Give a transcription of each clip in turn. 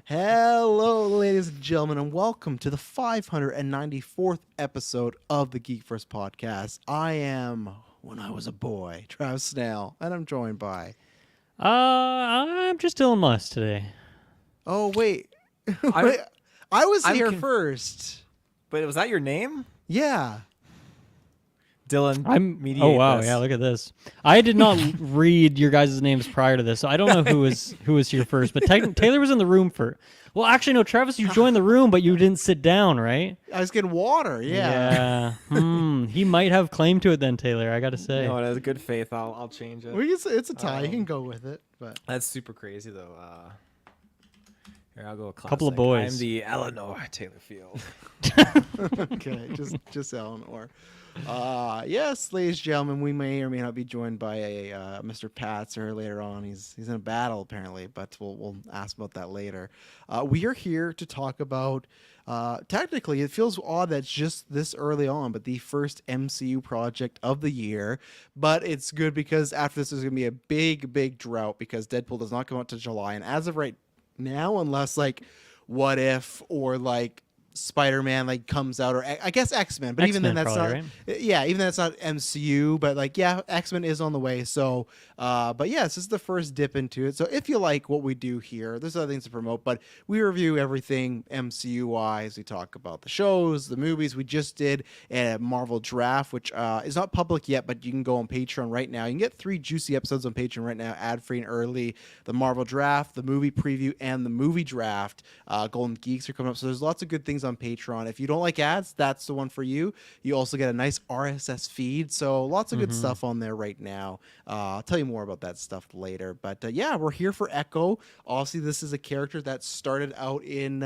Hello, ladies and gentlemen, and welcome to the 594th episode of the Geek First Podcast. I am, when I was a boy, Travis Snail, and I'm joined by... I'm just Dylan Musk today. Oh, wait. I'm- Wait, I was I'm here con- first. But was that your name? Yeah. Dylan. Mediate Oh wow, this. yeah, look at this. I did not read your guys' names prior to this, so I don't know who was here first. But Taylor was in the room for. Well, actually, no, Travis, you joined the room, but you didn't sit down, right? I was getting water, yeah. He might have claim to it then, Taylor. I got to say. No, it has good faith. I'll change it. It's a tie. You can go with it. But That's super crazy though. Here, I'll go a classic. Couple of boys. I'm the Eleanor Taylor Field. okay, just Eleanor. Yes, ladies and gentlemen, we may or may not be joined by a Mr. Patzer later on. He's in a battle apparently, but we'll ask about that later. We are here to talk about. Technically, it feels odd that it's just this early on, but the first MCU project of the year. But it's good because after this, there's going to be a big drought because Deadpool does not come out to July, and as of right now, unless like What If or like Spider-Man like comes out, or I guess X-Men, but even then that's probably, not right? yeah, even that's not MCU, but like yeah, X-Men is on the way. So but yes, this is the first dip into it. So if you like what we do here, there's other things to promote, but we review everything MCU wise. We talk about the shows, the movies. We just did a Marvel draft, which is not public yet, but you can go on Patreon right now. You can get 3 juicy episodes on Patreon right now, ad-free and early. The Marvel draft, the movie preview, and the movie draft. Golden Geeks are coming up, so there's lots of good things on Patreon. If you don't like ads, that's the one for you. You also get a nice RSS feed, so lots of good stuff on there right now. I'll tell you more about that stuff later, but yeah, we're here for Echo. Obviously, this is a character that started out in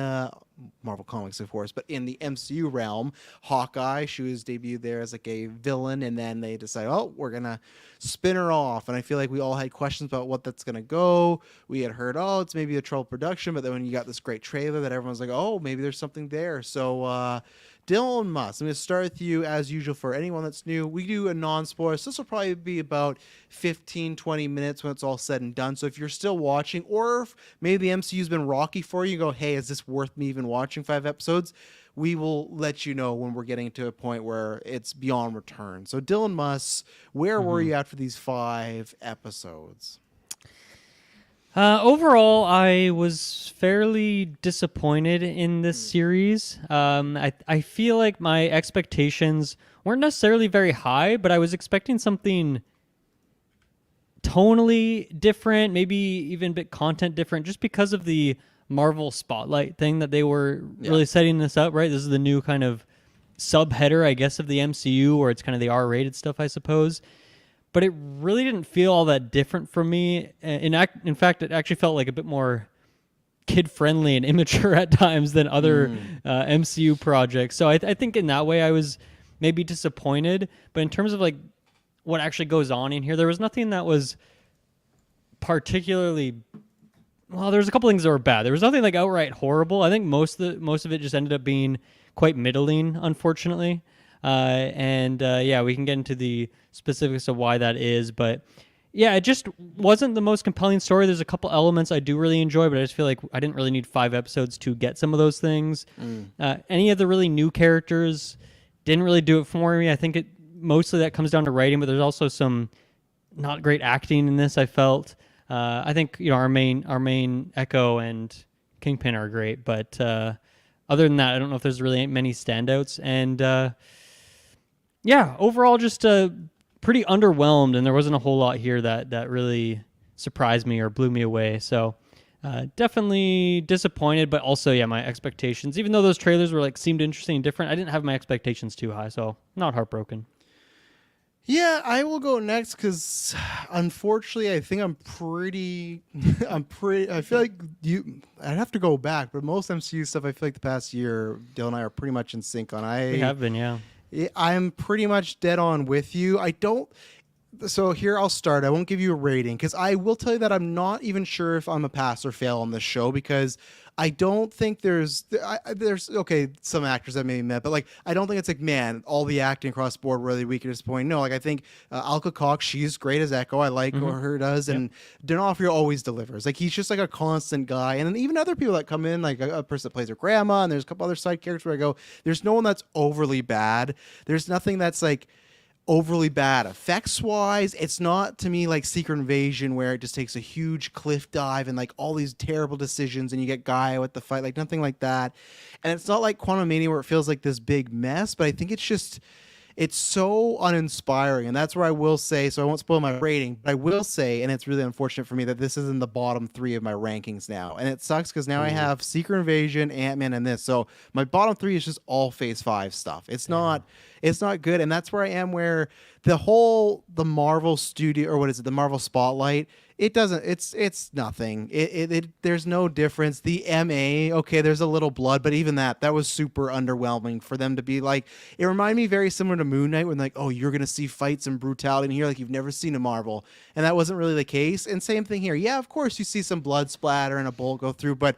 Marvel Comics, of course, but in the MCU realm. Hawkeye, she was debuted there as like a villain, and then they decide, oh, we're gonna spin her off. And I feel like we all had questions about what that's gonna go. We had heard, oh, it's maybe a trouble production, but then when you got this great trailer, that everyone's like, oh, maybe there's something there. So Dylan Musk, I'm going to start with you as usual. For anyone that's new, we do a non-spoiler. So this will probably be about 15-20 minutes when it's all said and done. So if you're still watching, or if maybe the MCU's been rocky for you, you go, hey, is this worth me even watching 5 episodes? We will let you know when we're getting to a point where it's beyond return. So Dylan Musk, where were you after these 5 episodes? Overall, I was fairly disappointed in this series. I feel like my expectations weren't necessarily very high, but I was expecting something tonally different, maybe even a bit content different, just because of the Marvel Spotlight thing that they were really setting this up, right? This is the new kind of subheader, I guess, of the MCU, or it's kind of the R-rated stuff, I suppose. But it really didn't feel all that different from me. In fact, it actually felt like a bit more kid-friendly and immature at times than other MCU projects. So I think in that way I was maybe disappointed. But in terms of like what actually goes on in here, there was nothing that was particularly... Well, there's a couple things that were bad. There was nothing like outright horrible. I think most of it just ended up being quite middling, unfortunately. Yeah, we can get into the specifics of why that is, but yeah, it just wasn't the most compelling story. There's a couple elements I do really enjoy, but I just feel like I didn't really need 5 episodes to get some of those things. Any of the really new characters didn't really do it for me. I think mostly that comes down to writing, but there's also some not great acting in this, I felt. I think our main Echo and Kingpin are great, but other than that, I don't know if there's really many standouts. And yeah, overall just pretty underwhelmed, and there wasn't a whole lot here that really surprised me or blew me away. So definitely disappointed, but also, yeah, my expectations, even though those trailers were seemed interesting and different, I didn't have my expectations too high, so not heartbroken. Yeah, I will go next because, unfortunately, I think I feel like I'd have to go back, but most MCU stuff, I feel like the past year, Dylan and I are pretty much in sync on. We have been, yeah. I'm pretty much dead on with you. So here I'll start. I won't give you a rating because I will tell you that I'm not even sure if I'm a pass or fail on this show because I don't think there's okay some actors that maybe met, but like I don't think it's like man all the acting across the board really weak or disappointing. No, like I think Alka Cox, she's great as Echo. I like what her does, and D'Onofrio always delivers. Like he's just like a constant guy, and then even other people that come in, like a person that plays her grandma, and there's a couple other side characters where I go, there's no one that's overly bad. There's nothing that's like overly bad effects wise. It's not to me like Secret Invasion where it just takes a huge cliff dive and like all these terrible decisions and you get Gaia with the fight, like nothing like that. And it's not like Quantum Mania where it feels like this big mess, but I think it's so uninspiring, and that's where I will say, so I won't spoil my rating, but I will say, and it's really unfortunate for me that this is in the bottom 3 of my rankings now, and it sucks because now I have Secret Invasion, Ant-Man, and this, so my bottom 3 is just all Phase 5 stuff. It's not good, and that's where I am, where the Marvel studio, or what is it, the Marvel Spotlight, it's nothing. There's no difference. The MA, okay, there's a little blood, but even that was super underwhelming for them to be like, it reminded me very similar to Moon Knight when like, oh, you're going to see fights and brutality in here like you've never seen in Marvel. And that wasn't really the case. And same thing here. Yeah, of course you see some blood splatter and a bullet go through, but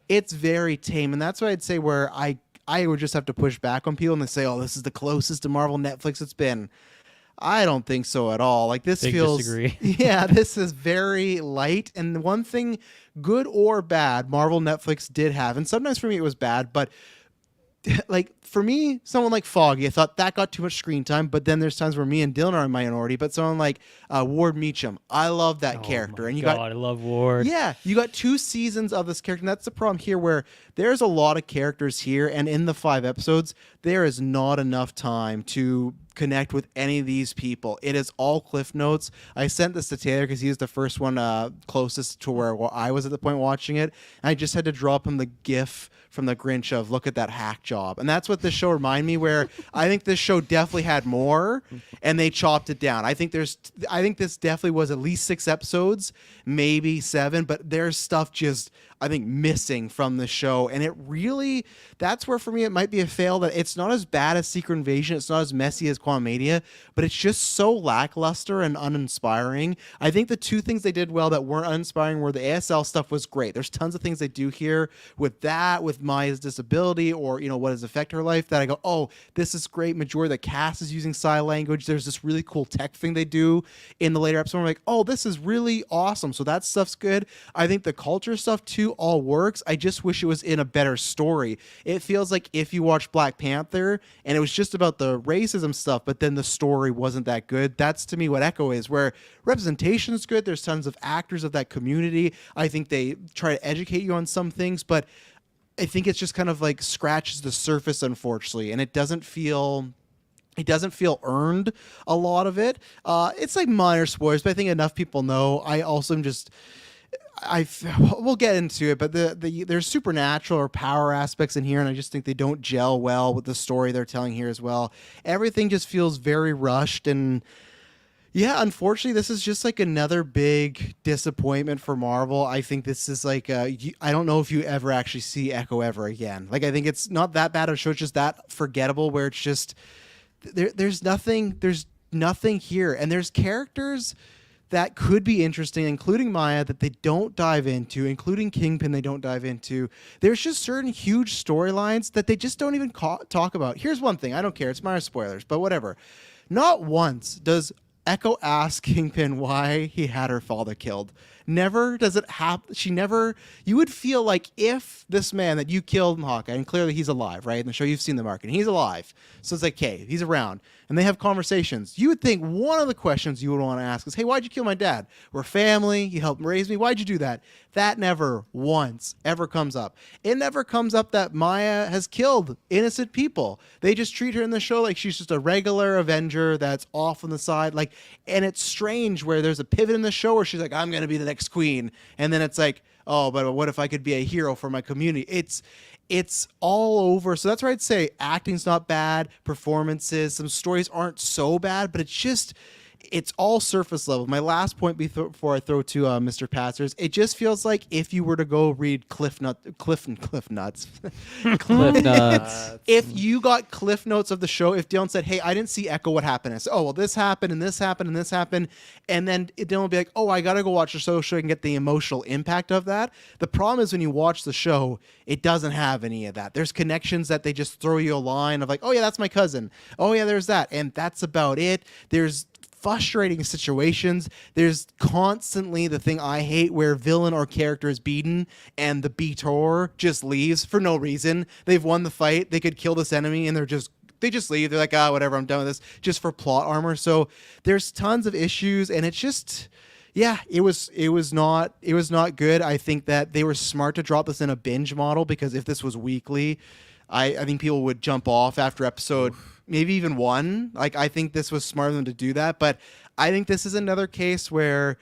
it's very tame. And that's what I'd say where I would just have to push back on people and they say, oh, this is the closest to Marvel Netflix it's been. I don't think so at all. Like this Disagree. Yeah, this is very light. And the one thing, good or bad, Marvel Netflix did have, and sometimes for me it was bad, but like for me, someone like Foggy, I thought that got too much screen time, but then there's times where me and Dylan are a minority, but someone like Ward Meacham, I love that character. And I love Ward. Yeah, you got 2 seasons of this character, and that's the problem here where there's a lot of characters here, and in the 5 episodes, there is not enough time to connect with any of these people. It is all cliff notes. I sent this to Taylor because he was the first one closest to where I was at the point watching it, and I just had to drop him the GIF from the Grinch of look at that hack job. And that's what this show reminded me, where I think this show definitely had more and they chopped it down. I think this definitely was at least 6 episodes, maybe 7, but there's stuff just I think missing from the show. And it really, that's where for me it might be a fail, that it's not as bad as Secret Invasion, it's not as messy as Quantumania, but it's just so lackluster and uninspiring. I think the 2 things they did well that weren't uninspiring were the ASL stuff was great. There's tons of things they do here with that, with Maya's disability, or what has affected her life, that I go, oh, this is great. Majority of the cast is using sign language. There's this really cool tech thing they do in the later episode. I'm like, oh, this is really awesome. So that stuff's good. I think the culture stuff too all works. I just wish it was in a better story. It feels like if you watch Black Panther and it was just about the racism stuff, but then the story wasn't that good. That's to me what Echo is, where representation is good. There's tons of actors of that community. I think they try to educate you on some things, but I think it's just kind of like scratches the surface, unfortunately, and it doesn't feel earned, a lot of it. It's like minor spoilers, but I think enough people know. I also am just, we'll get into it, but there's supernatural or power aspects in here, and I just think they don't gel well with the story they're telling here as well. Everything just feels very rushed, and yeah, unfortunately, this is just like another big disappointment for Marvel. I think this is like, I don't know if you ever actually see Echo ever again. Like, I think it's not that bad of a show, it's just that forgettable, where it's just, there's nothing here. And there's characters that could be interesting, including Maya, that they don't dive into, including Kingpin they don't dive into. There's just certain huge storylines that they just don't even talk about. Here's one thing, I don't care, it's minor spoilers, but whatever. Not once does Echo ask Kingpin why he had her father killed. Never does it happen. You would feel like if this man that you killed in Hawkeye, and clearly he's alive, right? In the show, you've seen the marketing. He's alive. So it's like, okay, he's around. And they have conversations. You would think one of the questions you would want to ask is, hey, why'd you kill my dad? We're family. You helped raise me. Why'd you do that? That never once ever comes up. It never comes up that Maya has killed innocent people. They just treat her in the show like she's just a regular Avenger that's off on the side. Like, and it's strange where there's a pivot in the show where she's like, I'm going to be the next queen. And then it's like, oh, but what if I could be a hero for my community? It's all over. So that's where I'd say acting's not bad, performances, some stories aren't so bad, but it's just, it's all surface level. My last point before I throw to Mr. Patzers, it just feels like if you were to go read Cliff Nuts, Cliff Nuts. if you got Cliff Notes of the show, if Dylan said, "Hey, I didn't see Echo, what happened?" I said, "Oh, well, this happened and this happened and this happened," and then Dylan will be like, "Oh, I gotta go watch the show so I can get the emotional impact of that." The problem is when you watch the show, it doesn't have any of that. There's connections that they just throw you a line of like, "Oh yeah, that's my cousin. Oh yeah, there's that," and that's about it. There's frustrating situations. There's constantly the thing I hate where villain or character is beaten and the beater just leaves for no reason. They've won the fight. They could kill this enemy and they just leave. They're like, whatever, I'm done with this, just for plot armor. So there's tons of issues, and it's just, yeah, it was not good. I think that they were smart to drop this in a binge model, because if this was weekly, I think people would jump off after episode maybe even 1. Like, I think this was smart of them to do that. But I think this is another case where,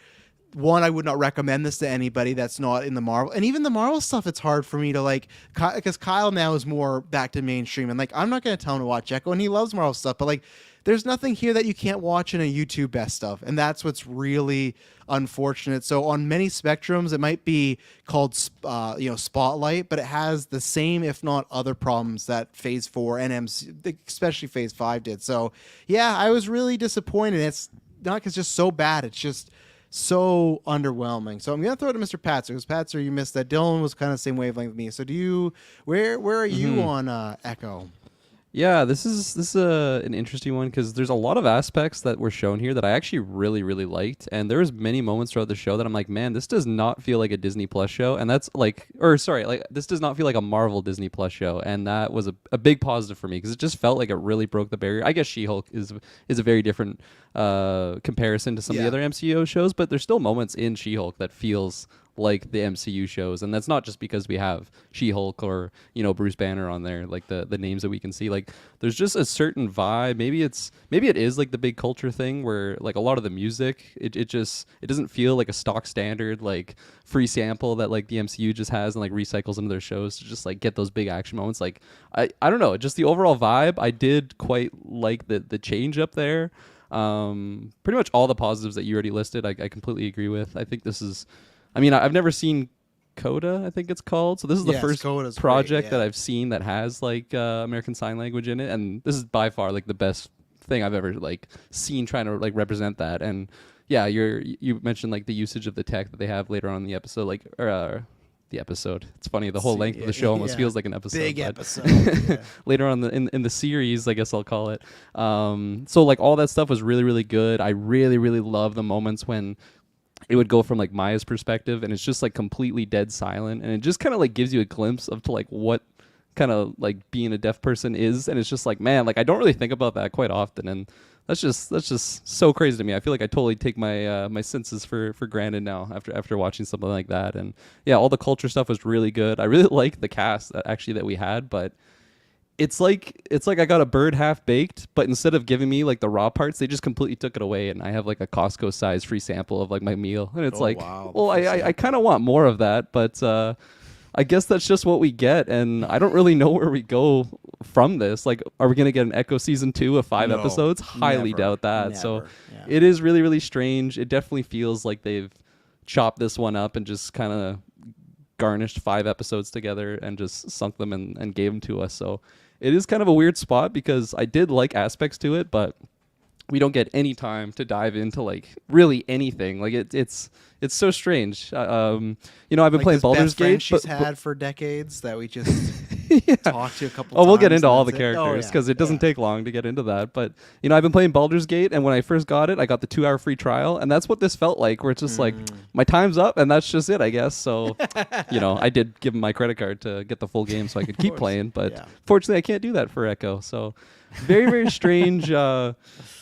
one, I would not recommend this to anybody that's not in the Marvel. And even the Marvel stuff, it's hard for me to like, because Kyle now is more back to mainstream. And like, I'm not going to tell him to watch Echo, and he loves Marvel stuff. But like, there's nothing here that you can't watch in a YouTube best of. And that's what's really unfortunate. So on many spectrums, it might be called, Spotlight, but it has the same, if not other problems that Phase 4 and especially Phase 5 did. So yeah, I was really disappointed. It's not because it's just so bad. It's just so underwhelming. So I'm gonna throw it to Mr. Patzer, because Patzer, you missed that. Dylan was kind of the same wavelength with me. So where are you on Echo? Yeah, this is an interesting one, because there's a lot of aspects that were shown here that I actually really, really liked. And there was many moments throughout the show that I'm like, man, this does not feel like a Disney Plus show. And that's this does not feel like a Marvel Disney Plus show. And that was a big positive for me, because it just felt like it really broke the barrier. I guess She-Hulk is a very different comparison to some of the other MCU shows, but there's still moments in She-Hulk that feels like the MCU shows, and that's not just because we have She-Hulk or Bruce Banner on there, like the names that we can see. Like, there's just a certain vibe. Maybe it is like the big culture thing where like a lot of the music, it doesn't feel like a stock standard like free sample that like the MCU just has and like recycles into their shows to just like get those big action moments. Like I don't know, just the overall vibe, I did quite like the change up there. Pretty much all the positives that you already listed, I completely agree with. I think this is, I've never seen Coda, I think it's called. So this is the first Coda's project great, that I've seen that has like American Sign Language in it, and this is by far like the best thing I've ever like seen trying to like represent that. And yeah, you mentioned like the usage of the tech that they have later on in the episode, like the episode. It's funny, the whole length of the show almost feels like an episode. Big episode. Later on in the series, I guess I'll call it. So like all that stuff was really, really good. I really, really love the moments when it would go from like Maya's perspective and it's just like completely dead silent, and it just kind of like gives you a glimpse of to like what kind of like being a deaf person is. And it's just like, man, like I don't really think about that quite often, and that's just so crazy to me. I feel like I totally take my my senses for granted now after watching something like that. And yeah, all the culture stuff was really good. I really liked the cast that we had, but it's like I got a bird half baked, but instead of giving me like the raw parts, they just completely took it away, and I have like a Costco size free sample of like my meal, and it's well, I kind of want more of that, but I guess that's just what we get, and I don't really know where we go from this. Like, are we gonna get an Echo season 2 of 5 episodes? Highly doubt that. So it is really, really strange. It definitely feels like they've chopped this one up and just kind of garnished 5 episodes together and just sunk them and gave them to us. So it is kind of a weird spot, because I did like aspects to it, but we don't get any time to dive into like really anything. Like it's so strange. I've been like playing this Baldur's best friend Gate. she's had for decades that we just talked to a couple. Oh, we'll get times into and all the that's it. characters, because it doesn't take long to get into that. But I've been playing Baldur's Gate, and when I first got it, I got the 2-hour free trial, and that's what this felt like. Where it's just like my time's up, and that's just it, I guess. So I did give him my credit card to get the full game so I could keep playing, but fortunately I can't do that for Echo. So very, very strange.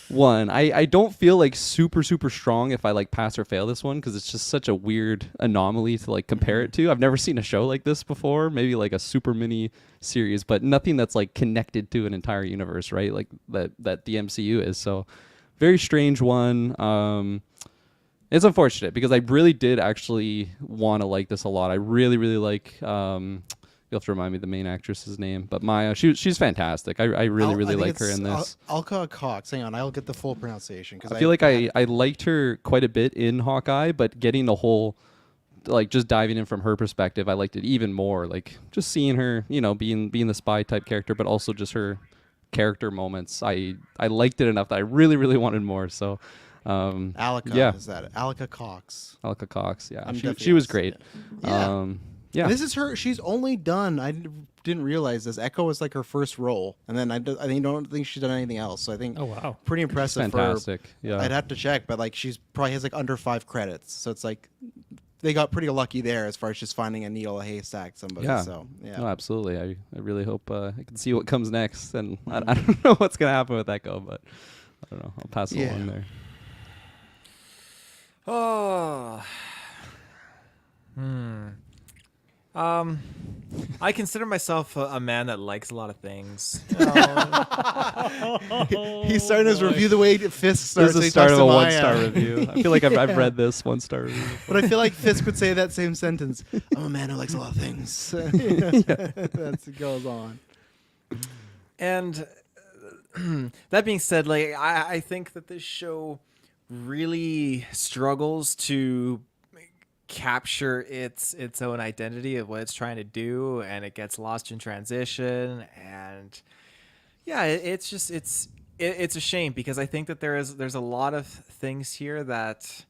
One, I don't feel like super strong if I like pass or fail this one, because it's just such a weird anomaly to like compare it to. I've never seen a show like this before, maybe like a super mini series, but nothing that's like connected to an entire universe, right? Like that the MCU is. So very strange one. It's unfortunate, because I really did actually want to like this a lot. I really, really like you'll have to remind me the main actress's name, but Maya, she's fantastic. I really I think like her it's in this. Alka Cox. Hang on, I'll get the full pronunciation because I feel like I liked her quite a bit in Hawkeye, but getting the whole, like, just diving in from her perspective, I liked it even more. Like, just seeing her, you know, being the spy type character, but also just her character moments. I liked it enough that I really wanted more. So, Alka. yeah. Is that it? Alka Cox? Alka Cox, yeah, I'm she definitely was gonna great. see it. Yeah. Yeah, This is her. She's only done. Didn't realize this. Echo was like her first role, and then I don't think she's done anything else. So I think Oh wow. pretty impressive. fantastic. For, Yeah, I'd have to check, but like she's probably has like under 5 credits. So it's like they got pretty lucky there as far as just finding a needle in a haystack. Somebody. Yeah. So yeah. No, absolutely. I really hope I can see what comes next, and I don't know what's gonna happen with Echo, but I don't know. I'll pass it Yeah. along there. Oh. I consider myself a man that likes a lot of things. You know, He's starting his review the way Fisk starts. This is he the start talks of a to Maya. 1-star review. I feel like I've Yeah. read this 1-star review. But I feel like Fisk would say that same sentence. I'm a man who likes a lot of things. That's it goes on. and that being said, like I think that this show really struggles to capture its own identity of what it's trying to do, and it gets lost in transition. And yeah, it's just it's a shame, because I think that there's a lot of things here that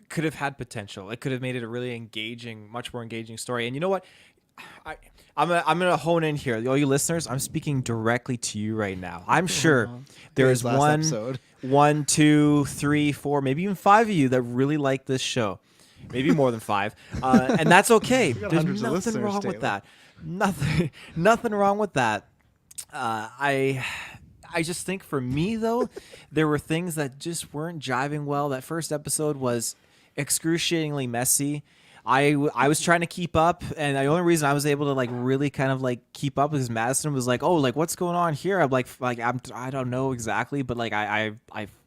could have had potential. It could have made it a really engaging, much more engaging story. And you know what? I'm gonna hone in here, all you listeners. I'm speaking directly to you right now. I'm sure there is Last episode. 1, 2, 3, 4, maybe even 5 of you that really like this show. Maybe more than 5, and that's okay. got There's hundreds of nothing listeners, wrong Taylor. with that. Nothing wrong with that. I just think for me though, there were things that just weren't jiving well. That first episode was excruciatingly messy. I was trying to keep up, and the only reason I was able to like really kind of like keep up is Madison was like, "Oh, like what's going on here?" I'm like I don't know exactly, but like I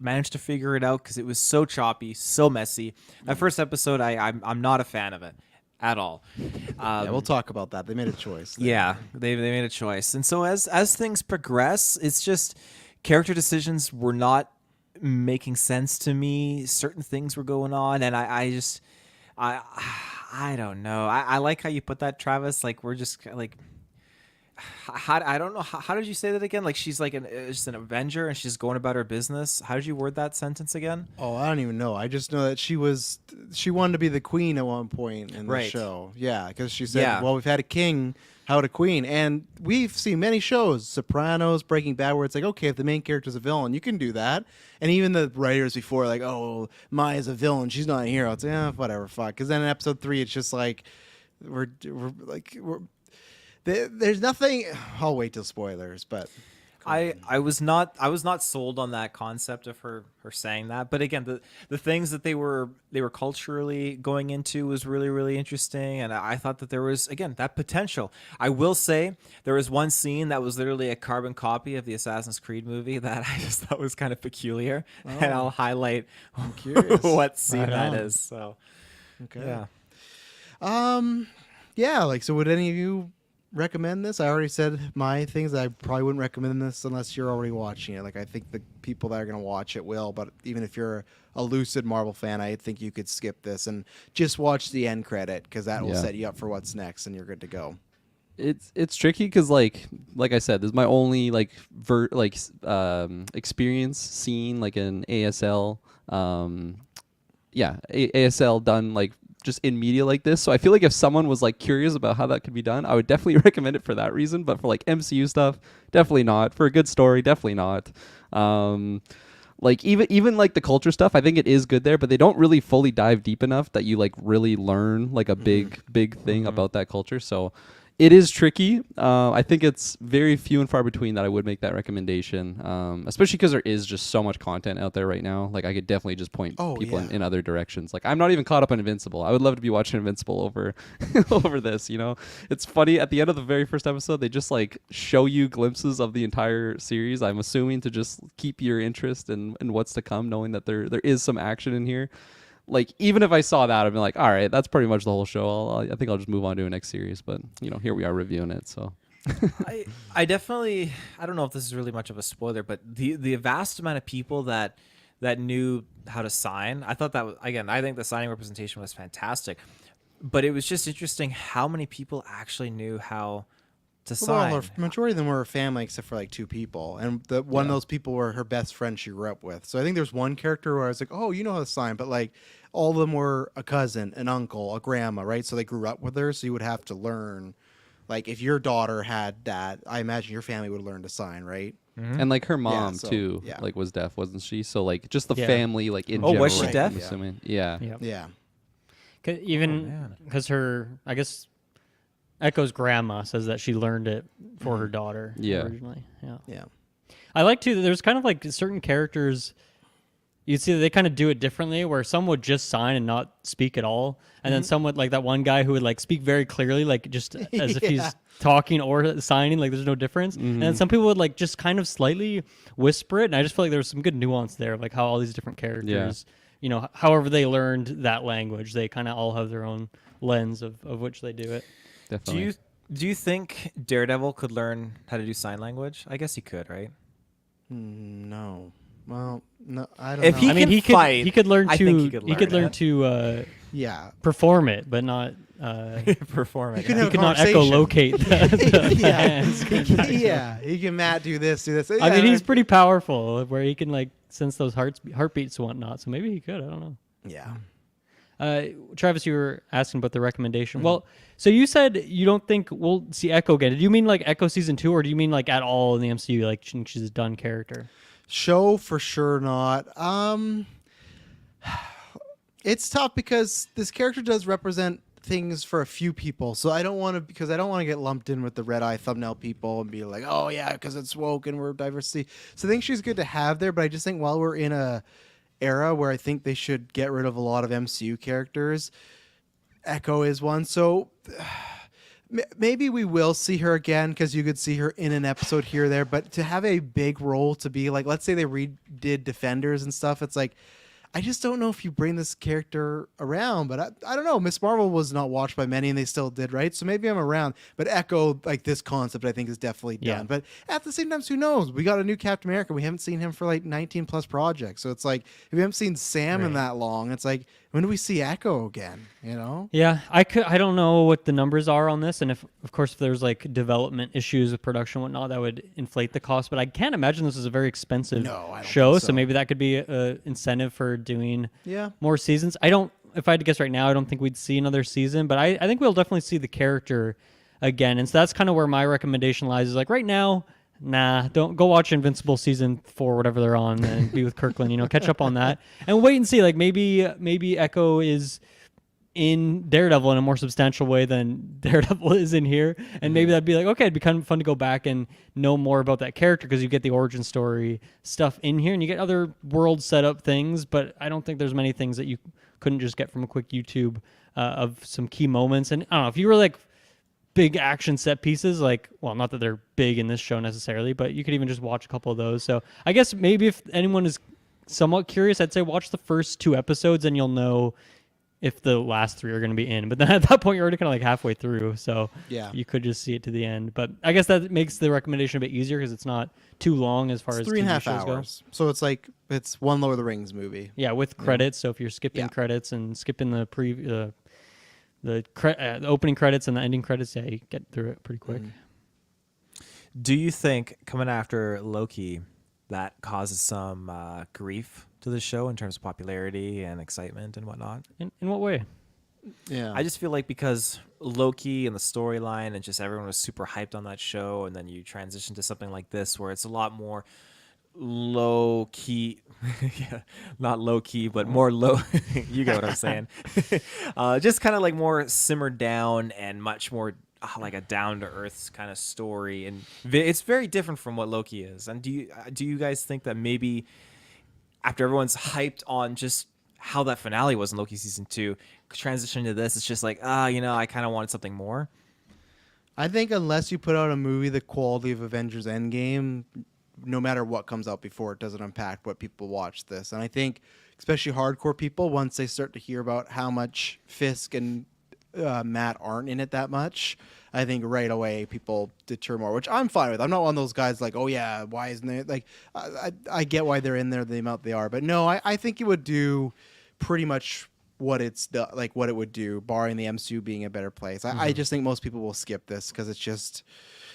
managed to figure it out because it was so choppy, so messy. That first episode, I'm not a fan of it at all. Yeah, we'll talk about that. They made a choice. Yeah, they made a choice, and so as things progress, it's just character decisions were not making sense to me. Certain things were going on, and I don't know. I like how you put that, Travis. Like we're just like, I don't know. How did you say that again? Like she's like just an Avenger and she's going about her business. How did you word that sentence again? Oh, I don't even know. I just know that she wanted to be the queen at one point in the Right. show. Yeah, because she said, Yeah. "Well, we've had a king, how about a queen?" And we've seen many shows, Sopranos, Breaking Bad, where it's like, okay, if the main character's a villain, you can do that. And even the writers before, like, "Oh, Maya's a villain, she's not a hero." It's whatever, fuck. Because then in episode 3, it's just like there's nothing. I'll wait till spoilers, but. I was not sold on that concept of her saying that, but again, the things that they were culturally going into was really interesting, and I thought that there was, again, that potential. I will say there was one scene that was literally a carbon copy of the Assassin's Creed movie that I just thought was kind of peculiar, and I'll highlight curious. what scene Right that on. is. So Okay. yeah. Yeah, like, so would any of you recommend this? I already said my things. I probably wouldn't recommend this unless you're already watching it. Like, I think the people that are going to watch it will, but even if you're a lucid Marvel fan, I think you could skip this and just watch the end credit, because that will Yeah. set you up for what's next and you're good to go. It's tricky because like I said, this is my only like experience seeing like an ASL ASL done like just in media like this. So I feel like if someone was like curious about how that could be done, I would definitely recommend it for that reason. But for like MCU stuff, definitely not. For a good story, definitely not. Like even like the culture stuff, I think it is good there, but they don't really fully dive deep enough that you like really learn like a big thing about that culture. So it is tricky. I think it's very few and far between that I would make that recommendation, especially because there is just so much content out there right now. Like I could definitely just point people in other directions. Like I'm not even caught up on Invincible. I would love to be watching Invincible over over this. You know, it's funny at the end of the very first episode, they just like show you glimpses of the entire series. I'm assuming to just keep your interest in what's to come, knowing that there is some action in here. like even if I saw that, I'd be like, all right, that's pretty much the whole show. I think I'll just move on to a next series. But here we are reviewing it. So I definitely, I don't know if this is really much of a spoiler, but the vast amount of people that knew how to sign, I thought that was, again, I think the signing representation was fantastic, but it was just interesting how many people actually knew how to sign. Well, the majority of them were her family, except for like 2 people, and one of those people were her best friend she grew up with. So I think there's one character where I was like, "Oh, you know how to sign," but like all of them were a cousin, an uncle, a grandma, right? So they grew up with her, so you would have to learn. Like if your daughter had that, I imagine your family would learn to sign, right? and like her mom so, too, yeah. like was deaf, wasn't she? So like just the Yeah. family, like in Oh, general. was she deaf? I'm assuming. Yeah. Yep. Yeah. Even man. because her, I guess, Echo's grandma says that she learned it for her daughter Yeah. originally. Yeah. Yeah. I like to. There's kind of like certain characters. You'd see that they kind of do it differently, where some would just sign and not speak at all, and then some would, like that one guy who would like speak very clearly, like just as if Yeah. he's talking or signing, like there's no difference. And then some people would like just kind of slightly whisper it, and I just feel like there was some good nuance there, like how all these different characters, however they learned that language, they kind of all have their own lens of which they do it. Definitely. Do you think Daredevil could learn how to do sign language? I guess he could, right? No. Well, no, I don't If know. he I mean, can fight, he could learn I to think he could learn learn it. to yeah. perform it, but not. perform it. He could He have could a not conversation. echolocate the Yeah. hands. Yeah. He can Matt do this, do this. I mean, Yeah, he's pretty powerful, where he can like sense those heartbeats and whatnot. So maybe he could. I don't know. Yeah. Travis, you were asking about the recommendation. Mm-hmm. Well, so you said you don't think we'll see Echo again. Did you mean like Echo season 2, or do you mean like at all in the MCU? Like she's a done character. Show for sure not. It's tough because this character does represent things for a few people. So I don't want to get lumped in with the red eye thumbnail people and be like, oh yeah, because it's woke and we're diversity. So I think she's good to have there, but I just think while we're in a era where I think they should get rid of a lot of MCU characters, Echo is one. So maybe we will see her again, because you could see her in an episode here or there, but to have a big role, to be like, let's say they redid Defenders and stuff, it's like, I just don't know if you bring this character around, but I don't know. Miss Marvel was not watched by many, and they still did, right? So maybe I'm around. But Echo, like this concept, I think is definitely done. Yeah. But at the same time, who knows? We got a new Captain America. We haven't seen him for like 19 plus projects. So it's like, if we haven't seen Sam in Right. that long, it's like, when do we see Echo again? You know? Yeah, I don't know what the numbers are on this, and if there's like development issues with production and whatnot, that would inflate the cost. But I can't imagine this is a very expensive No, I don't show, think so so. maybe that could be a incentive for doing Yeah. more seasons. I don't. If I had to guess right now, I don't think we'd see another season, but I think we'll definitely see the character again, and so that's kind of where my recommendation lies. Is like right now. Nah, don't go watch Invincible season 4, whatever they're on, and be with Kirkland. Catch up on that, and wait and see. Like maybe Echo is in Daredevil in a more substantial way than Daredevil is in here, and maybe that'd be like, okay, it'd be kind of fun to go back and know more about that character, because you get the origin story stuff in here, and you get other world setup things. But I don't think there's many things that you couldn't just get from a quick YouTube of some key moments. And I don't know if you were like big action set pieces, like, well, not that they're big in this show necessarily, but you could even just watch a couple of those. So I guess maybe if anyone is somewhat curious, I'd say watch the first 2 episodes and you'll know if the last 3 are going to be in. But then at that point, you're already kind of like halfway through, so Yeah. you could just see it to the end. But I guess that makes the recommendation a bit easier, because it's not too long as far It's as 3.5 TV shows go. hours. So it's like, it's one Lord of the Rings movie. Yeah, with credits. So if you're skipping Yeah. credits and skipping the the opening credits and the ending credits, yeah, you get through it pretty quick. Do you think coming after Loki that causes some grief to the show in terms of popularity and excitement and whatnot? In what way? Yeah. I just feel like because Loki and the storyline and just everyone was super hyped on that show, and then you transition to something like this where it's a lot more low key, yeah, not low key, but more low. You get what I'm saying? Just kind of like more simmered down and much more like a down to earth kind of story, and it's very different from what Loki is. And do you guys think that maybe after everyone's hyped on just how that finale was in Loki season 2, transition to this, it's just like, I kind of wanted something more. I think unless you put out a movie the quality of Avengers Endgame, no matter what comes out before, it doesn't impact what people watch this. And I think especially hardcore people, once they start to hear about how much Fisk and Matt aren't in it that much, I think right away people deter more, which I'm fine with. I'm not one of those guys like, oh yeah, why isn't it? Like, I get why they're in there the amount they are, but no, I think it would do pretty much what what it would do, barring the MCU being a better place. I just think most people will skip this because it's just,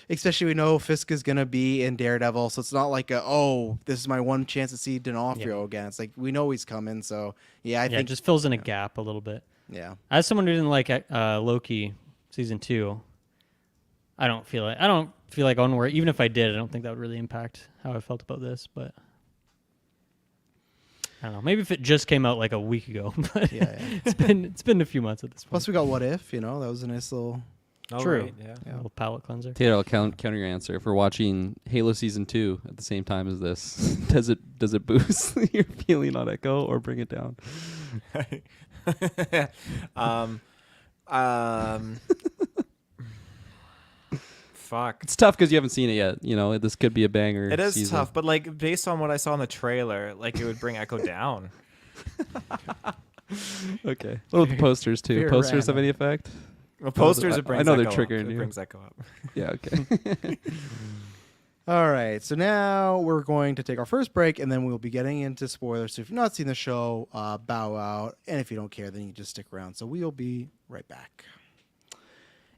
especially we know Fisk is gonna be in Daredevil, so it's not like this is my one chance to see D'Onofrio again. It's like we know he's coming, so I think it just fills in a gap a little bit. yeah. As someone who didn't like Loki season 2, I don't feel like Onward. Even if I did, I don't think that would really impact how I felt about this. But I don't know. Maybe if it just came out like a week ago, but it's been a few months at this point. Plus we got What If, that was a nice little. True. Right, yeah. A little palate cleanser. Taylor, I'll counter your answer. If we're watching Halo Season 2 at the same time as this, does it boost your feeling on Echo or bring it down? Fuck. It's tough because you haven't seen it yet. This could be a banger. It is season. tough, but like based on what I saw in the trailer, like it would bring Echo down. Okay. What about the posters too? Very Posters have random. any effect? Well, posters I it brings know they're Echo up. triggering It you. brings Echo up. Yeah. Okay. All right, so now we're going to take our first break, and then we'll be getting into spoilers. So if you've not seen the show, bow out, and if you don't care, then you can just stick around. So we'll be right back.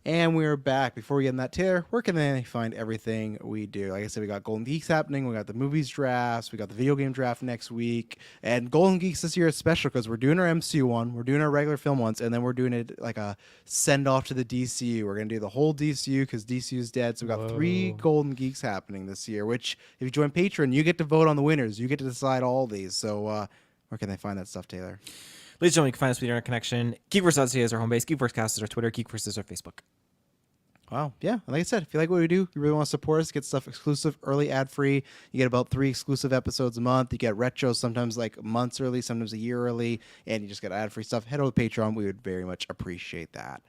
And we're back. Before we get in that tier, where can they find everything we do? Like I said, we got Golden Geeks happening. We got the movies drafts. We got the video game draft next week. And Golden Geeks this year is special because we're doing our MCU one, we're doing our regular film ones, and then we're doing it like a send off to the DCU. We're going to do the whole DCU because DCU is dead. So we got 3 Golden Geeks happening this year, which if you join Patreon, you get to vote on the winners. You get to decide all these. So where can they find that stuff, Taylor? Ladies and gentlemen, you can find us via Internet Connection. Geekverse.ca is our home base. Geekversecast is our Twitter. Geekverse is our Facebook. Wow. Yeah. Like I said, if you like what we do, you really want to support us, get stuff exclusive, early, ad-free. You get about 3 exclusive episodes a month. You get retros sometimes like months early, sometimes a year early, and you just get ad-free stuff. Head over to Patreon. We would very much appreciate that.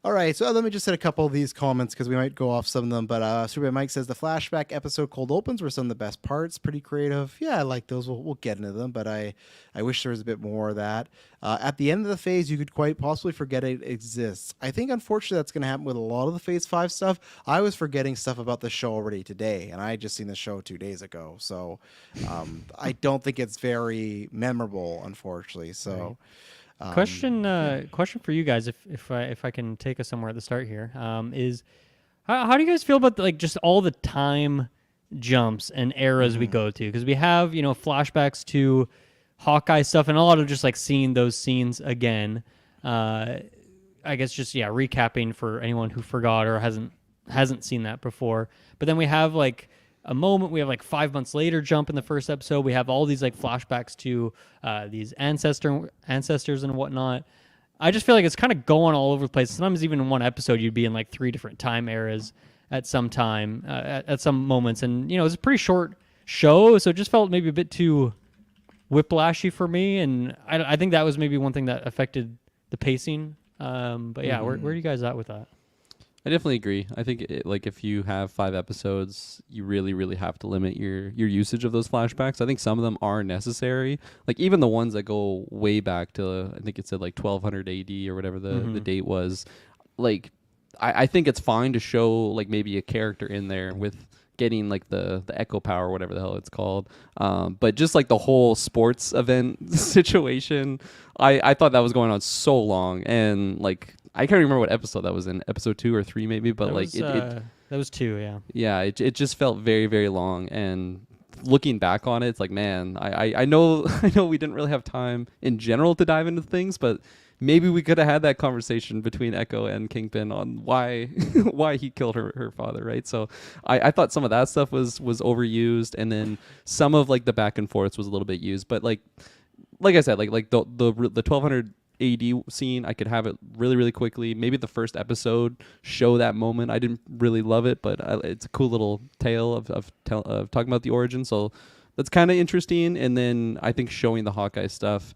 All right, so let me just hit a couple of these comments because we might go off some of them. But Superman Mike says the flashback episode cold opens were some of the best parts. Pretty creative. Yeah, I like those. We'll get into them, but I wish there was a bit more of that. At the end of the phase, you could quite possibly forget it exists. I think, unfortunately, that's going to happen with a lot of the Phase 5 stuff. I was forgetting stuff about the show already today, and I had just seen the show 2 days ago. So I don't think it's very memorable, unfortunately. So. Right. Question for you guys, if I can take us somewhere at the start here, is how do you guys feel about just all the time jumps and eras we go to? Because we have flashbacks to Hawkeye stuff and a lot of just seeing those scenes again. I guess just recapping for anyone who forgot or hasn't seen that before. But then we have a moment. We have 5 months later jump in the first episode. We have all these flashbacks to these ancestors and whatnot. I just feel like it's kind of going all over the place. Sometimes even in one episode, you'd be in 3 different time eras at some time, at some moments. And, it's a pretty short show, so it just felt maybe a bit too whiplashy for me. And I think that was maybe one thing that affected the pacing. But yeah, where are you guys at with that? I definitely agree. I think if you have 5 episodes, you really, really have to limit your usage of those flashbacks. I think some of them are necessary. Even the ones that go way back to, I think it said 1200 AD or whatever the date was. I think it's fine to show maybe a character in there with getting the echo power or whatever the hell it's called. But just the whole sports event situation, I thought that was going on so long, and I can't remember what episode that was in, episode 2 or 3 maybe, but that was 2, yeah. Yeah, it just felt very, very long, and looking back on it, it's man, I know we didn't really have time in general to dive into things, but maybe we could have had that conversation between Echo and Kingpin on why he killed her father, right? So I thought some of that stuff was overused, and then some of the back and forths was a little bit used, but like I said, the 1200 AD scene, I could have it really, really quickly. Maybe the first episode show that moment. I didn't really love it, but it's a cool little tale of talking about the origin. So that's kind of interesting. And then I think showing the Hawkeye stuff,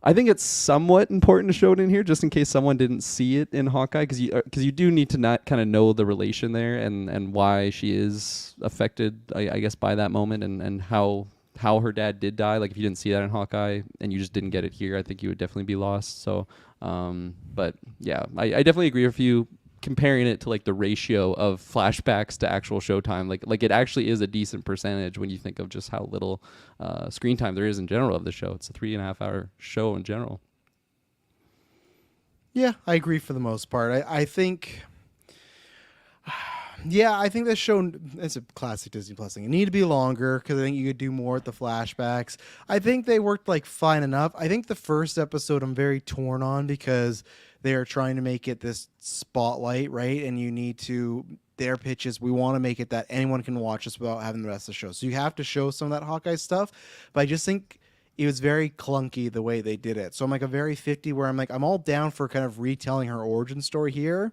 I think it's somewhat important to show it in here, just in case someone didn't see it in Hawkeye, because you do need to not kind of know the relation there and why she is affected, I guess, by that moment and how how her dad did die. Like if you didn't see that in Hawkeye and you just didn't get it here, I think you would definitely be lost. So, but yeah, I definitely agree with you comparing it to like the ratio of flashbacks to actual showtime. Like it actually is a decent percentage when you think of just how little screen time there is in general of the show. It's a 3.5 hour show in general. Yeah, I agree for the most part. I think, yeah, I think this show, it's a classic Disney Plus thing. It needed to be longer because I think you could do more with the flashbacks. I think they worked like fine enough. I think the first episode I'm very torn on because they are trying to make it this spotlight, right? And you need to, their pitch is we want to make it that anyone can watch this without having the rest of the show. So you have to show some of that Hawkeye stuff. But I just think it was very clunky the way they did it. So I'm like a very 50 where I'm like, I'm all down for kind of retelling her origin story here.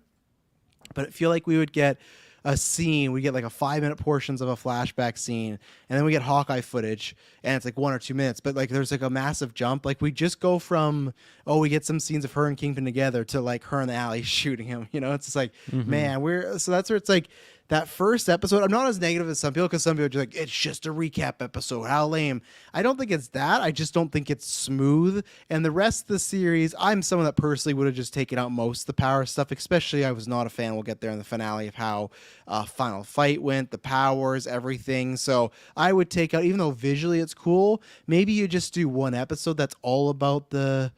But I feel like we would get a scene, we get like a 5-minute portions of a flashback scene, and then we get Hawkeye footage, and it's like 1 or 2 minutes. But like there's like a massive jump. Like we just go from, oh, we get some scenes of her and Kingpin together to like her in the alley shooting him. You know, it's just like, man, so that's where it's like that first episode. I'm not as negative as some people because some people are just like, it's just a recap episode. How lame. I don't think it's that. I just don't think it's smooth. And the rest of the series, I'm someone that personally would have just taken out most of the power stuff, especially I was not a fan. We'll get there in the finale of how final fight went, the powers, everything. So I would take out, even though visually it's cool, maybe you just do one episode that's all about the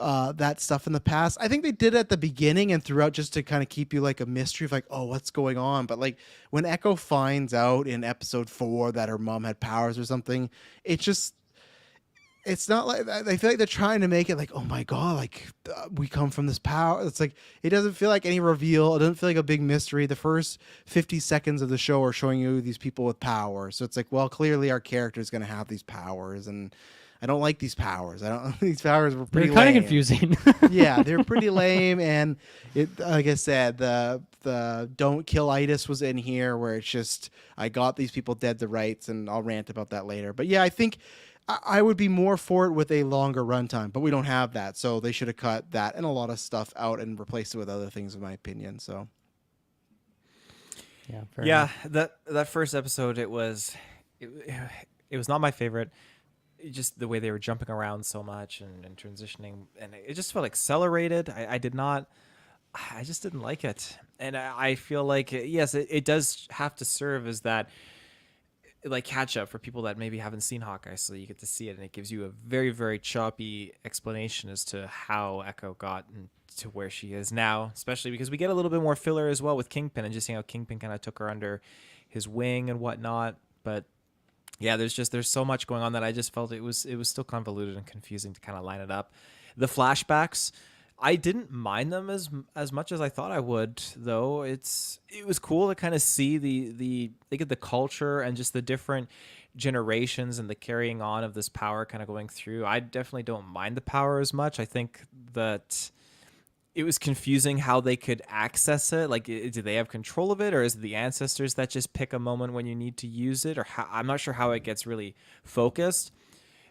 that stuff in the past. I think they did it at the beginning and throughout just to kind of keep you like a mystery of like, oh, what's going on? But like when Echo finds out in episode 4 that her mom had powers or something, it's just, it's not like, I feel like they're trying to make it like, oh my God, like we come from this power. It's like, it doesn't feel like any reveal. It doesn't feel like a big mystery. The first 50 seconds of the show are showing you these people with power. So it's like, well, clearly our character is going to have these powers, and I don't like these powers. These powers were pretty They're kind of lame. confusing. Yeah, they're pretty lame, and it, like I said, the don't kill itis was in here, where it's just I got these people dead to rights, and I'll rant about that later. But yeah, I think I would be more for it with a longer runtime, but we don't have that, so they should have cut that and a lot of stuff out and replaced it with other things, in my opinion. So Yeah, fair Yeah, enough. that first episode, it was not my favorite. Just the way they were jumping around so much and transitioning, and it just felt accelerated. I just didn't like it, and I feel like yes, it does have to serve as that like catch up for people that maybe haven't seen Hawkeye, so you get to see it, and it gives you a very, very choppy explanation as to how Echo got to where she is now, especially because we get a little bit more filler as well with Kingpin and just seeing how Kingpin kind of took her under his wing and whatnot. But yeah, there's so much going on that I just felt it was still convoluted and confusing to kind of line it up. The flashbacks, I didn't mind them as much as I thought I would, though. It was cool to kind of see the culture and just the different generations and the carrying on of this power kind of going through. I definitely don't mind the power as much. I think that it was confusing how they could access it. Like, do they have control of it, or is it the ancestors that just pick a moment when you need to use it? Or I'm not sure how it gets really focused.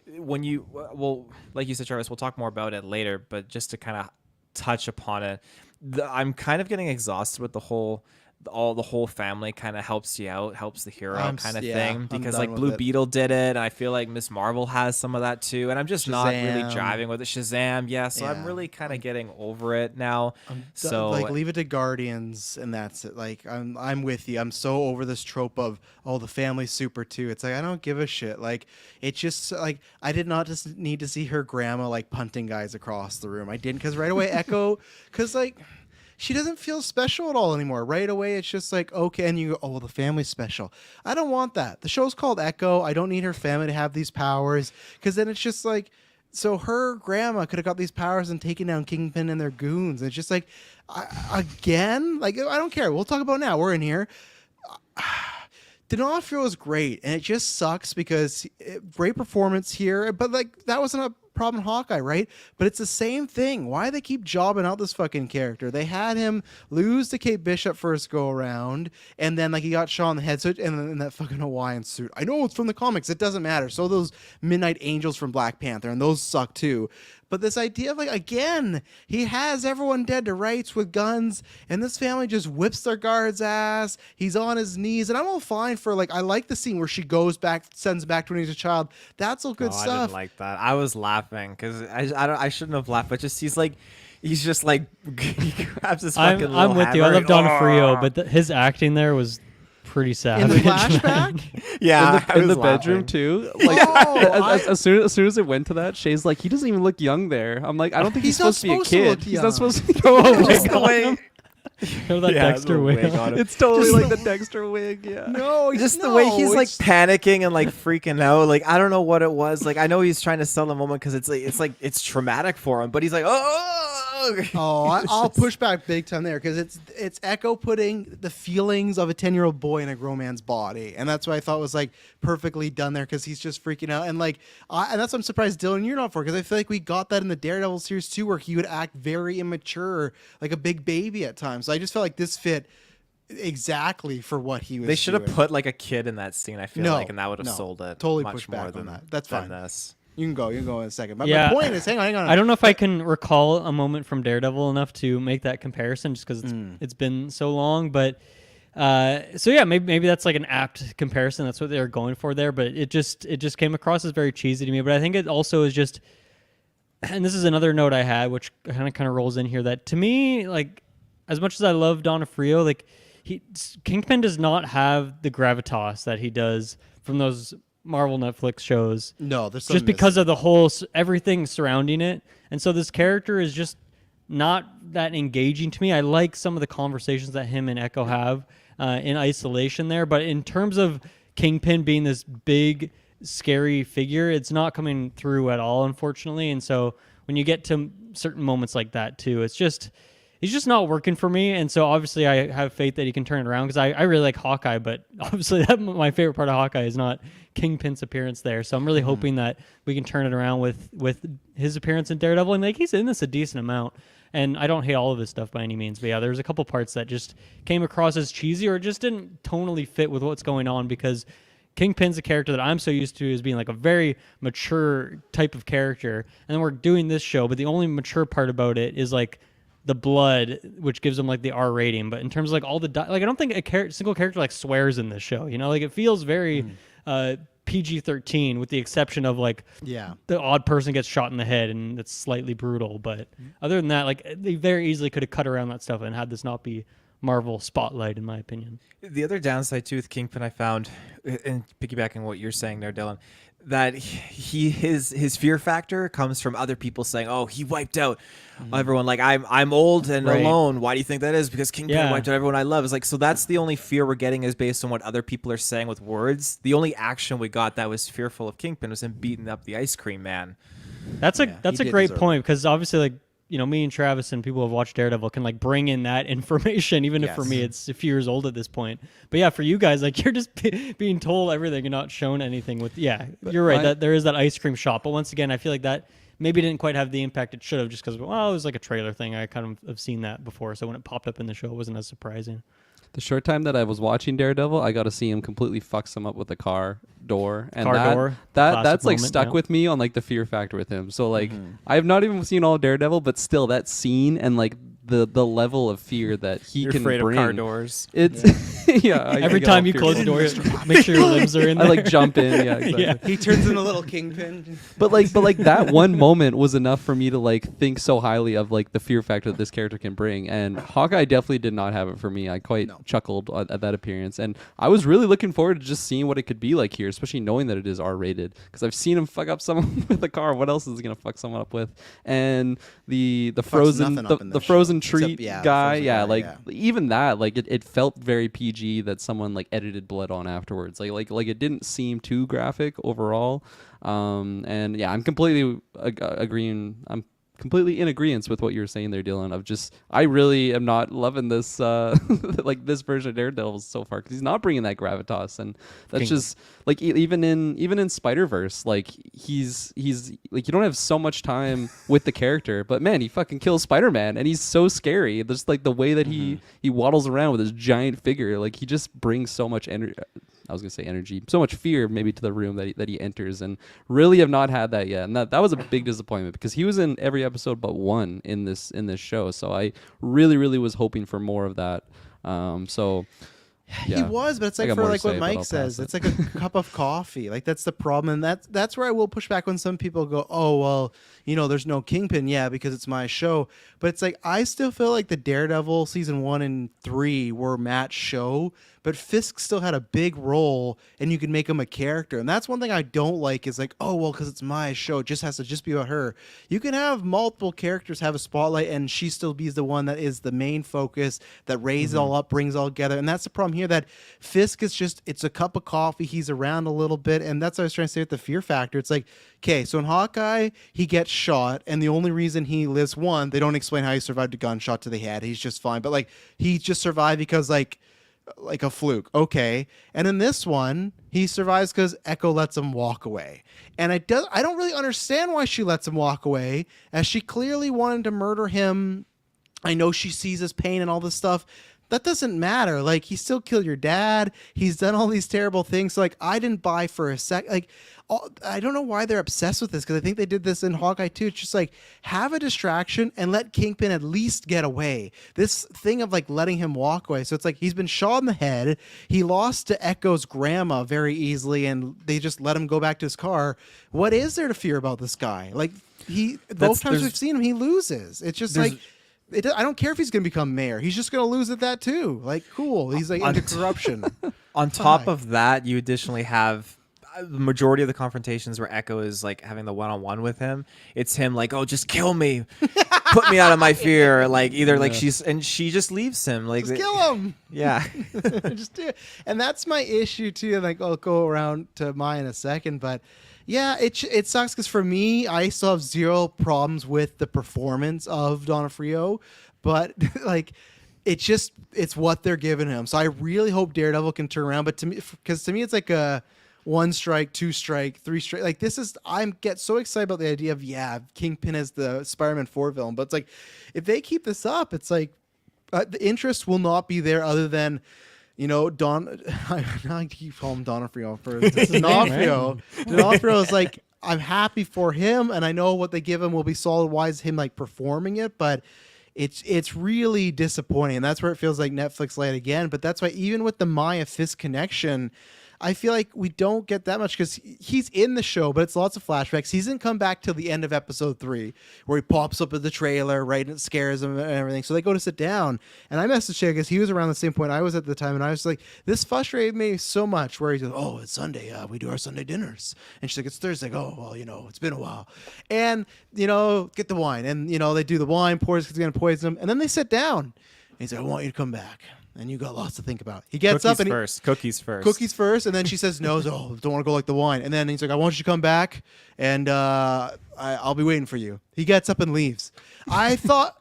When you, well, like you said, Travis, we'll talk more about it later, but just to kind of touch upon it, I'm kind of getting exhausted with the whole family kind of helps you out, helps the hero kind of thing, because like Blue Beetle did it, and I feel like Miss Marvel has some of that too, and I'm just not really driving with it. Shazam, so I'm really kind of getting over it now. So like leave it to Guardians, and that's it. Like I'm with you. I'm so over this trope of the family's super too. It's like I don't give a shit. Like it's just like I did not just need to see her grandma like punting guys across the room. I didn't, because right away Echo, because like she doesn't feel special at all anymore. Right away, it's just like, okay, and you go, oh, well, the family's special. I don't want that. The show's called Echo. I don't need her family to have these powers, because then it's just like, so her grandma could have got these powers and taken down Kingpin and their goons. It's just like, again? Like, I don't care. We'll talk about it now. We're in here. D'Onofrio was great, and it just sucks because great performance here, but like that wasn't a problem in Hawkeye, right? But it's the same thing. Why do they keep jobbing out this fucking character? They had him lose to Kate Bishop first go around, and then like he got shot in the head, so and then in that fucking Hawaiian suit. I know it's from the comics. It doesn't matter. So those Midnight Angels from Black Panther, and those suck too. But this idea of like, again, he has everyone dead to rights with guns, and this family just whips their guard's ass. He's on his knees, and I'm all fine for like, I like the scene where she goes back, sends back to when he's a child. That's all good I stuff. didn't like that. I was laughing because I shouldn't have laughed, but just he's just like he grabs his fucking little I'm with you. I hammer love and- Donofrio, "Argh!" but his acting there was pretty In savage. the flashback? yeah, I in the was bedroom laughing. too. Like Oh, as soon as it went to that, Shay's like, he doesn't even look young there. I'm like, I don't think he's He's not supposed to be a supposed to kid. look He's young. not supposed to be. Oh, Just the way, Throw that yeah, Dexter the wig wig on. on him. It's totally Just like the- the Dexter wig. Yeah. No, just the way he's like it's- panicking and like freaking out. Like I don't know what it was. Like I know he's trying to sell the moment because it's traumatic for him. But he's like, Oh, I'll push back big time there because it's Echo putting the feelings of a 10-year-old boy in a grown man's body, and that's what I thought was like perfectly done there because he's just freaking out, and like and that's what I'm surprised Dylan you're not for, because I feel like we got that in the Daredevil series too, where he would act very immature, like a big baby at times. So I just felt like this fit exactly for what he was. They should have doing. put like a kid in that scene. I feel No, like, and that would have no. sold it. Totally much push more back on than that. That's than fine. This. You can go in a second. But Yeah, my point is, hang on. I don't know if I can recall a moment from Daredevil enough to make that comparison, just because it's been so long. But so yeah, maybe that's like an apt comparison. That's what they were going for there. But it just came across as very cheesy to me. But I think it also is just, and this is another note I had, which kind of rolls in here, that to me, like, as much as I love Donofrio, like Kingpin does not have the gravitas that he does from those Marvel Netflix shows. No, there's Just because of the whole everything surrounding it, and so this character is just not that engaging to me. I like some of the conversations that him and Echo have in isolation there, but in terms of Kingpin being this big, scary figure, it's not coming through at all, unfortunately. And so when you get to certain moments like that too, it's just he's just not working for me. And so obviously I have faith that he can turn it around, because I really like Hawkeye, but obviously my favorite part of Hawkeye is not Kingpin's appearance there. So I'm really hoping that we can turn it around with his appearance in Daredevil. And like, he's in this a decent amount, and I don't hate all of his stuff by any means, but yeah, there's a couple parts that just came across as cheesy or just didn't tonally fit with what's going on, because Kingpin's a character that I'm so used to as being like a very mature type of character. And then we're doing this show, but the only mature part about it is like the blood, which gives him like the R rating. But in terms of like all the like, I don't think a single character like swears in this show. You know, like it feels very PG-13, with the exception of like the odd person gets shot in the head and it's slightly brutal. But other than that, like they very easily could have cut around that stuff and had this not be Marvel spotlight, in my opinion. The other downside too with Kingpin, I found, and piggybacking what you're saying there, Dylan, that his fear factor comes from other people saying, "Oh, he wiped out everyone. Like I'm old and Right. alone. Why do you think that is? Because Kingpin Yeah. wiped out everyone I love." It's like, so that's the only fear we're getting is based on what other people are saying with words. The only action we got that was fearful of Kingpin was him beating up the ice cream man. That's a he that's a did great deserve point, because obviously, like, you know, me and Travis and people who have watched Daredevil can like bring in that information, even if for me it's a few years old at this point. But yeah, for you guys, like, you're just being told everything and not shown anything. With you're right, that there is that ice cream shop, but once again, I feel like that maybe didn't quite have the impact it should have, just because it was like a trailer thing. I kind of have seen that before, so when it popped up in the show, it wasn't as surprising. The short time that I was watching Daredevil, I got to see him completely fuck some up with a car door, and Car that, door, that classic that's like moment, stuck yeah. with me on like the fear factor with him. So like I have not even seen all of Daredevil, but still that scene and like the level of fear that he You're can afraid bring. of car doors. It's I Every get all time you close the fearful. door, make sure your limbs are in I there. like jump in. Yeah, exactly. Yeah. He turns into a little Kingpin. But like that one moment was enough for me to like think so highly of like the fear factor that this character can bring. And Hawkeye definitely did not have it for me. I quite chuckled at that appearance, and I was really looking forward to just seeing what it could be like here, especially knowing that it is R-rated, because I've seen him fuck up someone with a car. What else is he gonna fuck someone up with? And the frozen nothing up in the this frozen show, except, treat the guy, frozen yeah, guy, like yeah. even that, like it felt very PG that someone like edited blood on afterwards. Like it didn't seem too graphic overall. And yeah, I'm completely agreeing. I'm completely in agreement with what you were saying there, Dylan. Of just, I really am not loving this, like this version of Daredevil so far, because he's not bringing that gravitas, and that's just like even in Spider-Verse, like he's like, you don't have so much time with the character, but man, he fucking kills Spider-Man, and he's so scary. There's like the way that he waddles around with his giant figure, like he just brings so much energy. I was gonna say energy, so much fear maybe to the room that he enters, and really have not had that yet. And that was a big disappointment, because he was in every episode but one in this show. So I really was hoping for more of that. So He yeah. was, but it's I like got for more to like what say, but Mike I'll says, pass it's like a cup of coffee. Like that's the problem, and that's where I will push back when some people go, "Oh well, you know, there's no Kingpin, yeah, because it's my show." But it's like I still feel like the Daredevil season 1 and 3 were Matt's show, but Fisk still had a big role, and you can make him a character, and that's one thing I don't like. Is like, oh well, because it's my show, it just has to just be about her. You can have multiple characters have a spotlight, and she still be the one that is the main focus, that raises it all up, brings it all together, and that's the problem here. That Fisk is just, it's a cup of coffee. He's around a little bit, and that's what I was trying to say with the fear factor. It's like, okay, so in Hawkeye, he gets shot, and the only reason he lives, one, they don't explain how he survived a gunshot to the head. He's just fine, but like he just survived because like a fluke. Okay. And in this one, he survives because Echo lets him walk away. And I don't really understand why she lets him walk away, as she clearly wanted to murder him. I know she sees his pain and all this stuff. That doesn't matter. Like, he still killed your dad. He's done all these terrible things. So, like, I didn't buy for a sec. Like, I don't know why they're obsessed with this, because I think they did this in Hawkeye too. It's just like, have a distraction and let Kingpin at least get away. This thing of like letting him walk away. So it's like he's been shot in the head. He lost to Echo's grandma very easily, and they just let him go back to his car. What is there to fear about this guy? Like, both times we've seen him, he loses. It's just like, I don't care if he's going to become mayor. He's just going to lose at that too. Like, cool. He's like into corruption. On top of that, you additionally have the majority of the confrontations where Echo is like having the one-on-one with him. It's him like, "Oh, just kill me, put me out of my fear." Like either like she just leaves him. Like, just kill him. Yeah, just do it. And that's my issue too. Like, I'll go around to mine in a second, but yeah, it sucks because for me, I still have zero problems with the performance of Donofrio, but like, it's what they're giving him. So I really hope Daredevil can turn around. But to me, it's like a 1 strike, 2 strike, 3 strike. Like, this is, get so excited about the idea of, Kingpin as the Spider-Man 4 villain. But it's like, if they keep this up, it's like the interest will not be there, other than, you know, I keep calling him Donofrio for this is D'Onofrio. D'Onofrio is like, I'm happy for him, and I know what they give him will be solid. Why is him like performing it? But it's really disappointing, and that's where it feels like Netflix light again. But that's why even with the Maya Fisk connection, I feel like we don't get that much, because he's in the show, but it's lots of flashbacks. He doesn't come back till the end of episode 3, where he pops up at the trailer, right, and it scares him and everything. So they go to sit down, and I messaged him because he was around the same point I was at the time, and I was like, this frustrated me so much, where he's like, "Oh, it's Sunday, we do our Sunday dinners," and she's like, "It's Thursday." Like, "Oh, well, you know, it's been a while," and you know, get the wine, and you know, they do the wine, pours because he's gonna poison him, and then they sit down, and he's like, "I want you to come back." And you got lots to think about. He gets up and cookies first, and then she says no. Oh, don't want to go like the wine. And then he's like, "I want you to come back, and I'll be waiting for you." He gets up and leaves. I thought,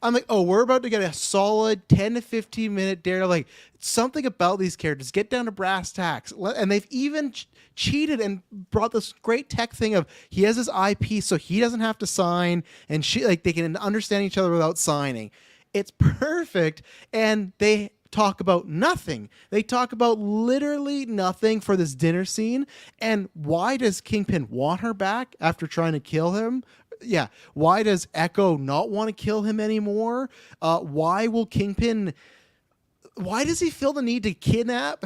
I'm like, oh, we're about to get a solid 10 to 15 minute Daredevil. Like, something about these characters, get down to brass tacks, and they've even cheated and brought this great tech thing of he has his IP, so he doesn't have to sign, and they can understand each other without signing. It's perfect, and they talk about nothing. They talk about literally nothing for this dinner scene. And why does Kingpin want her back after trying to kill him? Yeah. Why does Echo not want to kill him anymore? Why does he feel the need to kidnap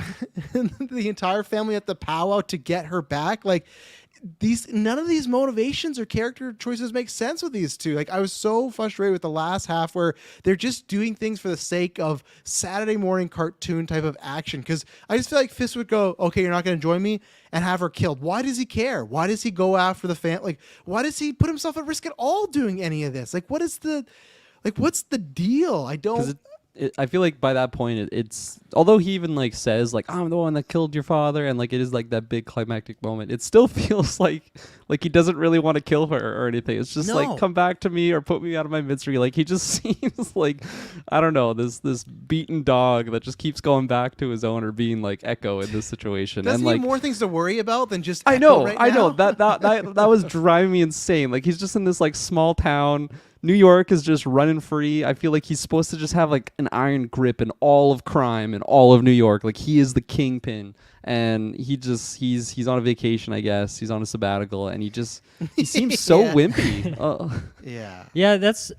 the entire family at the powwow to get her back? Like, none of these motivations or character choices make sense with these two. Like, I was so frustrated with the last half, where they're just doing things for the sake of Saturday morning cartoon type of action. Because I just feel like Fisk would go, "Okay, you're not going to join me," and have her killed. Why does he care? Why does he go after the fan? Like, why does he put himself at risk at all doing any of this? Like, what's the deal? I don't. I feel like by that point, it's although he even like says like, "I'm the one that killed your father," and like it is like that big climactic moment, it still feels like Like he doesn't really want to kill her or anything. It's just No. like, come back to me or put me out of my misery. Like he just seems like, I don't know, this beaten dog that just keeps going back to his owner, being like Echo in this situation. Doesn't and he like have more things to worry about than just I Echo know, right I know now? that was driving me insane. Like he's just in this like small town. New York is just running free. I feel like he's supposed to just have like an iron grip in all of crime in all of New York. Like he is the kingpin, and he's on a vacation, I guess. He's on a sabbatical, and he seems so Yeah. wimpy. Yeah. Yeah, that's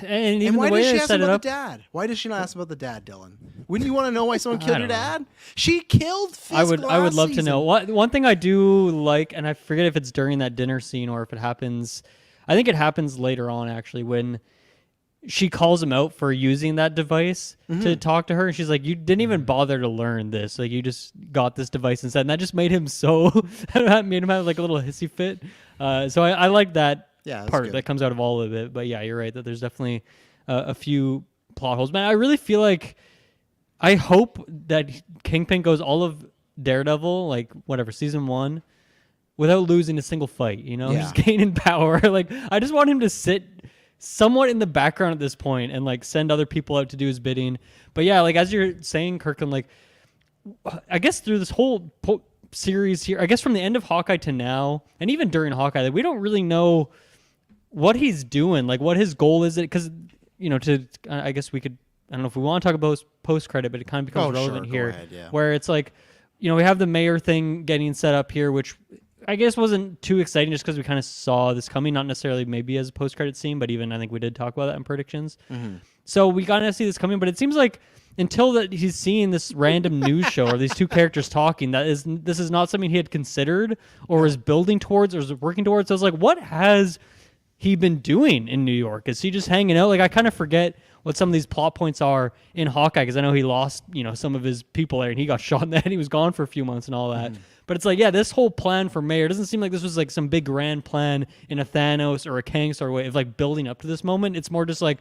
and even And why the way does she they ask set it about up. the dad? Why does she not ask about the dad, Dylan? Wouldn't you want to know why someone I killed your don't know. dad? She killed Fisk I would last love to season. know. One thing I do like, and I forget if it's during that dinner scene or if it happens. I think it happens later on actually when she calls him out for using that device to talk to her, and she's like, "You didn't even bother to learn this. Like you just got this device instead." And that just made him so made him have like a little hissy fit. So I like that Yeah, that's part good. that comes out of all of it. But yeah, you're right that there's definitely a few plot holes. Man, I really feel like I hope that Kingpin goes all of Daredevil, like whatever season 1, without losing a single fight. You know, Yeah. just gaining power. Like I just want him to sit somewhat in the background at this point and like send other people out to do his bidding. But yeah, like as you're saying, Kirkland, like I guess through this whole series here, I guess from the end of Hawkeye to now, and even during Hawkeye, like, we don't really know what he's doing, like what his goal is. It because I guess we could. I don't know if we want to talk about post credit, but it kind of becomes relevant go here, ahead, yeah. where it's like, we have the mayor thing getting set up here, which I guess wasn't too exciting just because we kind of saw this coming, not necessarily maybe as a post credit scene, but even I think we did talk about that in predictions. So we got to see this coming, but it seems like until that he's seeing this random news show or these two characters talking, this is not something he had considered or was building towards or was working towards. So I was like, what has he been doing in New York? Is he just hanging out? Like I kind of forget what some of these plot points are in Hawkeye because I know he lost, some of his people there and he got shot in the head. He was gone for a few months and all that. But it's like, yeah, this whole plan for mayor doesn't seem like this was like some big grand plan in a Thanos or a Kang sort of way of like building up to this moment. It's more just like,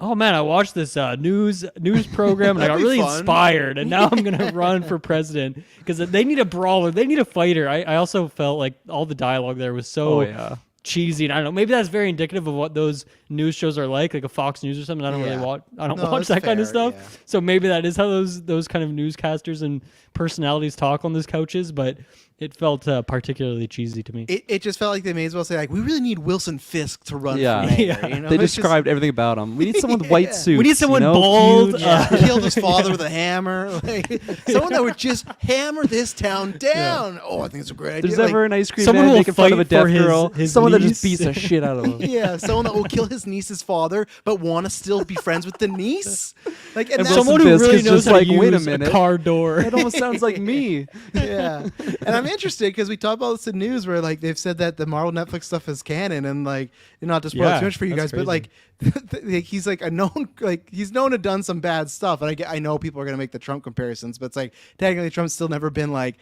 oh man, I watched this news program and I got That'd be really fun. inspired, and now I'm gonna run for president because they need a brawler, they need a fighter. I also felt like all the dialogue there was so Oh, yeah. cheesy, and I don't know, maybe that's very indicative of what those news shows are like a Fox News or something. I don't really Yeah. watch. I don't No, watch that's that kind of fair, stuff. yeah. So maybe that is how those kind of newscasters and personalities talk on those couches, but it felt particularly cheesy to me. It just felt like they may as well say, like, we really need Wilson Fisk to run Yeah. for mayor. Yeah. You know? They It's just- described everything about him. We need someone with white Yeah. suits. We need someone you know? bald, Huge. Yeah, killed his father with a hammer. Like, someone that would just hammer this town down. Oh, I think it's a great idea. There's Like, ever an ice cream someone man will making fun of a fight for deaf his- girl. his Someone that niece. just beats the shit out of him. yeah, someone that will kill his niece's father, but want to still be friends with the niece. Like, and And that's, Someone Wilson who Fisk really is knows just how like, to wait a use minute. car door. It almost sounds like me. yeah. And I'm interested because we talked about this in news where like they've said that the Marvel Netflix stuff is canon, and like not to spoil Yeah, too much for you guys, that's but like he's like a known he's known to done some bad stuff, and I know people are gonna make the Trump comparisons, but it's like technically Trump's still never been like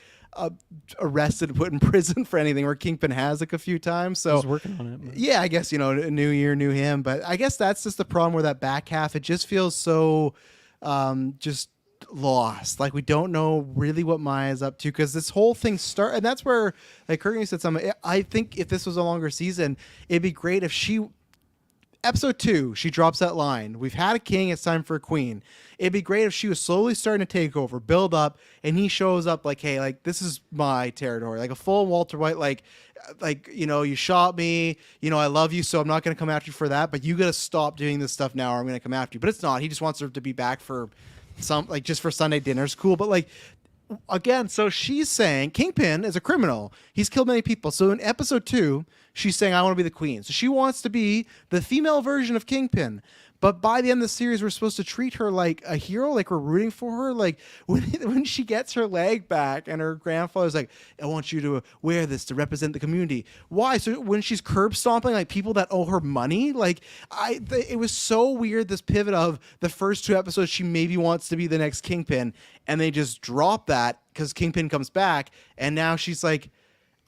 arrested, put in prison for anything, where Kingpin has like a few times. I So was working on it. but- yeah, I guess new year, new him, but I guess that's just the problem where that back half it just feels so just lost. Like we don't know really what Maya's up to because this whole thing and that's where like Kurgan said something. I think if this was a longer season, it'd be great if episode 2, she drops that line. We've had a king, it's time for a queen. It'd be great if she was slowly starting to take over, build up, and he shows up like, hey, like this is my territory. Like a full Walter White, like you shot me, I love you, so I'm not gonna come after you for that, but you gotta stop doing this stuff now or I'm gonna come after you. But it's not. He just wants her to be back for just for Sunday dinners. Cool. But like again, so she's saying Kingpin is a criminal. He's killed many people. So in episode 2, she's saying, I want to be the queen. So she wants to be the female version of Kingpin. But by the end of the series, we're supposed to treat her like a hero, like we're rooting for her. Like when she gets her leg back and her grandfather's like, I want you to wear this to represent the community. Why? So when she's curb stomping like people that owe her money, like it was so weird, this pivot of the first 2 episodes, she maybe wants to be the next Kingpin, and they just drop that because Kingpin comes back, and now she's like,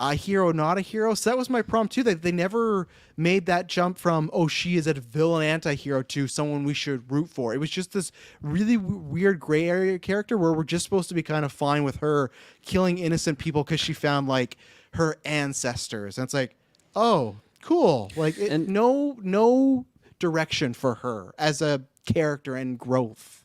a hero, not a hero. So that was my problem too. They never made that jump from, oh, she is a villain anti-hero to someone we should root for. It was just this really weird gray area character where we're just supposed to be kind of fine with her killing innocent people because she found like her ancestors. And it's like, oh, cool. Like And- no direction for her as a character and growth.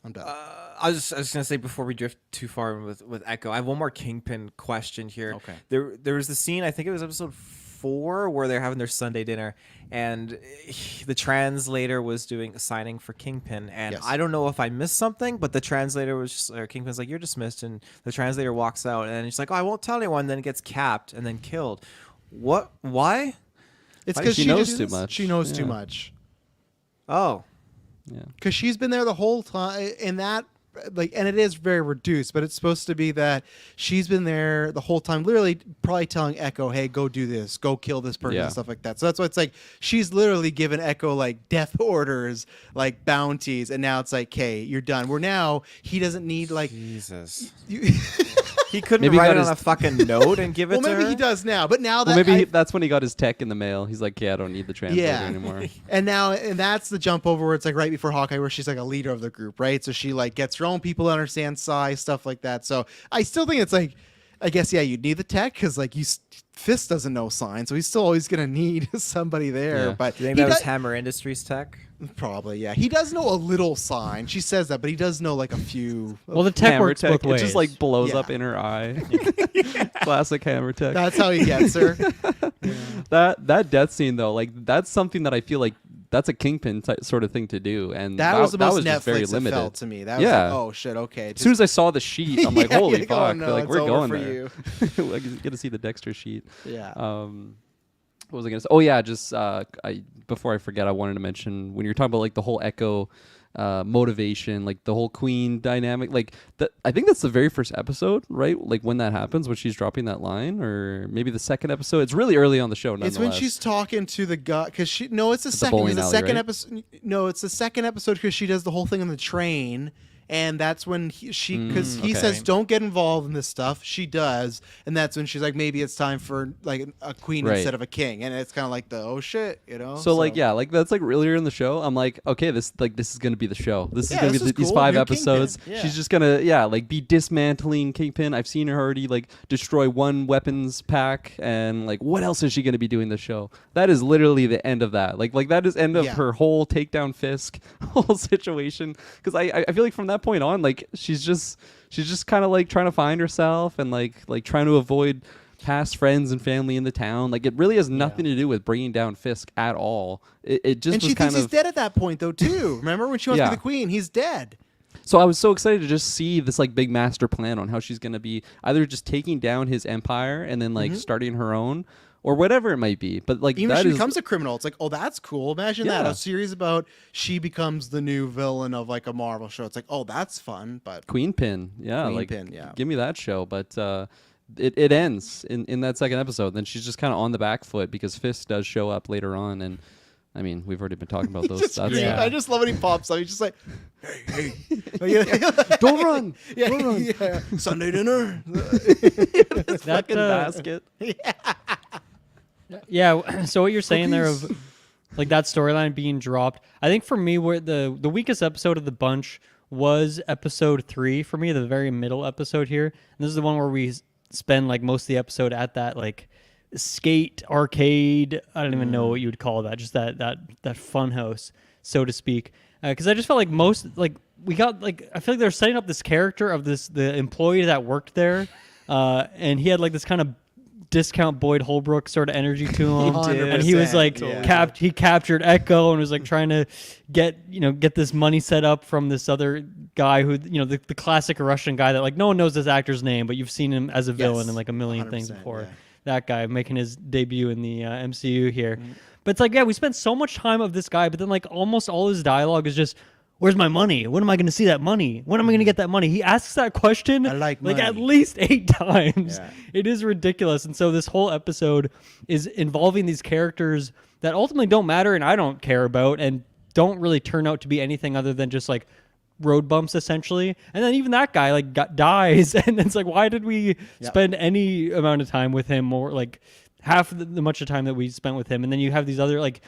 I'm done. I was gonna say before we drift too far with Echo, I have one more Kingpin question here. Okay. There was the scene, I think it was episode 4, where they're having their Sunday dinner, and the translator was doing a signing for Kingpin, and Yes. I don't know if I missed something, but the translator was just, or Kingpin's like, "You're dismissed," and the translator walks out, and he's like, "Oh, I won't tell anyone," then gets capped and then killed. What? Why? It's Why because did she knows did too this. much. She knows too Yeah. much. Oh, Yeah. Because she's been there the whole time, and that, like, and it is very reduced, but it's supposed to be that she's been there the whole time, literally probably telling Echo, "Hey, go do this, go kill this person," Yeah. and stuff like that. So that's why it's like she's literally given Echo like death orders, like bounties, and now it's like, "Okay, you're done." Where now he doesn't need like. Jesus. You, He couldn't Maybe he write got it on his- a fucking note and give it well, to maybe her? he does now, but now that Well, maybe I- that's when he got his tech in the mail. He's like, yeah, I don't need the translator Yeah. anymore. And that's the jump over where it's like right before Hawkeye, where she's like a leader of the group, right? So she like gets her own people to understand size, stuff like that. So I still think it's like, I guess, yeah, you'd need the tech because like Fist doesn't know sign, so he's still always gonna need somebody there. Yeah. But Do you think he that was does- Hammer Industries tech? probably, yeah. He does know a little sign. She says that, but he does know like a few. Well, the tech Hammer works tech, both it ways. just like blows Yeah. up in her eye. Classic hammer tech. That's how he gets her. That death scene though, like that's something that I feel like that's a Kingpin sort of thing to do, and That was the most just very Netflix it limited. felt to me. That was Yeah. like, oh shit, okay. As soon as I saw the sheet, I'm like, Yeah, holy you're like, fuck! oh, no, like it's we're over going for there. you. Like, get to see the Dexter sheet. Yeah. What was I gonna say? Oh yeah, just before I forget, I wanted to mention when you're talking about like the whole Echo motivation, like the whole Queen dynamic, like I think that's the very first episode, right? Like when that happens, when she's dropping that line, or maybe the second episode. It's really early on the show. It's when nonetheless. she's talking to the guy because she. No, it's the the second. bowling It's the alley, second right? episode. No, it's the second episode because she does the whole thing on the train, and that's when he okay. says don't get involved in this stuff. She does, and that's when she's like, maybe it's time for like a queen Right. instead of a king, and it's kind of like the oh shit, you know. So like yeah, like that's like earlier in the show. I'm like, okay, this is gonna be the show. This Yeah, is gonna this be is these cool. 5 You're episodes. Kingpin. Yeah. She's just gonna like be dismantling Kingpin. I've seen her already like destroy one weapons pack, and like what else is she gonna be doing this show? That is literally the end of that. Like that is end of Yeah. her whole takedown Fisk whole situation. Because I feel like from that point on, like she's just kind of like trying to find herself and like trying to avoid past friends and family in the town. Like it really has nothing to do with bringing down Fisk at all. It just and was she kind thinks he's of dead at that point though too. Remember when she wants to Yeah. be the queen? He's dead. so I was so excited to just see this like big master plan on how she's gonna be either just taking down his empire and then like starting her own or whatever it might be. But like Even if that she is becomes a criminal, it's like, oh, that's cool. Imagine that. Yeah. A series about she becomes the new villain of like a Marvel show. It's like, oh, that's fun. But Queen Pin. Yeah, Queen like Pin, yeah. give me that show. But it ends in that second episode. Then she's just kind of on the back foot because Fisk does show up later on, and I mean we've already been talking about those. just That's, green. Yeah. I just love when he pops up. He's just like, hey, hey. Don't run. Yeah, Don't run. yeah. Sunday dinner. that, Fucking basket. Yeah. So what you're saying there of like that storyline being dropped, I think for me, where the weakest episode of the bunch was episode 3 for me, the very middle episode here. And this is the one where we spend like most of the episode at that like skate arcade. I don't even know what you would call that. Just that fun house, so to speak. Because I just felt like most like we got like I feel like they're setting up this character of the employee that worked there, and he had like this kind of discount Boyd Holbrook sort of energy to him, and he was 100%, like yeah. he captured Echo and was like trying to get this money set up from this other guy who the classic Russian guy that like no one knows this actor's name, but you've seen him as a villain in like a million things 100%, before. yeah. That guy making his debut in the MCU here. But it's like, yeah, we spent so much time of this guy, but then like almost all his dialogue is just, where's my money? When am I going to see that money? When am I going to get that money? He asks that question I like at money. least 8 times. Yeah. It is ridiculous. And so this whole episode is involving these characters that ultimately don't matter and I don't care about and don't really turn out to be anything other than just like road bumps essentially. And then even that guy like dies and it's like, why did we spend any amount of time with him, or like half the much of time that we spent with him? And then you have these other like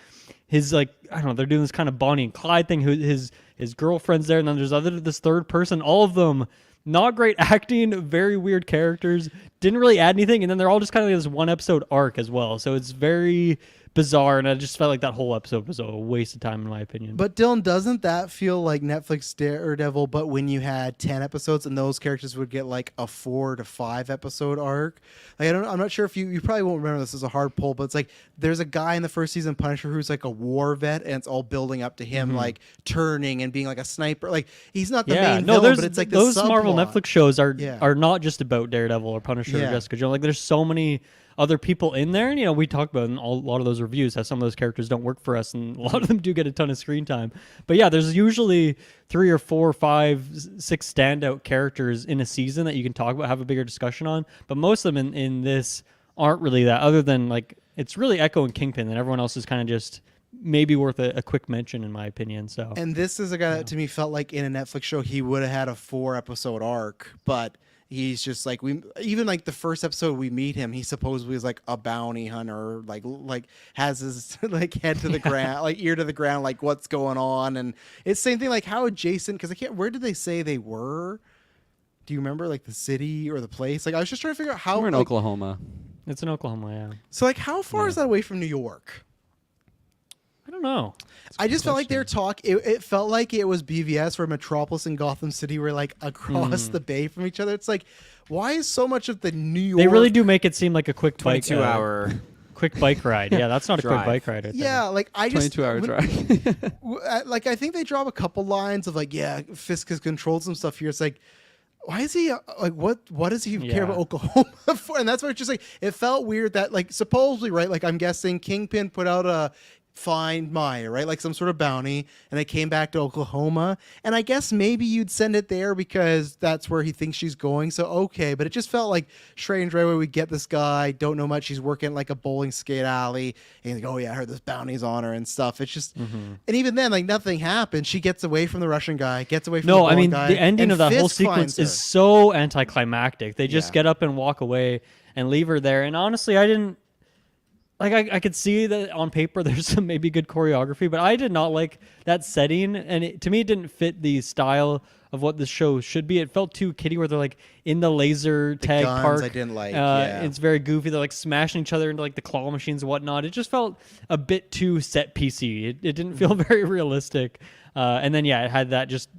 his like I don't know, they're doing this kind of Bonnie and Clyde thing, who his girlfriend's there, and then there's this third person. All of them not great acting, very weird characters, didn't really add anything, and then they're all just kind of like this one episode arc as well. So it's very bizarre, and I just felt like that whole episode was a waste of time in my opinion. But Dylan, doesn't that feel like Netflix Daredevil, but when you had 10 episodes and those characters would get like a 4 to 5 episode arc? Like I'm not sure if you probably won't remember this as a hard pull, but it's like there's a guy in the first season Punisher who's like a war vet, and it's all building up to him like turning and being like a sniper. Like he's not the main villain, but it's like those this Marvel subplot. Netflix shows are Yeah. are not just about Daredevil or Punisher or Yeah. Jessica Jones. Like there's so many other people in there, and we talked about in a lot of those reviews how some of those characters don't work for us, and a lot of them do get a ton of screen time. But yeah, there's usually 3 or 4 or 5, 6 standout characters in a season that you can talk about, have a bigger discussion on. But most of them in this aren't really that, other than like it's really Echo and Kingpin, and everyone else is kind of just maybe worth a quick mention in my opinion. So And this is a guy that to me felt like in a Netflix show he would have had a 4 episode arc, but he's just like even like the first episode we meet him, he supposedly is like a bounty hunter, like has his like head to the ground, like ear to the ground, like what's going on. And it's same thing like how adjacent, because I can't, where did they say they were? Do you remember like the city or the place? Like I was just trying to figure out how We're in like, Oklahoma. it's in Oklahoma, yeah. so like how far is that away from New York? I don't know. I just felt like their talk. It felt like it was BVS, where Metropolis and Gotham City were like across the bay from each other. It's like, why is so much of the New York? They really do make it seem like a quick bike 22-hour. quick bike ride. Yeah, that's not a quick Drive. bike ride. I think. Yeah, like I just 22-hour drive. like I think they drop a couple lines of like, yeah, Fisk has controlled some stuff here. It's like, why is he like what does he care Yeah. about Oklahoma for? And that's why it's just like it felt weird that like supposedly, right, like I'm guessing Kingpin put out a find Maya, right, like some sort of bounty, and they came back to Oklahoma, and I guess maybe you'd send it there because that's where he thinks she's going. So okay, but it just felt like strange right away. We get this guy, don't know much, he's working like a bowling skate alley, and he's like, oh yeah, I heard this bounty's on her and stuff. It's just and even then like nothing happens. She gets away from the Russian guy, gets away from the No, I bowling mean guy, the ending and of that whole Fisk finds sequence is her. so anticlimactic. They just Yeah. get up and walk away and leave her there. And honestly, I didn't like. I could see that on paper there's some maybe good choreography, but I did not like that setting. And to me, it didn't fit the style of what the show should be. It felt too kiddie, where they're like in the laser tag guns park. I didn't like, yeah. It's very goofy. They're like smashing each other into like the claw machines and whatnot. It just felt a bit too set PC. It didn't feel very realistic. And then yeah, it had that just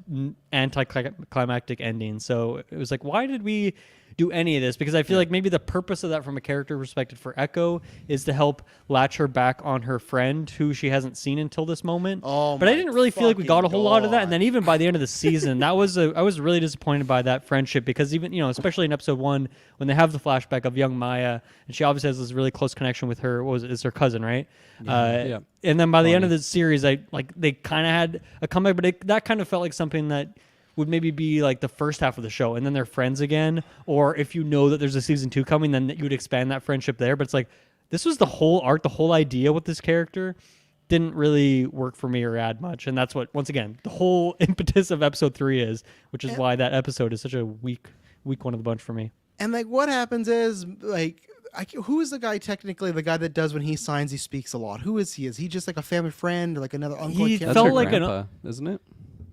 anticlimactic ending. So it was like, why did we do any of this? Because I feel like maybe the purpose of that from a character perspective for Echo is to help latch her back on her friend who she hasn't seen until this moment. Oh but I my didn't really feel like we got a fucking whole lot of that. God. And then even by the end of the season, I was really disappointed by that friendship, because even, especially in episode 1 when they have the flashback of young Maya, and she obviously has this really close connection with her, what was it? It's her cousin, right? Yeah. And then by the end of the series, they kind of had a comeback, but that kind of felt like something that would maybe be like the first half of the show, and then they're friends again. Or if you know that there's a season 2 coming, then you would expand that friendship there. But it's like, this was the whole arc, the whole idea with this character didn't really work for me or add much. And that's what, once again, the whole impetus of episode 3 is, which is why that episode is such a weak one of the bunch for me. And like what happens is like who is the guy technically, the guy that does when he signs he speaks a lot? Who is he? Is he just like a family friend or like another uncle? I He can't That's felt her like an- grandpa, isn't it?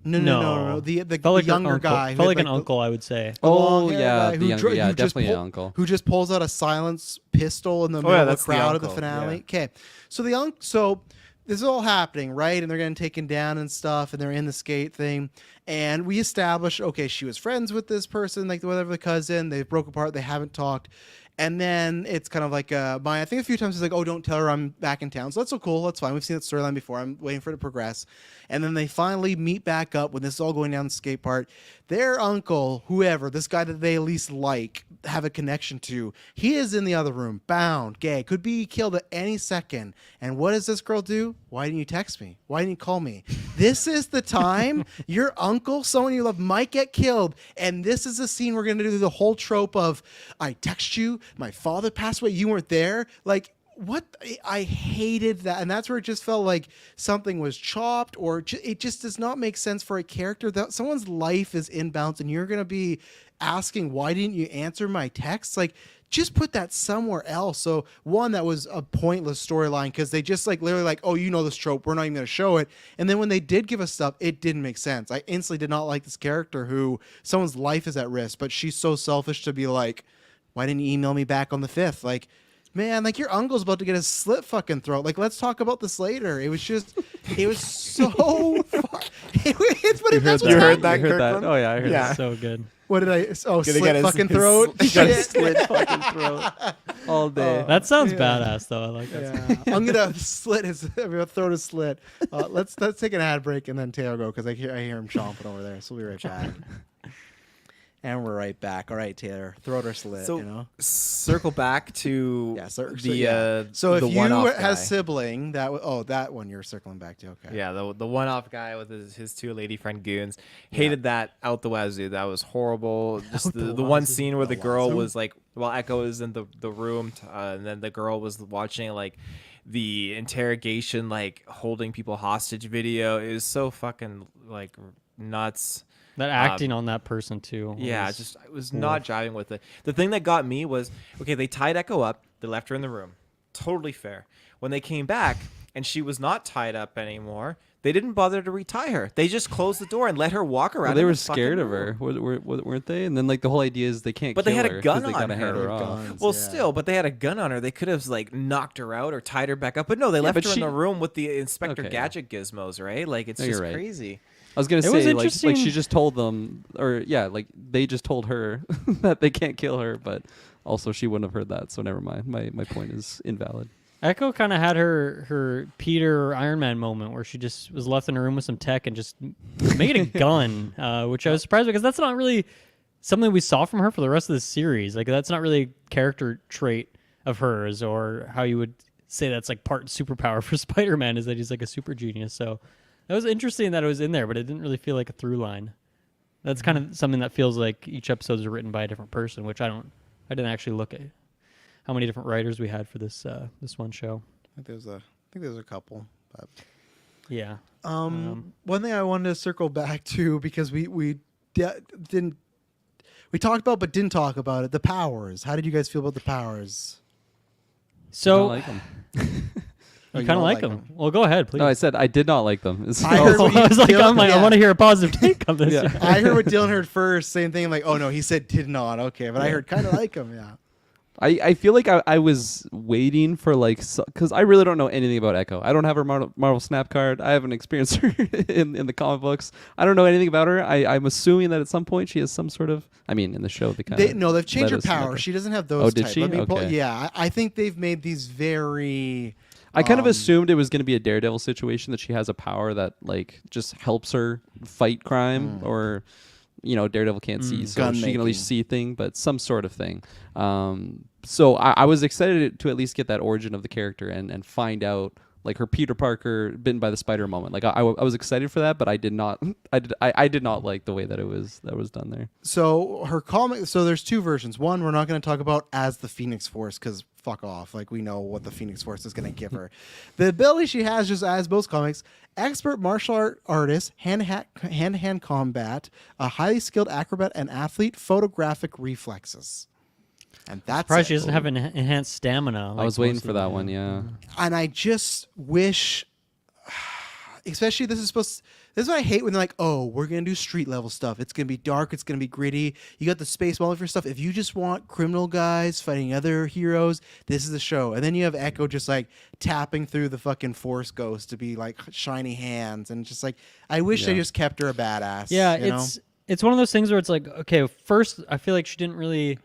No. The Felt like an younger uncle. guy. who Felt had, like an the- uncle, I would say. the Oh, long-haired yeah, guy the who younger- dr- yeah, who just definitely an uncle. Who just pulls out a silence pistol in the Oh, middle yeah, of that's the the crowd of the uncle, finale. yeah. Okay, so so this is all happening, right? And they're getting taken down and stuff, and they're in the skate thing. And we establish, okay, she was friends with this person, like whatever the cousin. They broke apart. They haven't talked. And then it's kind of like Maya, I think a few times it's like, oh, don't tell her I'm back in town. So that's so cool. That's fine. We've seen that storyline before. I'm waiting for it to progress. And then they finally meet back up when this is all going down the skate park. Their uncle, whoever, this guy that they at least like, have a connection to, he is in the other room, bound, gay, could be killed at any second. And what does this girl do? Why didn't you text me? Why didn't you call me? This is the time your uncle, someone you love, might get killed. And this is the scene we're going to do the whole trope of, I text you, my father passed away, you weren't there. Like, what I hated that, and that's where it just felt like something was chopped, or it just does not make sense for a character that someone's life is inbounds, and you're gonna be asking, why didn't you answer my text? Like, just put that somewhere else. So one, that was a pointless storyline because they just like literally like, oh, you know this trope, we're not even gonna show it. And then when they did give us stuff, it didn't make sense. I instantly did not like this character who someone's life is at risk, but she's so selfish to be like, why didn't you email me back on the 5th? Like, man, like your uncle's about to get his slit fucking throat. Like, let's talk about this later. It was just, it was so far. It's what You that's heard what's heard happening. that, You heard that? Kirkland? Oh yeah, I heard Yeah. that. So good. What did I? Oh, Gonna slit get his- fucking his- throat. he got his Shit. Slit fucking throat all day. That sounds yeah. badass, though. I like that. Yeah, I'm gonna slit his. I'm gonna throat his slit. Let's take an ad break and then Taylor go because I hear him chomping over there. So we'll be right back. And we're right back. All right, Taylor, throat or slit. So you know. circle back to Yeah. So the yeah. So the if you one-off has guy. sibling, that one you're circling back to. Okay. Yeah, the one-off guy with his two lady friend goons. Hated that out the wazoo. That was horrible. Just Out the the one wazoo. scene where the The girl wazoo? was like, while Echo is in the room, and then the girl was watching like the interrogation, like holding people hostage video. It was so fucking like nuts. That acting on that person too. Yeah, was- just I was not jiving with it. The thing that got me was, okay, they tied Echo up, they left her in the room. Totally fair. When they came back and she was not tied up anymore, they didn't bother to retie her. They just closed the door and let her walk around. Well, they in were the fucking scared of room. her, weren't they? And then like the whole idea is they can't. But they kill had a her 'cause gun they on gotta hand her. her off. Guns, Well, yeah. still, but they had a gun on her. They could have like knocked her out or tied her back up. But no, they left but her in she- the room with the Inspector Okay. Gadget gizmos, right? Like it's No, you're just right. crazy. I was gonna It was say like she interesting- just told them, or yeah, like they just told her that they can't kill her, but also she wouldn't have heard that, so never mind. My point is invalid. Echo kind of had her Peter or Iron Man moment where she just was left in a room with some tech and just made a gun, which I was surprised because that's not really something we saw from her for the rest of the series. Like that's not really a character trait of hers, or how you would say that's like part superpower for Spider-Man is that he's like a super genius. So that was interesting that it was in there, but it didn't really feel like a through line. That's kind of something that feels like each episode is written by a different person, which I didn't actually look at how many different writers we had for this this one show. I think there's a couple. But. Yeah. One thing I wanted to circle back to because we didn't we talked about but didn't talk about it. The powers. How did you guys feel about the powers? So I like them. Oh, you you kind of don't like like them. 'em? Well, go ahead, please. No, I said I did not like them. I heard Oh, what you I was like, feel- I yeah. want to hear a positive take on this. Yeah. I heard what Dylan heard first. Same thing. I'm like, oh no, he said did not. Okay, but I heard kind of like him. Yeah. I feel like I was waiting for like because I really don't know anything about Echo. I don't have her Marvel Snap card. I haven't experienced her in the comic books. I don't know anything about her. I'm assuming that at some point she has some sort of. I mean, in the show they kind of No, they've changed her power. She doesn't have those. Oh, did type. she? Let me pull- Okay. yeah, I think they've made these very. I kind of assumed it was going to be a Daredevil situation that she has a power that like just helps her fight crime or. Daredevil can't see, so she can at least see thing, but some sort of thing. So I was excited to at least get that origin of the character and find out like her Peter Parker bitten by the spider moment. Like I was excited for that, but I did not. I did not like the way that was done there. So her comic. So there's two versions. One we're not going to talk about as the Phoenix Force because fuck off. Like we know what the Phoenix Force is going to give her. The ability she has, just as most comics, expert martial artist, hand-to-hand combat, a highly skilled acrobat and athlete, photographic reflexes. And that's Surprised it. she doesn't have an enhanced stamina. I like was waiting most for of that them. one. Yeah. And I just wish, especially this is what I hate when they're like, oh, we're gonna do street level stuff. It's gonna be dark. It's gonna be gritty. You got the space for stuff. If you just want criminal guys fighting other heroes, this is the show. And then you have Echo just like tapping through the fucking Force Ghost to be like shiny hands and just like I wish they Yeah. just kept her a badass. Yeah, you know? it's one of those things where it's like, okay, first I feel like she didn't really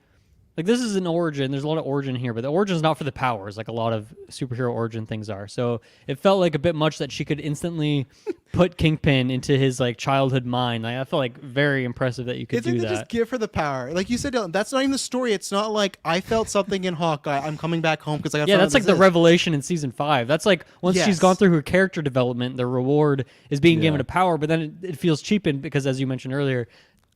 like this is an origin. There's a lot of origin here, but the origin is not for the powers like a lot of superhero origin things are. So it felt like a bit much that she could instantly put Kingpin into his like childhood mind. Like, I felt like very impressive that you could Isn't do it that. just give her the power? Like you said, Dylan, that's not even the story. It's not like I felt something in Hawkeye. I'm coming back home because I got. Yeah, that's like the revelation in season 5. That's like once Yes. she's gone through her character development, the reward is being given a power, but then it feels cheapened because, as you mentioned earlier,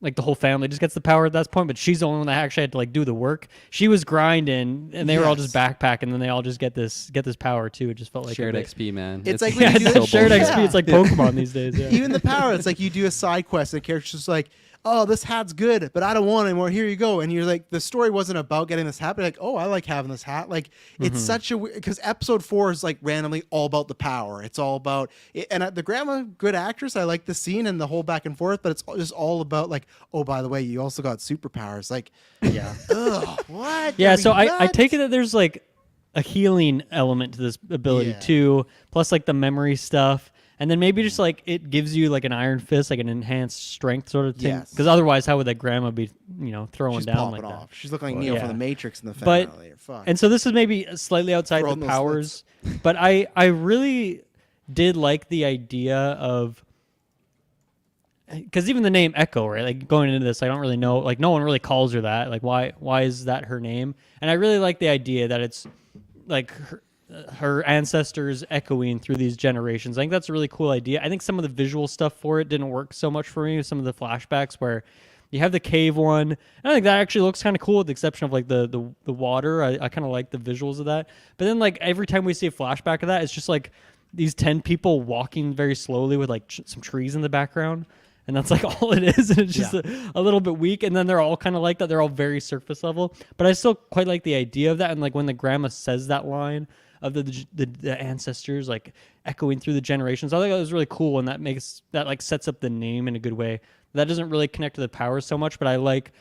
like the whole family just gets the power at that point, but she's the only one that actually had to like do the work. She was grinding, and they were all just backpacking, and then they all just get this power too. It just felt like Shared a bit- XP, man. It's like Yeah, when you do it's shared bullshit. XP. It's like Pokemon these days. Yeah. Even the power, it's like you do a side quest and the character's just like, oh, this hat's good, but I don't want it anymore. Here you go. And you're like, the story wasn't about getting this hat, but like, oh, I like having this hat. Like, it's such a because episode 4 is like randomly all about the power. It's all about it, and the grandma, good actress. I like the scene and the whole back and forth, but it's just all about like, oh, by the way, you also got superpowers. Like, Yeah. ugh, what? Yeah, Are so we I take it nuts? that there's like a healing element to this ability Yeah. too, plus like the memory stuff, and then maybe just like it gives you like an iron fist, like an enhanced strength sort of thing. Yes. Because otherwise, how would that grandma be, throwing She's down popping like off. that? She's looking like Neo yeah. from the Matrix in the But- finale. Fuck. And so this is maybe slightly outside Throwing the those powers, but I really did like the idea of. Because even the name Echo, right? Like going into this, I don't really know. Like no one really calls her that. Like why is that her name? And I really like the idea that it's like her ancestors echoing through these generations. I think that's a really cool idea. I think some of the visual stuff for it didn't work so much for me. Some of the flashbacks where you have the cave one, and I think that actually looks kind of cool with the exception of like the water. I kind of like the visuals of that. But then like every time we see a flashback of that, it's just like these 10 people walking very slowly with like some trees in the background. And that's like all it is. And it's just a little bit weak. And then they're all kind of like that. They're all very surface level. But I still quite like the idea of that. And like when the grandma says that line of the ancestors like echoing through the generations, I think that was really cool. And that like sets up the name in a good way. That doesn't really connect to the powers so much, but I like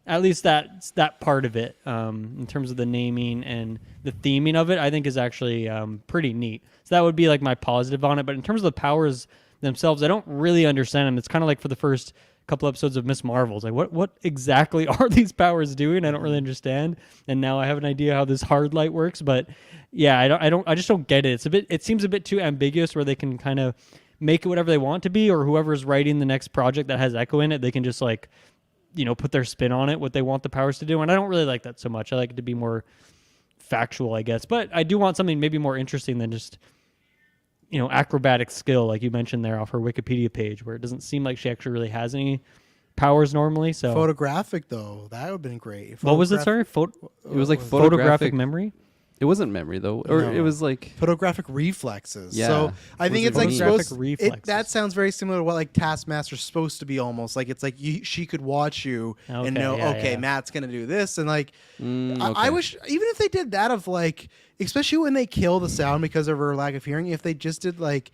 at least that part of it in terms of the naming and the theming of it, I think is actually pretty neat. So that would be like my positive on it. But in terms of the powers themselves, I don't really understand them. It's kind of like for the first couple episodes of Miss Marvel. It's like what exactly are these powers doing? I don't really understand. And now I have an idea how this hard light works, but yeah, I just don't get it. It seems a bit too ambiguous where they can kind of make it whatever they want to be, or whoever's writing the next project that has Echo in it, they can just like put their spin on it, what they want the powers to do. And I don't really like that so much. I like it to be more factual, I guess. But I do want something maybe more interesting than just acrobatic skill, like you mentioned there off her Wikipedia page, where it doesn't seem like she actually really has any powers normally. So photographic though, that would have been great. what was it? Sorry, It was like photographic memory. It wasn't memory though, or No. it was like Photographic reflexes. Yeah. So I think it's like Photographic supposed. reflexes. That sounds very similar to what like Taskmaster's supposed to be. Almost like it's like she could watch you Okay, and know, yeah, okay, yeah. Matt's gonna do this, and like I okay. wish even if they did that of like, especially when they kill the sound because of her lack of hearing, if they just did like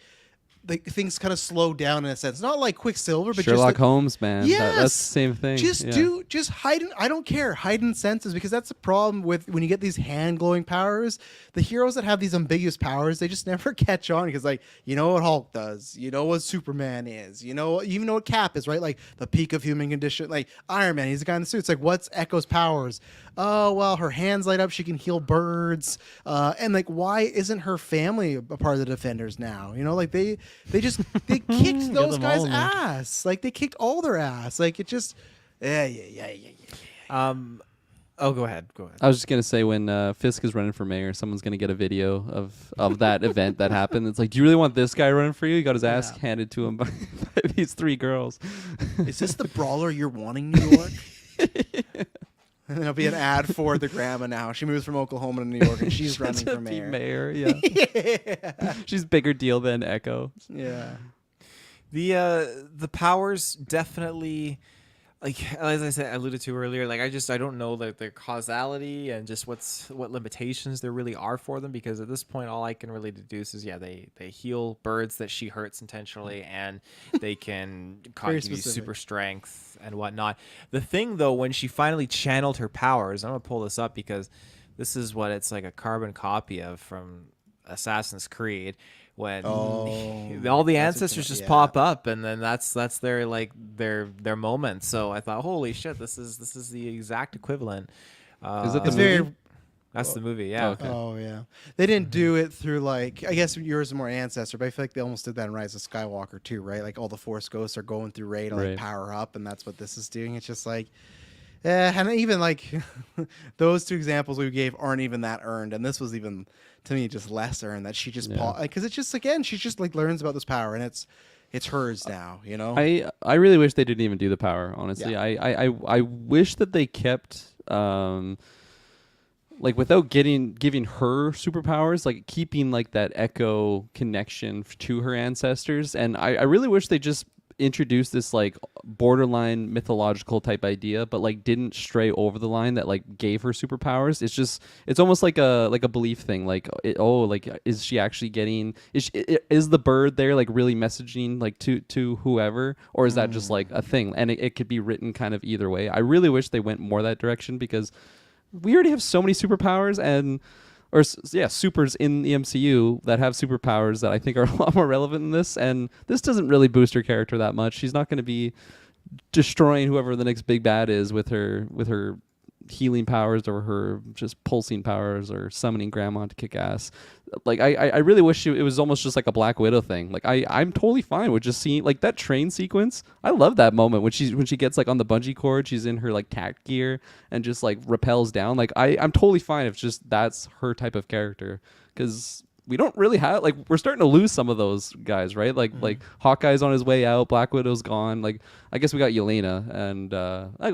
things kind of slow down in a sense, not like Quicksilver, but Sherlock just Holmes, man. Yes. That's the same thing. Just heighten. I don't care. Heightened senses, because that's the problem with when you get these hand glowing powers. The heroes that have these ambiguous powers, they just never catch on, because like, you know what Hulk does, you know what Superman is, you even know what Cap is, right? Like the peak of human condition. Like Iron Man, he's the guy in the suit. It's like, what's Echo's powers? Oh well, her hands light up. She can heal birds. And like, why isn't her family a part of the Defenders now? Like they kicked Get those them guys' all in there. ass. Like they kicked all their ass. Like it just, yeah. Oh, go ahead. I was just gonna say, when Fisk is running for mayor, someone's gonna get a video of that event that happened. It's like, do you really want this guy running for you? He got his ass handed to him by these 3 girls. Is this the brawler you're wanting, New York? And then it'll be an ad for the grandma now. She moves from Oklahoma to New York, and she's running to for be mayor. Yeah. She's bigger deal than Echo. Yeah. The powers definitely, like as I said, alluded to earlier, like I don't know like their causality and just what limitations there really are for them, because at this point all I can really deduce is they heal birds that she hurts intentionally, and they can Very give you specific. super strength and whatnot. The thing though, when she finally channeled her powers, I'm gonna pull this up because this is what it's like a carbon copy of from Assassin's Creed, when all the that's ancestors just yeah. pop up, and then that's their like their moment. So I thought, holy shit, this is the exact equivalent. Is it the It's movie? very. That's the movie, yeah. Okay. Oh yeah. They didn't do it through like, I guess yours is more ancestor, but I feel like they almost did that in Rise of Skywalker too, right? Like all the Force ghosts are going through Rey to like Right. power up, and that's what this is doing. It's just like, and even like those 2 examples we gave aren't even that earned, and this was even to me just less earned, that she just Yeah. because it's just, again, she just like learns about this power, and it's hers now. You know. I really wish they didn't even do the power. Honestly, Yeah. I wish that they kept like without giving her superpowers, like keeping like that Echo connection to her ancestors. And I really wish they just introduced this like borderline mythological type idea, but like didn't stray over the line that like gave her superpowers. It's almost like a belief thing. Like is she actually getting is the bird there like really messaging like to whoever, or is that just like a thing? And it could be written kind of either way. I really wish they went more that direction, because we already have so many superpowers supers in the MCU that have superpowers that I think are a lot more relevant in this. And this doesn't really boost her character that much. She's not going to be destroying whoever the next big bad is with her healing powers or her just pulsing powers or summoning grandma to kick ass. Like I really wish it was almost just like a Black Widow thing. Like I'm totally fine with just seeing like that train sequence. I love that moment when she gets like on the bungee cord, she's in her like tact gear and just like rappels down. Like I'm totally fine if just that's her type of character, because we don't really have, like, we're starting to lose some of those guys, right? Like Hawkeye's on his way out, Black Widow's gone. Like I guess we got Yelena and I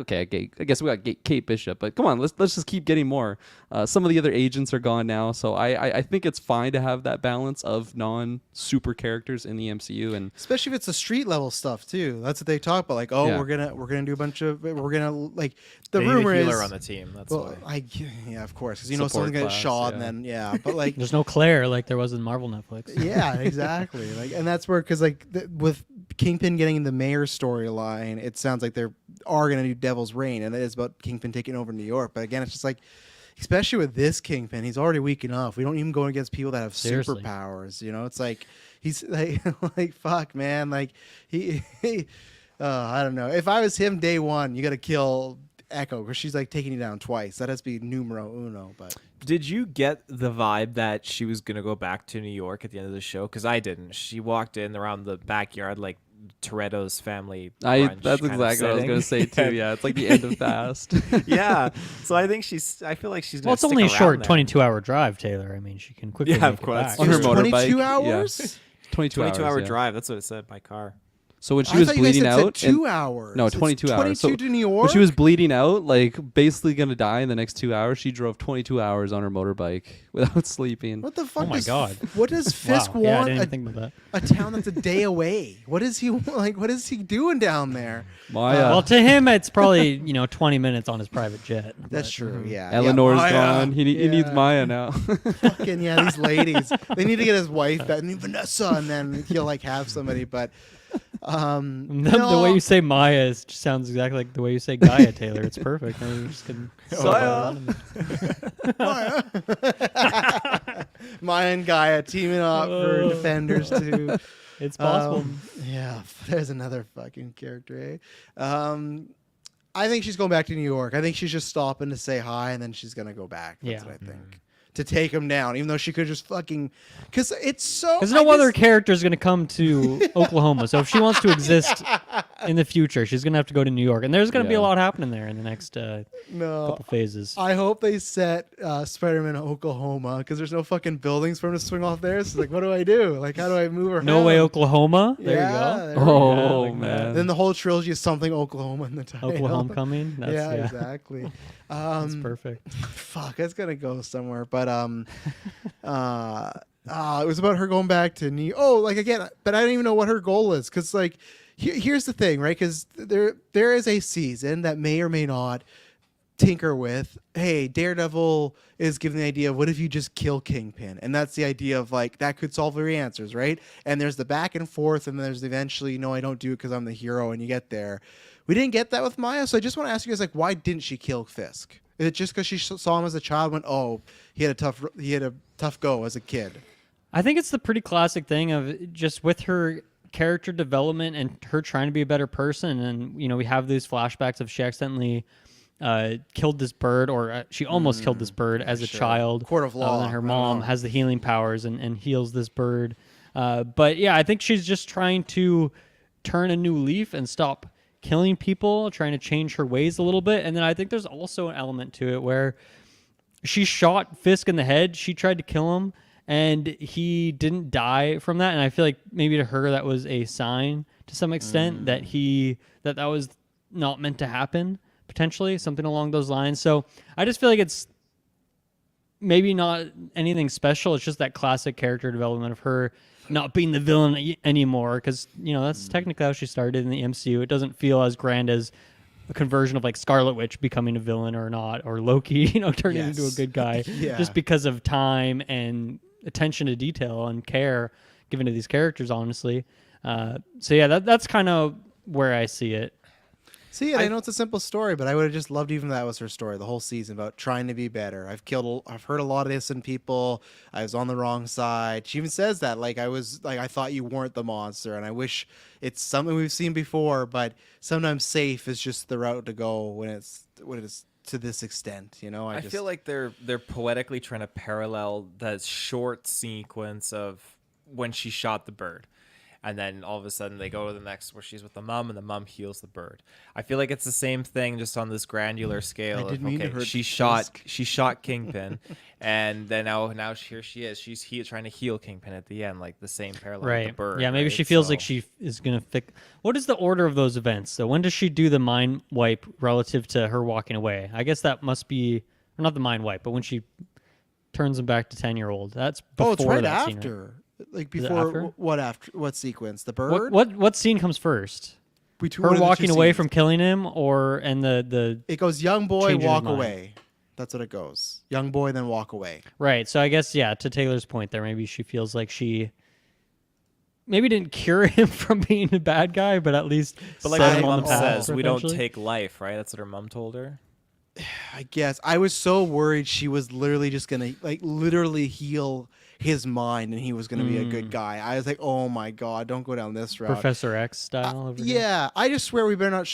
guess we got Kate Bishop, but come on, let's just keep getting more. Some of the other agents are gone now, so I think it's fine to have that balance of non-super characters in the MCU, and especially if it's the street level stuff too. That's what they talk about. Like, oh, Yeah. we're gonna do a bunch of, we're gonna like the They need a rumor healer is on the team. That's well, why. yeah, of course, because Support someone's gonna get class, shot yeah. and then but like There's no Claire like there was in Marvel Netflix. yeah, exactly. Like, and that's where, because like with Kingpin getting the mayor storyline, it sounds like they're gonna do Devil's Reign, and it is about Kingpin taking over New York. But again, it's just like, especially with this Kingpin, he's already weak enough. We don't even go against people that have Seriously. superpowers. You know, it's like he's like like fuck, man. Like he I don't know. If I was him day one, you got to kill Echo because she's like taking you down twice. That has to be numero uno. But Did you get the vibe that she was gonna go back to New York at the end of the show? Because I didn't. She walked in around the backyard like Toretto's family. brunch that's kind of exactly what I was gonna say setting. too. Yeah, it's like the end of Fast. Yeah. So I think I feel like she's gonna. Well, it's stick only a around short there. 22-hour drive, Taylor. I mean, she can quickly Yeah, make of it course. back. On her It's motorbike. 22 yeah. hours. 22 hours. 22-hour yeah. drive. That's what it said by car. So when she I was thought you guys bleeding had said out, 2 hours. no, It's 22 hours. 22 to New York. when she was bleeding out, like basically gonna die in the next 2 hours, she drove 22 hours on her motorbike without sleeping. What the fuck? Oh my God. What does Fisk Wow. Yeah, I want? didn't even think about that. A town that's a day away. What is he like? What is he doing down there? Maya, Well, to him, it's probably 20 minutes on his private jet. That's but- true. Yeah. Eleanor's Maya. gone. He needs Yeah. Maya now. Fucking yeah, these ladies. They need to get his wife back, and Vanessa, and then he'll like have somebody. But The way you say Maya just sounds exactly like the way you say Gaia, Taylor. It's perfect. Maybe we just can Maya and Gaia teaming up for Oh. Defenders too. It's possible. Yeah, there's another fucking character. I think she's going back to New York. I think she's just stopping to say hi, and then she's gonna go back. That's Yeah. what I think. To take him down, even though she could just fucking, because it's so. Because I no other just- character is going to come to Oklahoma. So if she wants to exist in the future, she's going to have to go to New York. And there's going to be a Yeah. lot happening there in the next No, couple phases. I hope they set Spider-Man in Oklahoma because there's no fucking buildings for him to swing off there. So like, what do I do? Like, how do I move around? No Way, Oklahoma. There Yeah, you go. there we go. Oh like man. Then the whole trilogy is something Oklahoma in the title. Oklahoma coming. That's, yeah, yeah, exactly. that's perfect. Fuck, that's gonna go somewhere. But it was about her going back to New. Oh, like again, but I don't even know what her goal is because like here's the thing, right? Because there is a season that may or may not tinker with. Hey, Daredevil is giving the idea of what if you just kill Kingpin, and that's the idea of like that could solve your answers, right? And there's the back and forth, and there's eventually no, I don't do it because I'm the hero, and you get there. We didn't get that with Maya, so I just want to ask you guys, like, why didn't she kill Fisk? Is it just because she saw him as a child? Went, oh, he had a tough go as a kid. I think it's the pretty classic thing of just with her character development and her trying to be a better person. And, we have these flashbacks of she accidentally killed this bird, or she almost killed this bird as a child. Court of law. And then her I don't mom know. has the healing powers and heals this bird. But yeah, I think she's just trying to turn a new leaf and stop killing people, trying to change her ways a little bit. And then I think there's also an element to it where she shot Fisk in the head. She tried to kill him. and he didn't die from that. And I feel like maybe to her that was a sign to some extent that that was not meant to happen, potentially something along those lines. So I just feel like it's maybe not anything special. It's just that classic character development of her not being the villain anymore, because that's technically how she started in the MCU. It doesn't feel as grand as a conversion of like Scarlet Witch becoming a villain or not, or Loki, turning into a good guy, Yeah. just because of time and attention to detail and care given to these characters, honestly. So yeah, that's kind of where I see it. See, I know it's a simple story, but I would have just loved even that was her story the whole season about trying to be better. I've heard a lot of innocent people. I was on the wrong side. She even says that, like, I thought you weren't the monster, and I wish it's something we've seen before, but sometimes safe is just the route to go when it's to this extent, I feel like they're poetically trying to parallel that short sequence of when she shot the bird. And then all of a sudden they go to the next where she's with the mom and the mom heals the bird. I feel like it's the same thing, just on this granular scale. She shot Kingpin, and then now here she is. She's trying to heal Kingpin at the end, like the same parallel with the bird. Yeah, maybe right? she feels like she is gonna fix. What is the order of those events? So when does she do the mind wipe relative to her walking away? I guess that must be, or not the mind wipe, but when she turns him back to 10-year-old. That's before it's right that after. scene, right? Like Is it before after? what sequence? The bird? What scene comes first? Between Her one of the two walking away scenes. from killing him, and the It goes young boy, Changes his walk mind. away. That's what it goes. Young boy, then walk away. right. So I guess to Taylor's point there, maybe she feels like she maybe didn't cure him from being a bad guy, but at least But like set her him on mom the path, says, we don't potentially. take life, right? That's what her mom told her. I guess I was so worried she was literally just gonna literally heal his mind and he was gonna be a good guy. I was like, oh my god, don't go down this route. Professor X style. over here. Yeah, I just swear we better not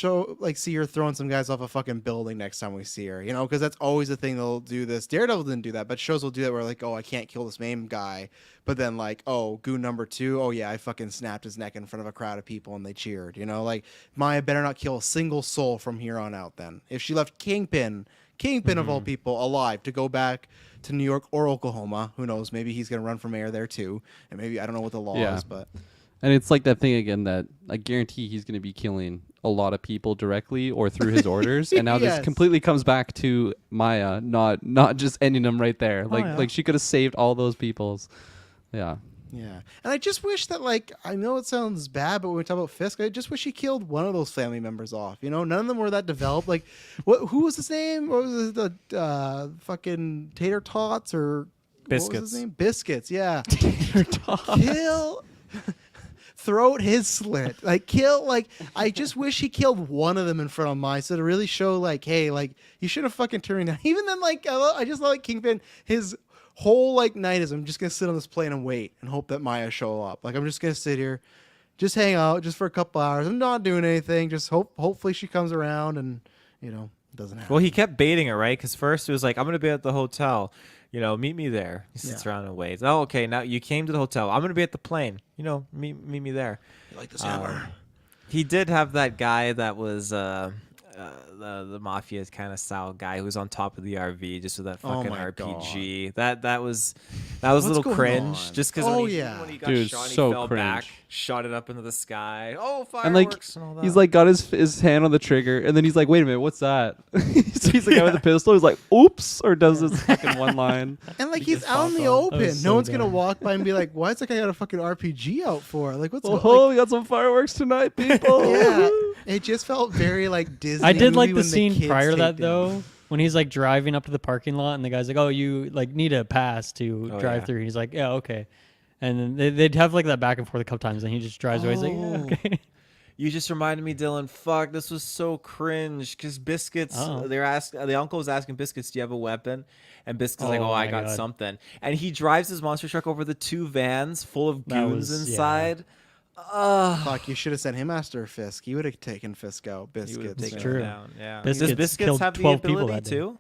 see her throwing some guys off a fucking building next time we see her, because that's always the thing they'll do this. Daredevil didn't do that, but shows will do that where like, oh, I can't kill this main guy, but then like, oh, goon number 2, oh yeah, I fucking snapped his neck in front of a crowd of people and they cheered, like Maya better not kill a single soul from here on out then. If she left Kingpin of all people alive to go back to New York or Oklahoma, who knows, maybe he's gonna run for mayor there too, and maybe I don't know what the law Yeah. is, but And it's like that thing again that I guarantee he's going to be killing a lot of people directly or through his orders. And now Yes. this completely comes back to Maya, not just ending them right there. Like she could have saved all those people's. Yeah. yeah, and I just wish that, like, I know it sounds bad, but when we talk about Fisk, I just wish he killed one of those family members off. None of them were that developed. Like, who was his name? What was it, the fucking Tater Tots or What was Biscuits. his name? Biscuits. Yeah. Kill. Throat his slit. I just wish he killed one of them in front of mine, so to really show, like, hey, like, you should have fucking turned me down. Even then, like, I just like Kingpin, his whole like night is I'm just gonna sit on this plane and wait and hope that Maya show up. Like, I'm just gonna sit here, just hang out just for a couple hours. I'm not doing anything. Just hopefully she comes around and it doesn't happen. Well, he kept baiting her, right? Because first it was like, I'm going to be at the hotel. Meet me there. He sits around and waits. Oh, okay. Now you came to the hotel. I'm going to be at the plane. Meet me there. You like this hammer? He did have that guy that was the mafia kind of style guy who was on top of the RV just with that Oh fucking my RPG. That was a What's little going cringe. on? Just because Oh, when yeah. he got Dude, shot, he so fell back, cringe. shot it up into the sky. Oh, And like fireworks and all that. he's like got his hand on the trigger, and then he's like, "Wait a minute, what's that?" He's the guy with the pistol. He's like, "Oops," or does this fucking one line. And like He he's just out in hopped the on. That open. was No so one's gonna dumb. walk by and be like, "Why is that guy got a fucking RPG out for?" Like, what's Oh, we got some fireworks tonight, people. yeah? It just felt very like Disney. I did like movie the when scene kids prior to that taped it. though, when he's like driving up to the parking lot and the guy's like, "Oh, you like need a pass to Oh, drive yeah. through." He's like, "Yeah, okay." And then they'd have like that back and forth a couple times, and he just drives away. He's like, Oh. "Yeah, okay." You just reminded me, Dylan. Fuck, this was so cringe. Because Biscuits, Oh. the uncle was asking Biscuits, "Do you have a weapon?" And Biscuits like, Oh "Oh, I my got God. something." And he drives his monster truck over the 2 vans full of That goons was- yeah. inside. Fuck, you should have sent him after Fisk. He would have taken Fisk out. He would've Biscuits. taken True. him down. Yeah. Biscuits Does Biscuits killed have the 12 people ability that day. too?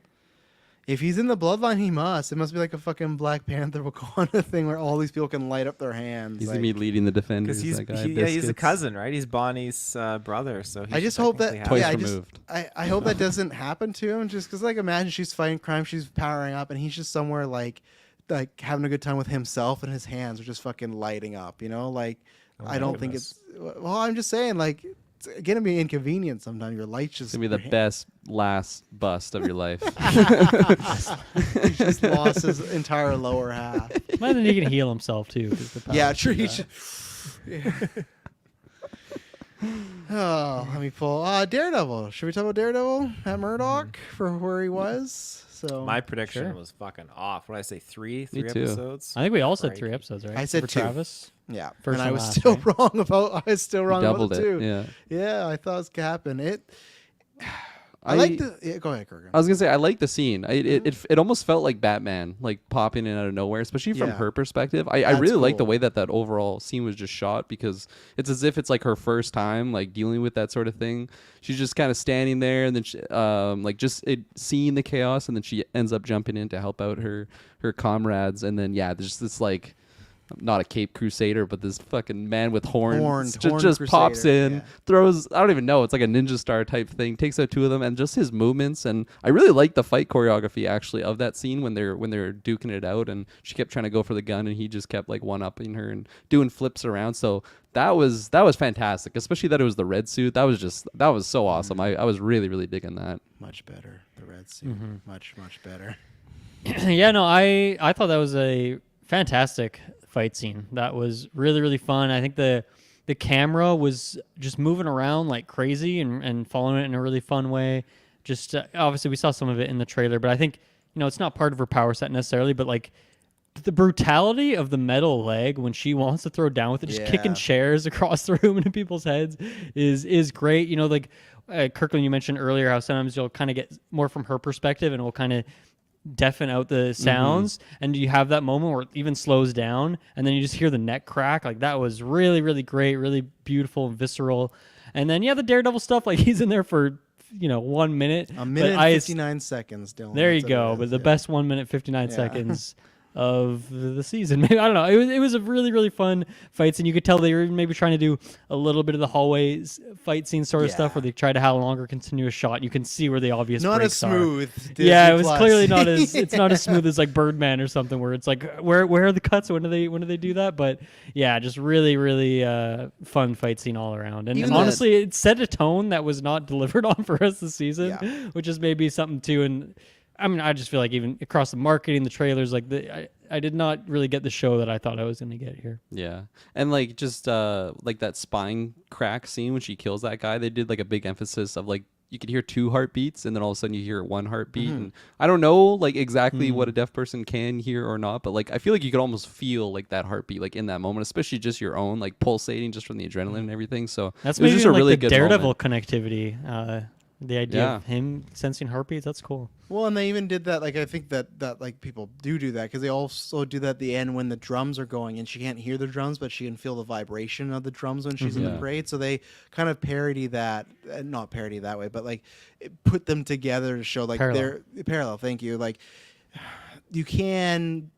If he's in the bloodline, he must. It must be like a fucking Black Panther Wakanda thing where all these people can light up their hands. He's like- gonna be leading the defenders. Because that guy, he's a Biscuits. cousin, right? He's Bonnie's brother. So he I should just hope that technically have Twice yeah, it. removed. I hope that doesn't happen to him. Just because, like, imagine she's fighting crime, she's powering up, and he's just somewhere like like having a good time with himself, and his hands are just fucking lighting up. You know, like I don't think it's. Well, I'm just saying, like it's gonna be inconvenient sometimes. Your lights just It's gonna be the best last bust of your life. He just lost his entire lower half. Well, then he can heal himself too. 'Cause the power Yeah, to true. do He that. should. Oh, let me pull. Daredevil. Should we talk about Daredevil at Murdoch for where he was? So My prediction Sure. was fucking off. What did I say? Three too. episodes. I think we all said 3 Crikey. episodes, right? I said For 2. Travis. yeah, First and I and was last, still right? wrong about. I was still wrong Doubled about the it. 2. Yeah. Yeah, I thought it was capping it. I like the. Yeah, go ahead, Kurgan. I was gonna say I like the scene. It almost felt like Batman, like popping in out of nowhere, especially from Yeah. her perspective. I That's really like the cool. way that overall scene was just shot because it's as if it's like her first time like dealing with that sort of thing. She's just kind of standing there and then like just seeing the chaos, and then she ends up jumping in to help out her comrades, and then yeah, there's this like. Not a Cape Crusader, but this fucking man with horns Horned just pops Crusader, in, yeah. throws. I don't even know. It's like a ninja star type thing. Takes out 2 of them, and just his movements. And I really like the fight choreography actually of that scene when they're duking it out, and she kept trying to go for the gun, and he just kept like one upping her and doing flips around. So that was fantastic, especially that it was the red suit. That was so awesome. I was really digging that. Much better. The red suit. Much better. Yeah, no, I thought that was a fantastic fight scene. That was really fun. I think the camera was just moving around like crazy and following it in a really fun way. Just obviously we saw some of it in the trailer, but I think it's not part of her power set necessarily, but like the brutality of the metal leg when she wants to throw down with it, just kicking Yeah. chairs across the room into people's heads is great. Like Kirkland, you mentioned earlier how sometimes you'll kind of get more from her perspective and it will kind of deafen out the sounds, and you have that moment where it even slows down, and then you just hear the neck crack. Like that was really great, really beautiful and visceral. And then the Daredevil stuff, like he's in there for 1 minute, A minute but and 59 seconds, Dylan. there you That's what go. it But is, the yeah. best 1 minute 59 Yeah. seconds of the season. Maybe I don't know. It was a really fun fight scene. You could tell they were maybe trying to do a little bit of the hallways fight scene sort of Yeah. stuff where they tried to have a longer continuous shot. You can see where the obvious Not as breaks are. smooth. Yeah, Disney it was Plus. clearly not as it's not as smooth as like Birdman or something where it's like where are the cuts? When do they do that? But yeah, just really fun fight scene all around. And Even honestly, it set a tone that was not delivered on for us this season, Yeah. which is maybe something too. And I mean, I just feel like even across the marketing, the trailers, like I did not really get the show that I thought I was going to get here. Yeah, and like just like that spine crack scene when she kills that guy, they did like a big emphasis of like you could hear 2 heartbeats, and then all of a sudden you hear 1 heartbeat. And I don't know like exactly what a deaf person can hear or not, but like I feel like you could almost feel like that heartbeat like in that moment, especially just your own like pulsating just from the adrenaline and everything. So That's it was maybe just a like really the good Daredevil moment. connectivity. The idea Yeah. of him sensing heartbeats, that's cool. Well, and they even did that. Like I think that like people do that because they also do that at the end when the drums are going and she can't hear the drums, but she can feel the vibration of the drums when she's in the Yeah. parade. So they kind of parody that, not parody that way, but like put them together to show like Parallel. they're parallel. Thank you. Like you can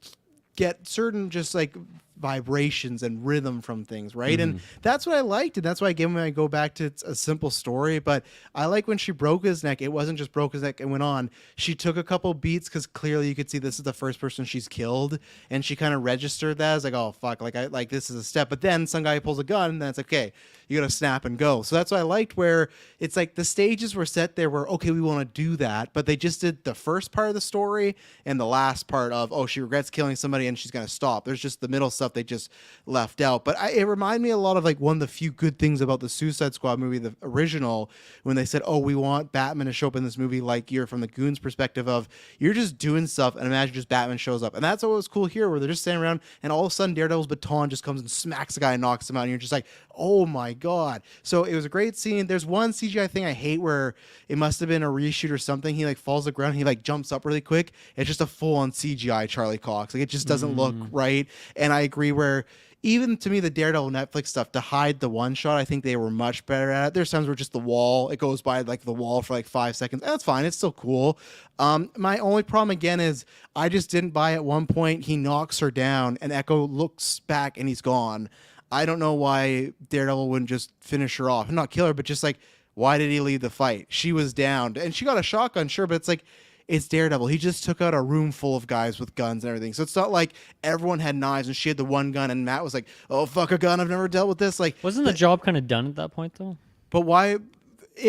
get certain just like vibrations and rhythm from things, right? And that's what I liked, and that's why again when I go back to it's a simple story, but I like when she broke his neck, it wasn't just broke his neck and went on. She took a couple beats because clearly you could see this is the first person she's killed, and she kind of registered that as like, oh fuck, like I like this is a step. But then some guy pulls a gun, and then it's like, okay, you gotta snap and go. So that's what I liked, where it's like the stages were set there where okay, we want to do that, but they just did the first part of the story and the last part of oh, she regrets killing somebody and she's gonna stop. There's just the middle stuff they just left out. But it reminded me a lot of like one of the few good things about the Suicide Squad movie, the original, when they said, oh, we want Batman to show up in this movie like you're from the Goons perspective of you're just doing stuff and imagine just Batman shows up. And that's what was cool here, where they're just standing around and all of a sudden Daredevil's baton just comes and smacks the guy and knocks him out, and you're just like, oh my god. So it was a great scene. There's one CGI thing I hate where it must have been a reshoot or something. He like falls to the ground, he like jumps up really quick. It's just a full on CGI Charlie Cox. Like it just doesn't look right. And I agree where even to me, the Daredevil Netflix stuff, to hide the one shot, I think they were much better at it. There's times where just the wall, it goes by like the wall for like 5 seconds. That's fine. It's still cool. My only problem again is I just didn't buy at one point he knocks her down and Echo looks back and he's gone. I don't know why Daredevil wouldn't just finish her off. Not kill her, but just like, why did he leave the fight? She was down and she got a shotgun, sure, but it's like, it's Daredevil. He just took out a room full of guys with guns and everything. So it's not like everyone had knives and she had the one gun and Matt was like, oh, fuck a gun. I've never dealt with this. Like, Wasn't the job kind of done at that point though? but why?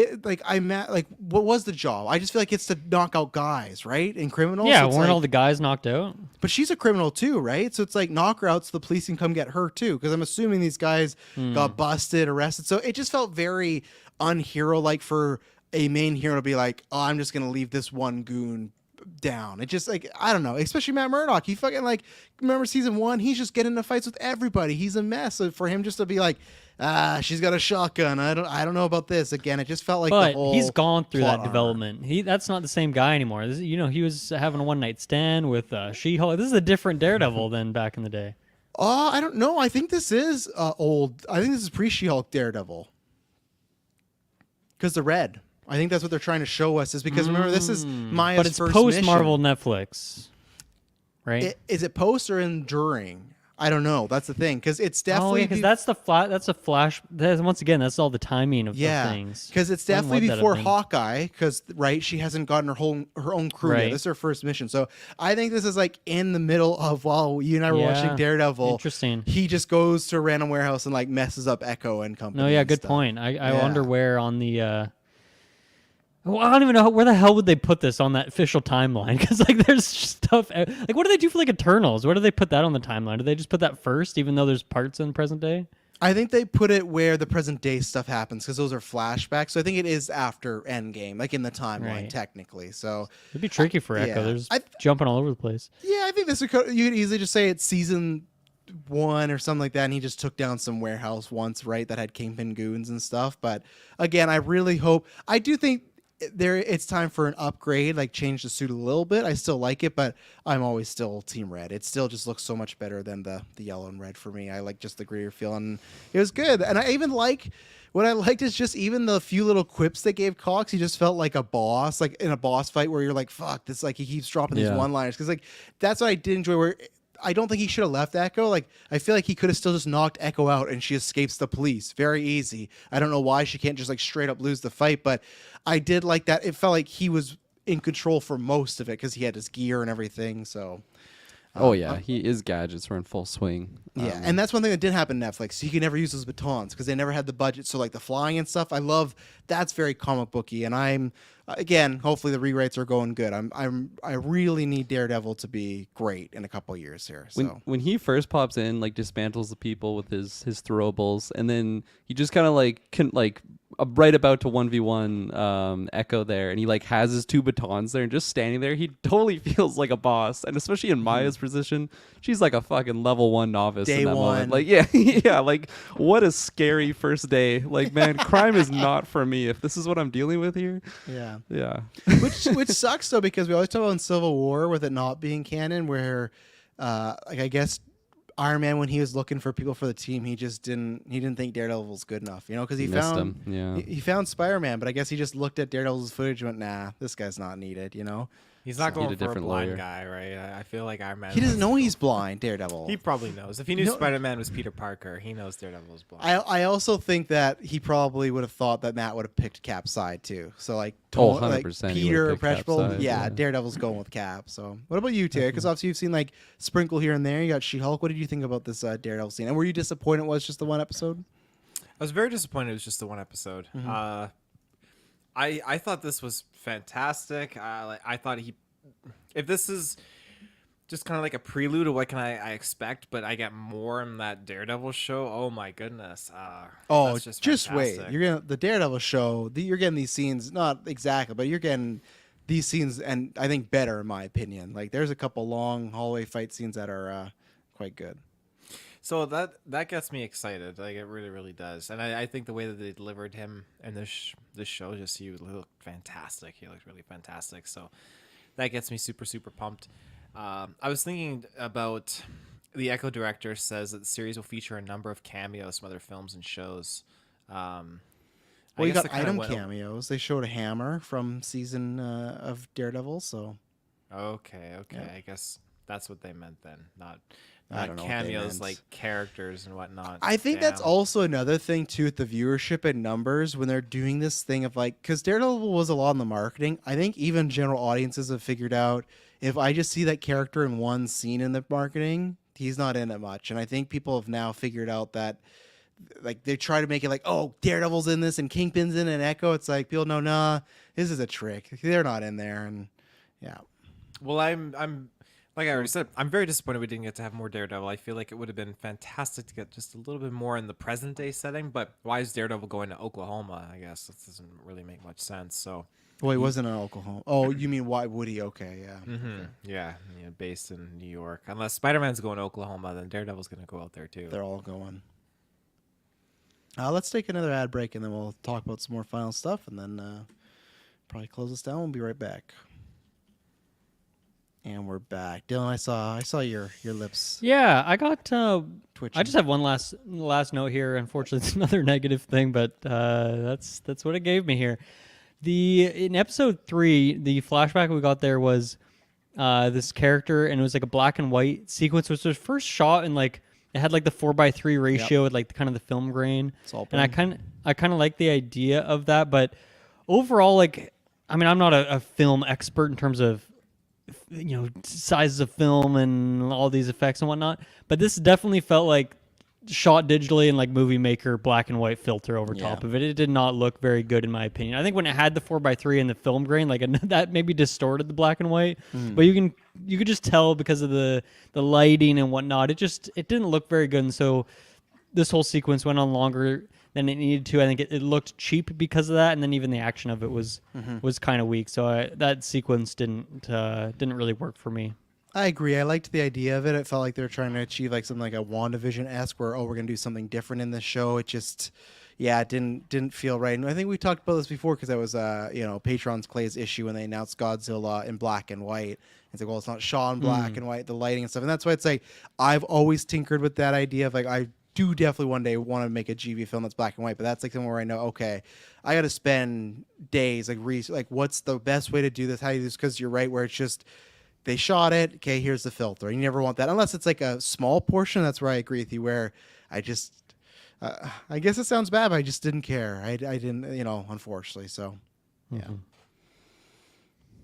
What was the job? I just feel like it's to knock out guys, right? And criminals. Yeah, So it's weren't like- all the guys knocked out? but she's a criminal too, right? So it's like knock her out so the police can come get her too. Because I'm assuming these guys got busted, arrested. So it just felt very unhero like for a main hero to be like, oh, I'm just gonna leave this one goon down. It just like I don't know, especially Matt Murdock. He fucking like remember season 1, he's just getting into fights with everybody. He's a mess. So for him just to be like, she's got a shotgun. I don't know about this. Again, it just felt like the But whole he's gone through plot that armor. development. That's not the same guy anymore. He was having a one night stand with She-Hulk. This is a different Daredevil than back in the day. Oh, I don't know. I think this is old. I think this is pre-She-Hulk Daredevil. Because the red. I think that's what they're trying to show us. Is because remember this is Maya's But it's first post mission. Marvel Netflix, right? Is it post or during? I don't know. That's the thing. Because it's definitely because that's that's a flash. Once again, that's all the timing of things. because it's When definitely would that have before been? Hawkeye. Because right, she hasn't gotten her own crew yet. Right. This is her first mission. So I think this is like in the middle of while you and I were Yeah. watching Daredevil. Interesting. He just goes to a random warehouse and like messes up Echo and company. No, yeah, and good stuff. point. I Yeah. wonder where on the. Well, I don't even know where the hell would they put this on that official timeline because like there's stuff like what do they do for like Eternals? Where do they put that on the timeline? Do they just put that first, even though there's parts in present day? I think they put it where the present day stuff happens because those are flashbacks. So I think it is after Endgame, like in the timeline, Right. technically. So It'd be tricky for Echo. yeah. There's I- jumping all over the place. yeah, I think this you could easily just say it's season 1 or something like that, and he just took down some warehouse once, right? That had Kingpin goons and stuff. But again, I really hope. I do think it's time for an upgrade, like change the suit a little bit. I still like it, but I'm always still Team Red. It still just looks so much better than the yellow and red for me. I like just the grayer feel, and it was good. And I even like what I liked is just even the few little quips they gave Cox. He just felt like a boss, like in a boss fight where you're like, fuck, this like he keeps dropping these Yeah. one-liners because like that's what I did enjoy. Where I don't think he should have left Echo. Like, I feel like he could have still just knocked Echo out and she escapes the police. Very easy. I don't know why she can't just like straight up lose the fight, but I did like that. It felt like he was in control for most of it because he had his gear and everything. So, Oh yeah, his gadgets were in full swing. yeah. And that's one thing that did happen in Netflix. He could never use those batons because they never had the budget. So, like the flying and stuff, I love that's very comic booky. And I'm, again, hopefully the rewrites are going good. I really need Daredevil to be great in a couple of years here. So. When he first pops in, like dismantles the people with his throwables, and then he just kind of like right about to 1v1 Echo there, and he like has his two batons there and just standing there, he totally feels like a boss. And especially in Maya's position, she's like a fucking level 1 novice Day in that one. moment. Like yeah, like what a scary first day. Like man, crime is not for me if this is what I'm dealing with here. Yeah. Yeah. which sucks though because we always talk about in Civil War with it not being canon where like I guess Iron Man when he was looking for people for the team he didn't think Daredevil was good enough, because he Missed found him. Yeah. he found Spider-Man, but I guess he just looked at Daredevil's footage and went, nah, this guy's not needed. He's not Need going a for a different blind lawyer. guy, right? I feel like Iron Man. He doesn't know he's blind, Daredevil. He probably knows. If he knew No. Spider-Man was Peter Parker, he knows Daredevil was blind. I also think that he probably would have thought that Matt would have picked Cap's side too. So like, Oh, like 100% he Peter, would've picked Cap's Impressionable, side, yeah, yeah. Daredevil's going with Cap. So what about you, Terry? Because obviously you've seen like sprinkle here and there. You got She-Hulk. What did you think about this Daredevil scene? And were you disappointed it was just the one episode? I was very disappointed it was just the one episode. I thought this was fantastic. I thought if this is just kind of like a prelude to what can I expect, but I get more in that Daredevil show. Oh my goodness! Oh, that's just wait. fantastic. You're getting the Daredevil show. You're getting these scenes, not exactly, but you're getting these scenes, and I think better in my opinion. Like there's a couple long hallway fight scenes that are quite good. So that gets me excited. Like it really, really does. And I think the way that they delivered him in this show, just he looked fantastic. He looked really fantastic. So that gets me super, super pumped. I was thinking about the Echo director says that the series will feature a number of cameos from other films and shows. Well, you guess got that kinda item went- cameos. They showed a hammer from season of Daredevil, so Okay. Yeah. I guess that's what they meant then. I don't know what they cameos meant. like characters and whatnot. I think that's Damn. also another thing too with the viewership and numbers when they're doing this thing of like, because Daredevil was a lot in the marketing. I think even general audiences have figured out if I just see that character in one scene in the marketing, he's not in it much. And I think people have now figured out that like they try to make it like, oh, Daredevil's in this and Kingpin's in it and Echo. It's like people know, nah, this is a trick. They're not in there. And yeah. Well, I'm like I already said, I'm very disappointed we didn't get to have more Daredevil. I feel like it would have been fantastic to get just a little bit more in the present day setting. But why is Daredevil going to Oklahoma? I guess that doesn't really make much sense. So, Well, he wasn't in Oklahoma. Oh, you mean why would he? Okay, yeah. yeah, based in New York. Unless Spider-Man's going to Oklahoma, then Daredevil's going to go out there too. They're all going. Let's take another ad break and then we'll talk about some more final stuff and then probably close this down. We'll be right back. And we're back. Dylan, I saw your lips Yeah, I got. twitching. I just have one last note here. Unfortunately, it's another negative thing, but that's what it gave me here. In episode 3, the flashback we got there was this character, and it was like a black and white sequence, which was first shot in like it had like the 4:3 ratio with like kind of the film grain, all and I kind of like the idea of that, but overall, like, I mean, I'm not a film expert in terms of sizes of film and all these effects and whatnot, but this definitely felt like shot digitally and like movie maker black and white filter over top of it. It did not look very good in my opinion. I think when it had the 4:3 and the film grain, like that maybe distorted the black and white, but you could just tell because of the lighting and whatnot. It didn't look very good, and so this whole sequence went on longer than it needed to. I think it looked cheap because of that, and then even the action of it was kind of weak. So that sequence didn't really work for me. I agree. I liked the idea of it. It felt like they were trying to achieve like something like a WandaVision-esque where, we're going to do something different in this show. It just, it didn't feel right. And I think we talked about this before because that was, Patreon's Clay's issue when they announced Godzilla in black and white. It's like, well, it's not Shaw in black and white, the lighting and stuff. And that's why it's like, I've always tinkered with that idea of like, I do definitely one day want to make a GV film that's black and white, but that's like somewhere I know, okay, I got to spend days like what's the best way to do this? How do you do this? Because you're right, where it's just, they shot it. Okay, here's the filter. You never want that unless it's like a small portion. That's where I agree with you. Where I just, I guess it sounds bad, but I just didn't care. I didn't, unfortunately. So, yeah.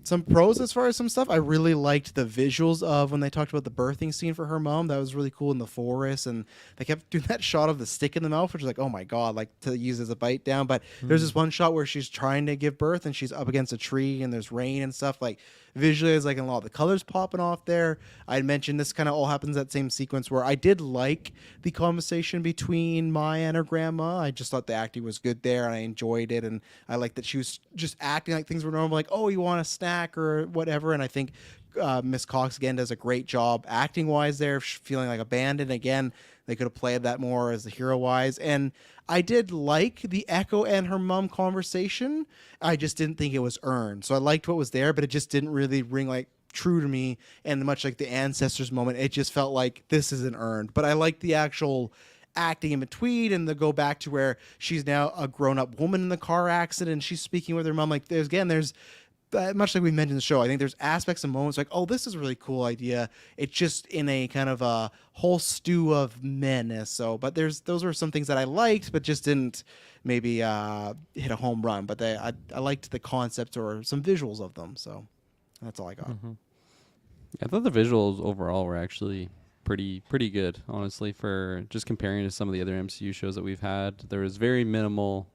Some pros as far as some stuff. I really liked the visuals of when they talked about the birthing scene for her mom. That was really cool in the forest, and they kept doing that shot of the stick in the mouth, which was like, oh my god, like to use as a bite down. But there's this one shot where she's trying to give birth and she's up against a tree and there's rain and stuff. Like visually, it's like a lot of the colors popping off there. I mentioned this kind of all happens that same sequence where I did like the conversation between Maya and her grandma. I just thought the acting was good there, and I enjoyed it, and I liked that she was just acting like things were normal, like, oh, you want a snack or whatever. And I think Miss Cox again does a great job acting wise there, feeling like abandoned. Again, they could have played that more as the hero wise. And I did like the Echo and her mom conversation. I just didn't think it was earned. So I liked what was there, but it just didn't really ring like true to me. And much like the ancestors moment, it just felt like this isn't earned. But I liked the actual acting in between, and the go back to where she's now a grown-up woman in the car accident and she's speaking with her mom. Like there's much like we mentioned in the show, I think there's aspects and moments like, oh, this is a really cool idea. It's just in a kind of a whole stew of menace. So, but those were some things that I liked, but just didn't maybe hit a home run. But I liked the concept or some visuals of them. So that's all I got. I thought the visuals overall were actually pretty good, honestly, for just comparing to some of the other MCU shows that we've had. There was very minimal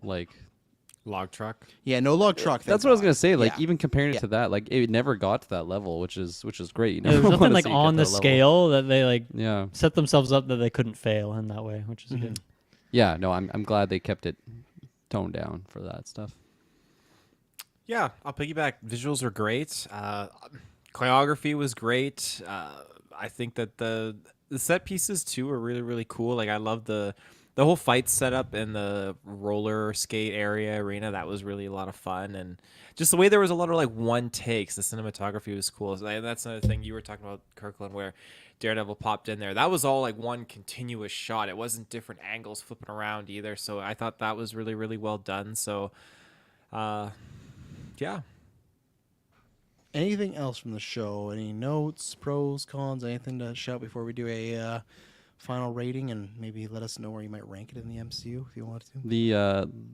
Log truck. Yeah, no log truck. That's what I was gonna say. Like Yeah. even comparing it to that, like it never got to that level, which is great. You know, There's nothing wanna like see it on get the to that level. scale that they like Yeah, set themselves up that they couldn't fail in that way, which is good. yeah. No, I'm glad they kept it toned down for that stuff. Yeah, I'll piggyback. Visuals are great. Choreography was great. I think that the set pieces too are really, really cool. Like I love the whole fight setup in the roller skate arena. That was really a lot of fun, and just the way there was a lot of like one takes. The cinematography was cool. So that's another thing you were talking about, Kirkland, where Daredevil popped in there. That was all like one continuous shot. It wasn't different angles flipping around either. So I thought that was really, really well done. So, yeah. Anything else from the show? Any notes, pros, cons, anything to shout before we do a final rating, and maybe let us know where you might rank it in the MCU if you want to.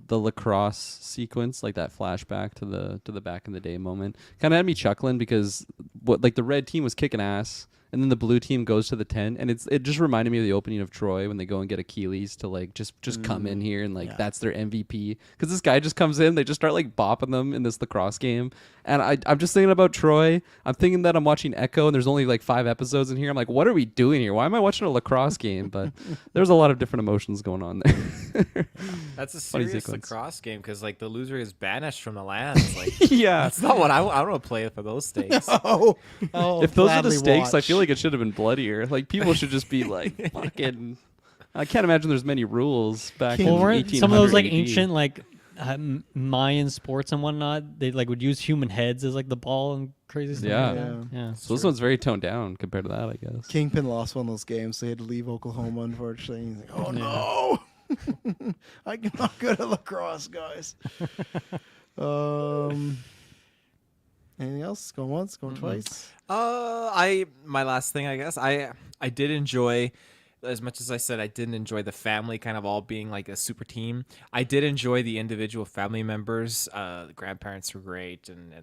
The lacrosse sequence, like that flashback to the back in the day moment, kind of had me chuckling because the red team was kicking ass, and then the blue team goes to the tent, and it just reminded me of the opening of Troy when they go and get Achilles to like just come in here and that's their MVP, because this guy just comes in, they just start like bopping them in this lacrosse game, and I'm just thinking about Troy. I'm thinking that I'm watching Echo, and there's only like 5 episodes in here. I'm like, what are we doing here? Why am I watching a lacrosse game? But there's a lot of different emotions going on there. That's a Funny serious sequence. lacrosse game because like the loser is banished from the lands. Like Yeah. that's not what I don't want to play for those stakes. Oh, If those are the gladly stakes, I feel watch. like it should have been bloodier. Like people should just be like fucking. I can't imagine there's many rules back in Well, Well, weren't 1800 some of those like AD. ancient like Mayan sports and whatnot? They like would use human heads as like the ball and crazy stuff. Yeah. like that. Yeah. So this one's very toned down compared to that, I guess. Kingpin lost one of those games, so he had to leave Oklahoma, unfortunately. He's like, oh no, I'm not good at lacrosse, guys. Anything else? Going once, going twice? My last thing, I guess, I did enjoy, as much as I said I didn't enjoy the family kind of all being like a super team. I did enjoy the individual family members. The grandparents were great, and You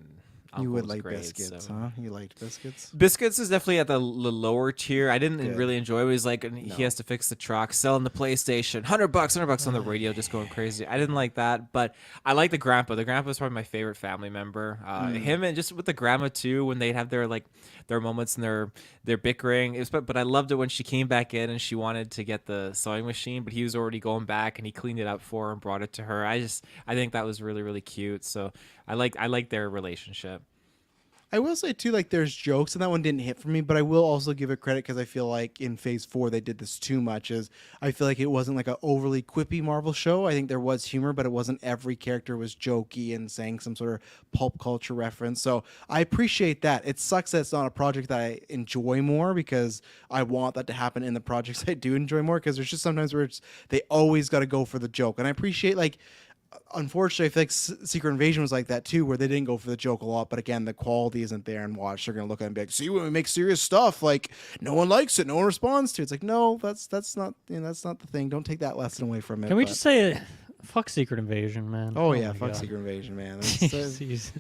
uncle would was like great, biscuits, so. huh? You liked biscuits? Biscuits is definitely at the lower tier. I didn't Good. really enjoy it. He's like, he has to fix the truck, selling the PlayStation, $100 on the radio, just going crazy. I didn't like that, but I like the grandpa. The grandpa is probably my favorite family member. Him, and just with the grandma too, when they'd have their moments and their bickering. But I loved it when she came back in and she wanted to get the sewing machine, but he was already going back and he cleaned it up for her and brought it to her. I think that was really, really cute. So I like their relationship. I will say too, like there's jokes, and that one didn't hit for me. But I will also give it credit because I feel like in Phase 4 they did this too much. Is I feel like it wasn't like an overly quippy Marvel show. I think there was humor, but it wasn't every character was jokey and saying some sort of pulp culture reference. So I appreciate that. It sucks that it's not a project that I enjoy more because I want that to happen in the projects I do enjoy more. Because there's just sometimes where they always got to go for the joke, and I appreciate like. Unfortunately, I feel like Secret Invasion was like that too, where they didn't go for the joke a lot. But again, the quality isn't there, and watch they're gonna look at it and be like, "See, when we make serious stuff, like no one likes it, no one responds to it." It's like, no, that's not that's not the thing. Don't take that lesson away from it. Can we but- just say fuck Secret Invasion, man? Oh yeah, my fuck God. Secret Invasion, man. Jeez.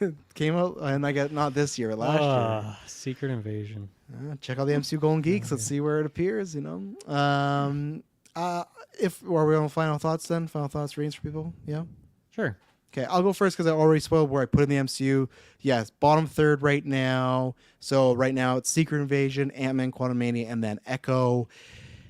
It came out, and I got not this year, last year. Secret Invasion. Check out the MCU Golden Geeks. Let's see where it appears. If are we on final thoughts then? Final thoughts, ratings for people? Yeah. Sure. Okay, I'll go first because I already spoiled where I put in the MCU. Yes, bottom third right now. So right now it's Secret Invasion, Ant-Man, Quantumania, and then Echo.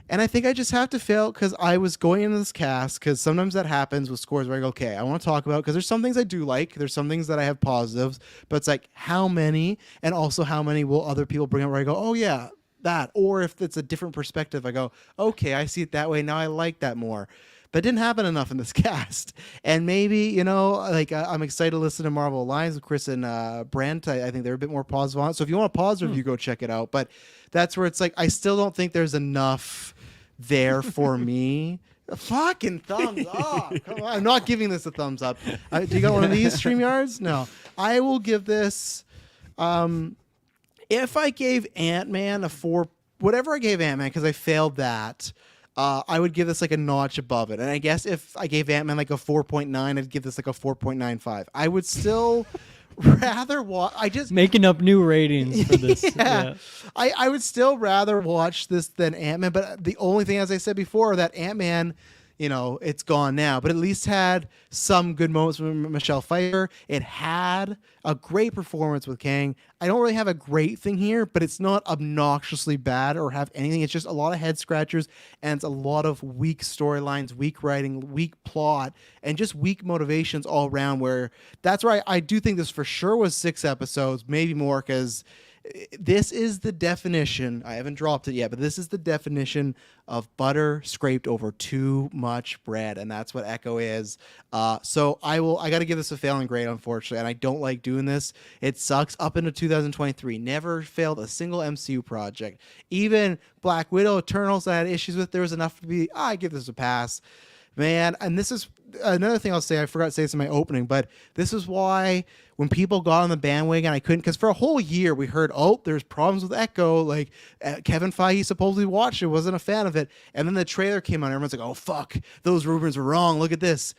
And I think I just have to fail because I was going into this cast because sometimes that happens with scores where I go, okay, I want to talk about because there's some things I do like. There's some things that I have positives, but it's like how many and also how many will other people bring up where I go, oh yeah, that. Or if it's a different perspective, I go, okay, I see it that way. Now I like that more. That didn't happen enough in this cast. And maybe, I'm excited to listen to Marvel Alliance with Chris and Brent. I think they're a bit more positive on it. So if you want a positive review, go check it out. But that's where it's like, I still don't think there's enough there for me. Fucking thumbs up. Come on. I'm not giving this a thumbs up. Do you got one of these StreamYards? No. I will give this, if I gave Ant-Man a 4, whatever I gave Ant-Man, because I failed that, I would give this like a notch above it. And I guess if I gave Ant-Man like a 4.9, I'd give this like a 4.95. I would still rather watch. Making up new ratings for this. Yeah. I would still rather watch this than Ant-Man. But the only thing, as I said before, that Ant-Man, it's gone now, but at least had some good moments with Michelle Pfeiffer. It had a great performance with Kang. I don't really have a great thing here, but it's not obnoxiously bad or have anything. It's just a lot of head scratchers and it's a lot of weak storylines, weak writing, weak plot, and just weak motivations all around, where that's where I do think this for sure was 6 episodes, maybe more, because this is the definition. I haven't dropped it yet, but this is the definition of butter scraped over too much bread, and that's what Echo is. So I got to give this a failing grade, unfortunately, and I don't like doing this. It sucks. Up into 2023, never failed a single MCU project. Even Black Widow, Eternals, I had issues with. There was enough to be. I give this a pass. man. And this is another thing I'll say. I forgot to say this in my opening, but this is why when people got on the bandwagon, I couldn't, because for a whole year we heard, oh, there's problems with Echo. Like Kevin Feige supposedly watched it, wasn't a fan of it, and then the trailer came out. Everyone's like, oh fuck, those rumors were wrong. Look at this,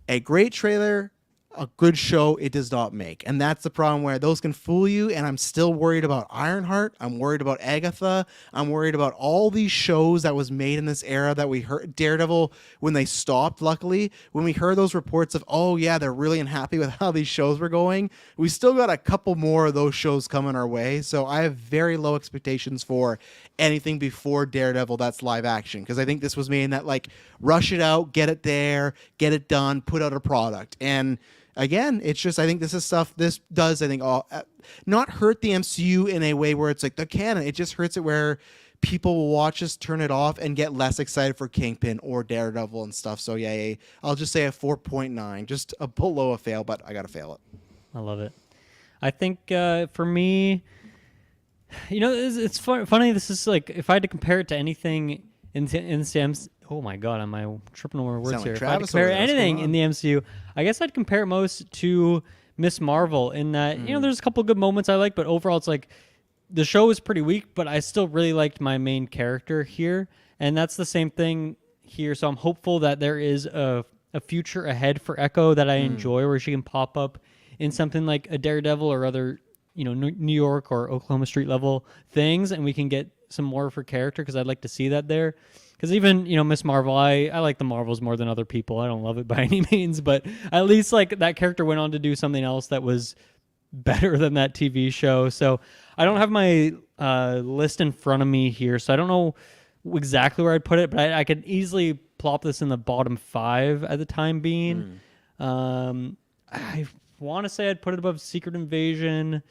a great trailer. A good show it does not make, and that's the problem where those can fool you. And I'm still worried about Ironheart. I'm worried about Agatha. I'm worried about all these shows that was made in this era that we heard. Daredevil, when they stopped, luckily when we heard those reports of, oh yeah, they're really unhappy with how these shows were going, we still got a couple more of those shows coming our way. So I have very low expectations for anything before Daredevil that's live action, because I think this was made in that like rush it out, get it there, get it done, put out a product. And again, it's just, I think this is stuff, this does, I think, all not hurt the MCU in a way where it's like the canon. It just hurts it where people will watch us, turn it off, and get less excited for Kingpin or Daredevil and stuff. So yeah, I'll just say a 4.9, just a below a fail, but I got to fail it. I love it. I think for me, it's funny. This is like, if I had to compare it to anything in the oh my god, am I tripping over words Sound like here? If I had to Travis over compare there. What's anything going in the MCU, I guess I'd compare it most to Miss Marvel in that, there's a couple good moments I like, but overall it's like the show is pretty weak, but I still really liked my main character here. And that's the same thing here. So I'm hopeful that there is a future ahead for Echo that I enjoy, where she can pop up in something like a Daredevil or other, New York or Oklahoma Street level things, and we can get some more of her character, because I'd like to see that there. Because even, Miss Marvel, I like the Marvels more than other people. I don't love it by any means, but at least like that character went on to do something else that was better than that TV show. So I don't have my list in front of me here, so I don't know exactly where I'd put it, but I could easily plop this in the bottom 5 at the time being. I want to say I'd put it above Secret Invasion.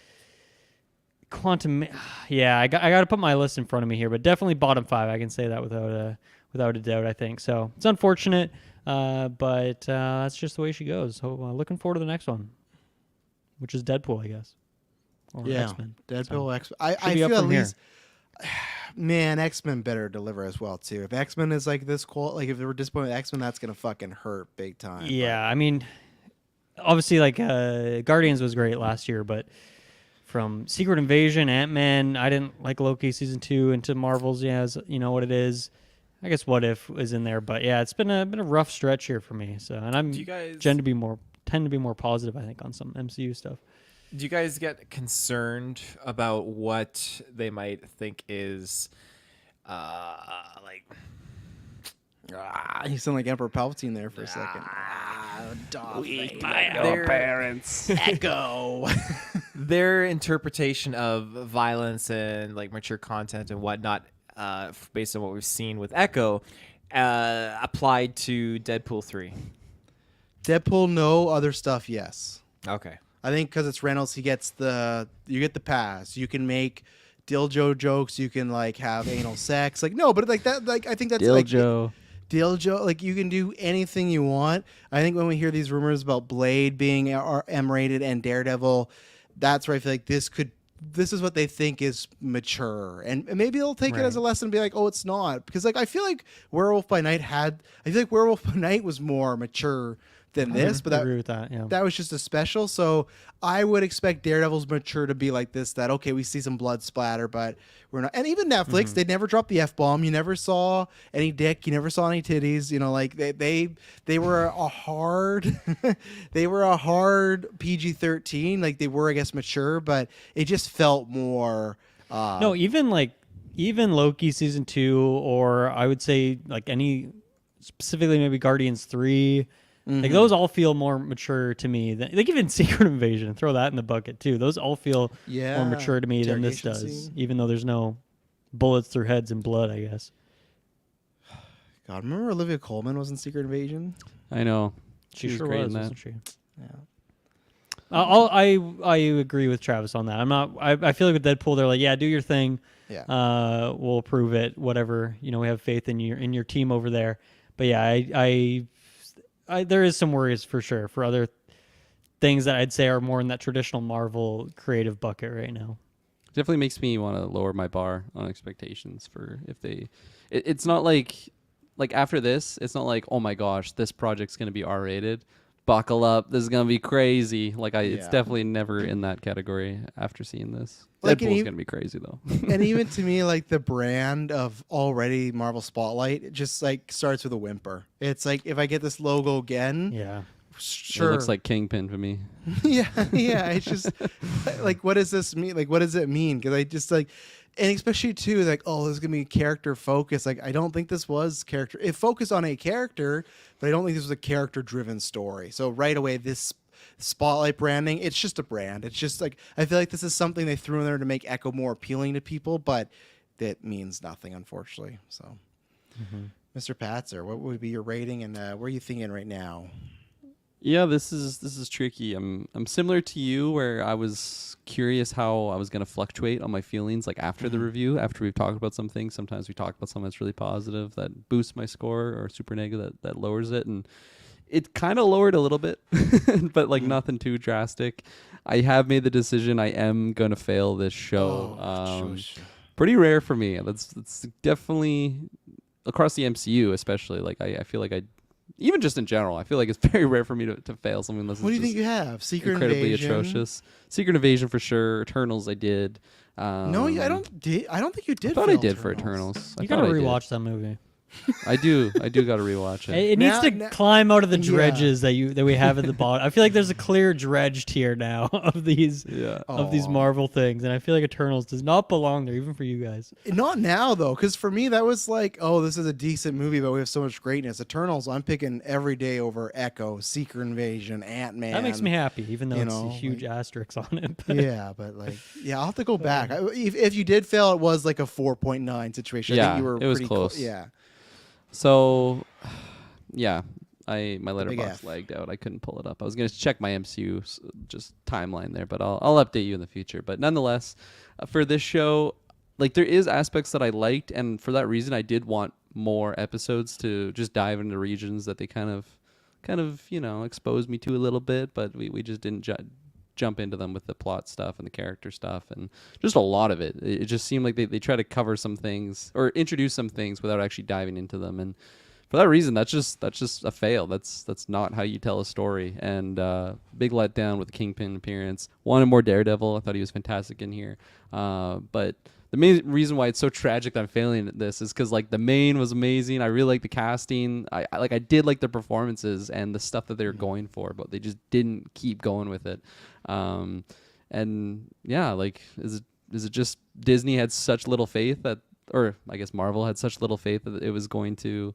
Quantum, yeah, I got to put my list in front of me here, but definitely bottom 5. I can say that without a doubt. I think so. It's unfortunate, but that's just the way she goes. So looking forward to the next one, which is Deadpool, I guess. Or Yeah, X-Men. Deadpool, So, X. I be up feel at from here. least, man, X-Men better deliver as well too. If X-Men is like this like if they were disappointed with X-Men, that's gonna fucking hurt big time. Yeah, I mean, obviously, like Guardians was great last year, but from Secret Invasion, Ant-Man, I didn't like Loki season 2, into Marvels, yeah, you know what it is. I guess What If is in there, but yeah, it's been a rough stretch here for me. So, and I'm Do you guys tend to be more positive, I think, on some MCU stuff. Do you guys get concerned about what they might think is like You sound like Emperor Palpatine there for a second. their, parents. Echo. their interpretation of violence and like mature content and whatnot, based on what we've seen with Echo, applied to Deadpool 3? Deadpool, no. Other stuff, yes. Okay. I think because it's Reynolds, you get the pass. You can make dildo jokes. You can like have anal sex. Like no, but like that. Like I think that's like dildo. Like you can do anything you want. I think when we hear these rumors about Blade being M-rated and Daredevil, that's where I feel like this is what they think is mature, and maybe they'll take it as a lesson and be like, oh, it's not, because like I feel like Werewolf by Night was more mature than this, but I agree with that. Yeah. that was just a special. So I would expect Daredevil's mature to be like this, that okay, we see some blood splatter, but we're not. And even Netflix, they never dropped the F-bomb. You never saw any dick, you never saw any titties, like they were a hard they were a hard PG-13, like they were, I guess, mature, but it just felt more No, even Loki season 2, or I would say like any, specifically maybe Guardians 3. Like those all feel more mature to me than, like, even Secret Invasion, throw that in the bucket too. Those all feel more mature to me than this interrogation does, scene. even though there's no bullets through heads and blood, I guess. God, remember Olivia Colman was in Secret Invasion? I know. She was sure great was, in that. wasn't she? Yeah. I agree with Travis on that. I feel like with Deadpool, they're like, yeah, do your thing. Yeah. We'll approve it. Whatever. We have faith in your team over there. But yeah, I there is some worries for sure for other things that I'd say are more in that traditional Marvel creative bucket right now. Definitely makes me want to lower my bar on expectations for if they. It's not like like after this, it's not like, oh my gosh, this project's gonna be R-rated. Buckle up, this is gonna be crazy. Like it's Yeah. definitely never in that category after seeing this. Like, and Deadpool's e- gonna be crazy though. And even to me, like the brand of already Marvel Spotlight, it just like starts with a whimper. It's like if I get this logo again, Yeah. sure. It looks like Kingpin to me. yeah, yeah. It's just like, what does this mean? Like, what does it mean? Because I just like, and especially too, like, oh, this is gonna be character focused. Like, I don't think this was character. It focused on a character, but I don't think this was a character driven story. So right away, this Spotlight branding, it's just a brand. It's just like I feel like this is something they threw in there to make Echo more appealing to people, but that means nothing, unfortunately. So, Mr. Patzer, what would be your rating, and where are you thinking right now? Yeah, this is tricky. I'm similar to you, where I was curious how I was gonna fluctuate on my feelings like after the review. After we've talked about some things, sometimes we talk about something that's really positive that boosts my score, or super negative that lowers it, and it kind of lowered a little bit, but like nothing too drastic. I have made the decision. I am gonna fail this show. Shush. Pretty rare for me. That's definitely across the MCU, especially. Like I feel like I. Even just in general, I feel like it's very rare for me to fail something unless What do it's you think just you have? Secret incredibly Invasion? atrocious. Secret Invasion for sure. Eternals I did. No, I don't think you did. I thought I fail did for Eternals. You I gotta thought I did. rewatch that movie. I do gotta rewatch it. It needs to Now- climb out of the yeah. dredges that we have at the bottom. I feel like there's a clear dredge tier now of these Yeah. of these Aw. Marvel things, and I feel like Eternals does not belong there, even for you guys. Not now though, because for me that was like, oh, this is a decent movie, but we have so much greatness. Eternals, I'm picking every day over Echo, Secret Invasion, Ant-Man. That makes me happy, even though you it's a know, huge like- asterisk on it. But Yeah, but like, yeah, I'll have to go back. If you did fail, it was like a 4.9 situation. I Yeah, think you were it was pretty close. Yeah. So, yeah, my F. letterbox lagged out. I couldn't pull it up. I was gonna check my MCU just timeline there, but I'll update you in the future. But nonetheless, for this show, like there is aspects that I liked, and for that reason, I did want more episodes to just dive into regions that they kind of exposed me to a little bit, but we just didn't jump into them with the plot stuff and the character stuff and just a lot of it. It just seemed like they try to cover some things or introduce some things without actually diving into them, and for that reason, that's just a fail. That's not how you tell a story. And big letdown with the Kingpin appearance. Wanted more Daredevil. I thought he was fantastic in here, but the main reason why it's so tragic that I'm failing at this is because like the main was amazing. I really like the casting. I did like the performances and the stuff that they were going for, but they just didn't keep going with it. And yeah, like is it just Disney had such little faith that, or I guess Marvel had such little faith that it was going to,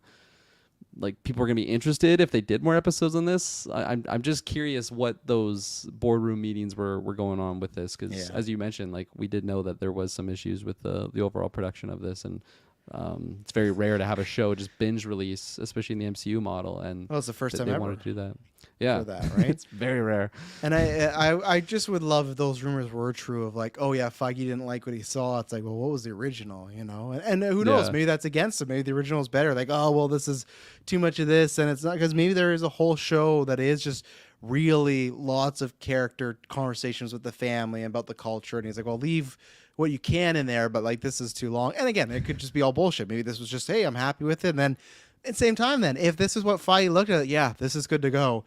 like, people were going to be interested if they did more episodes on this? I'm just curious what those boardroom meetings were going on with this, because Yeah. as you mentioned, like, we did know that there was some issues with the overall production of this, and it's very rare to have a show just binge release, especially in the MCU model, and Well, it's the first time they ever wanted to do that. Yeah, for that, right? it's very rare. And I just would love if those rumors were true of like, oh yeah, Feige didn't like what he saw. It's like, well, what was the original, you know? And who knows? Yeah. Maybe that's against it. Maybe the original is better. Like, oh well, this is too much of this, and it's not, because maybe there is a whole show that is just really lots of character conversations with the family and about the culture. And he's like, well, leave what you can in there, but like this is too long. And again, it could just be all bullshit. Maybe this was just, hey, I'm happy with it. And then at the same time, then if this is what Feige looked at, yeah, this is good to go.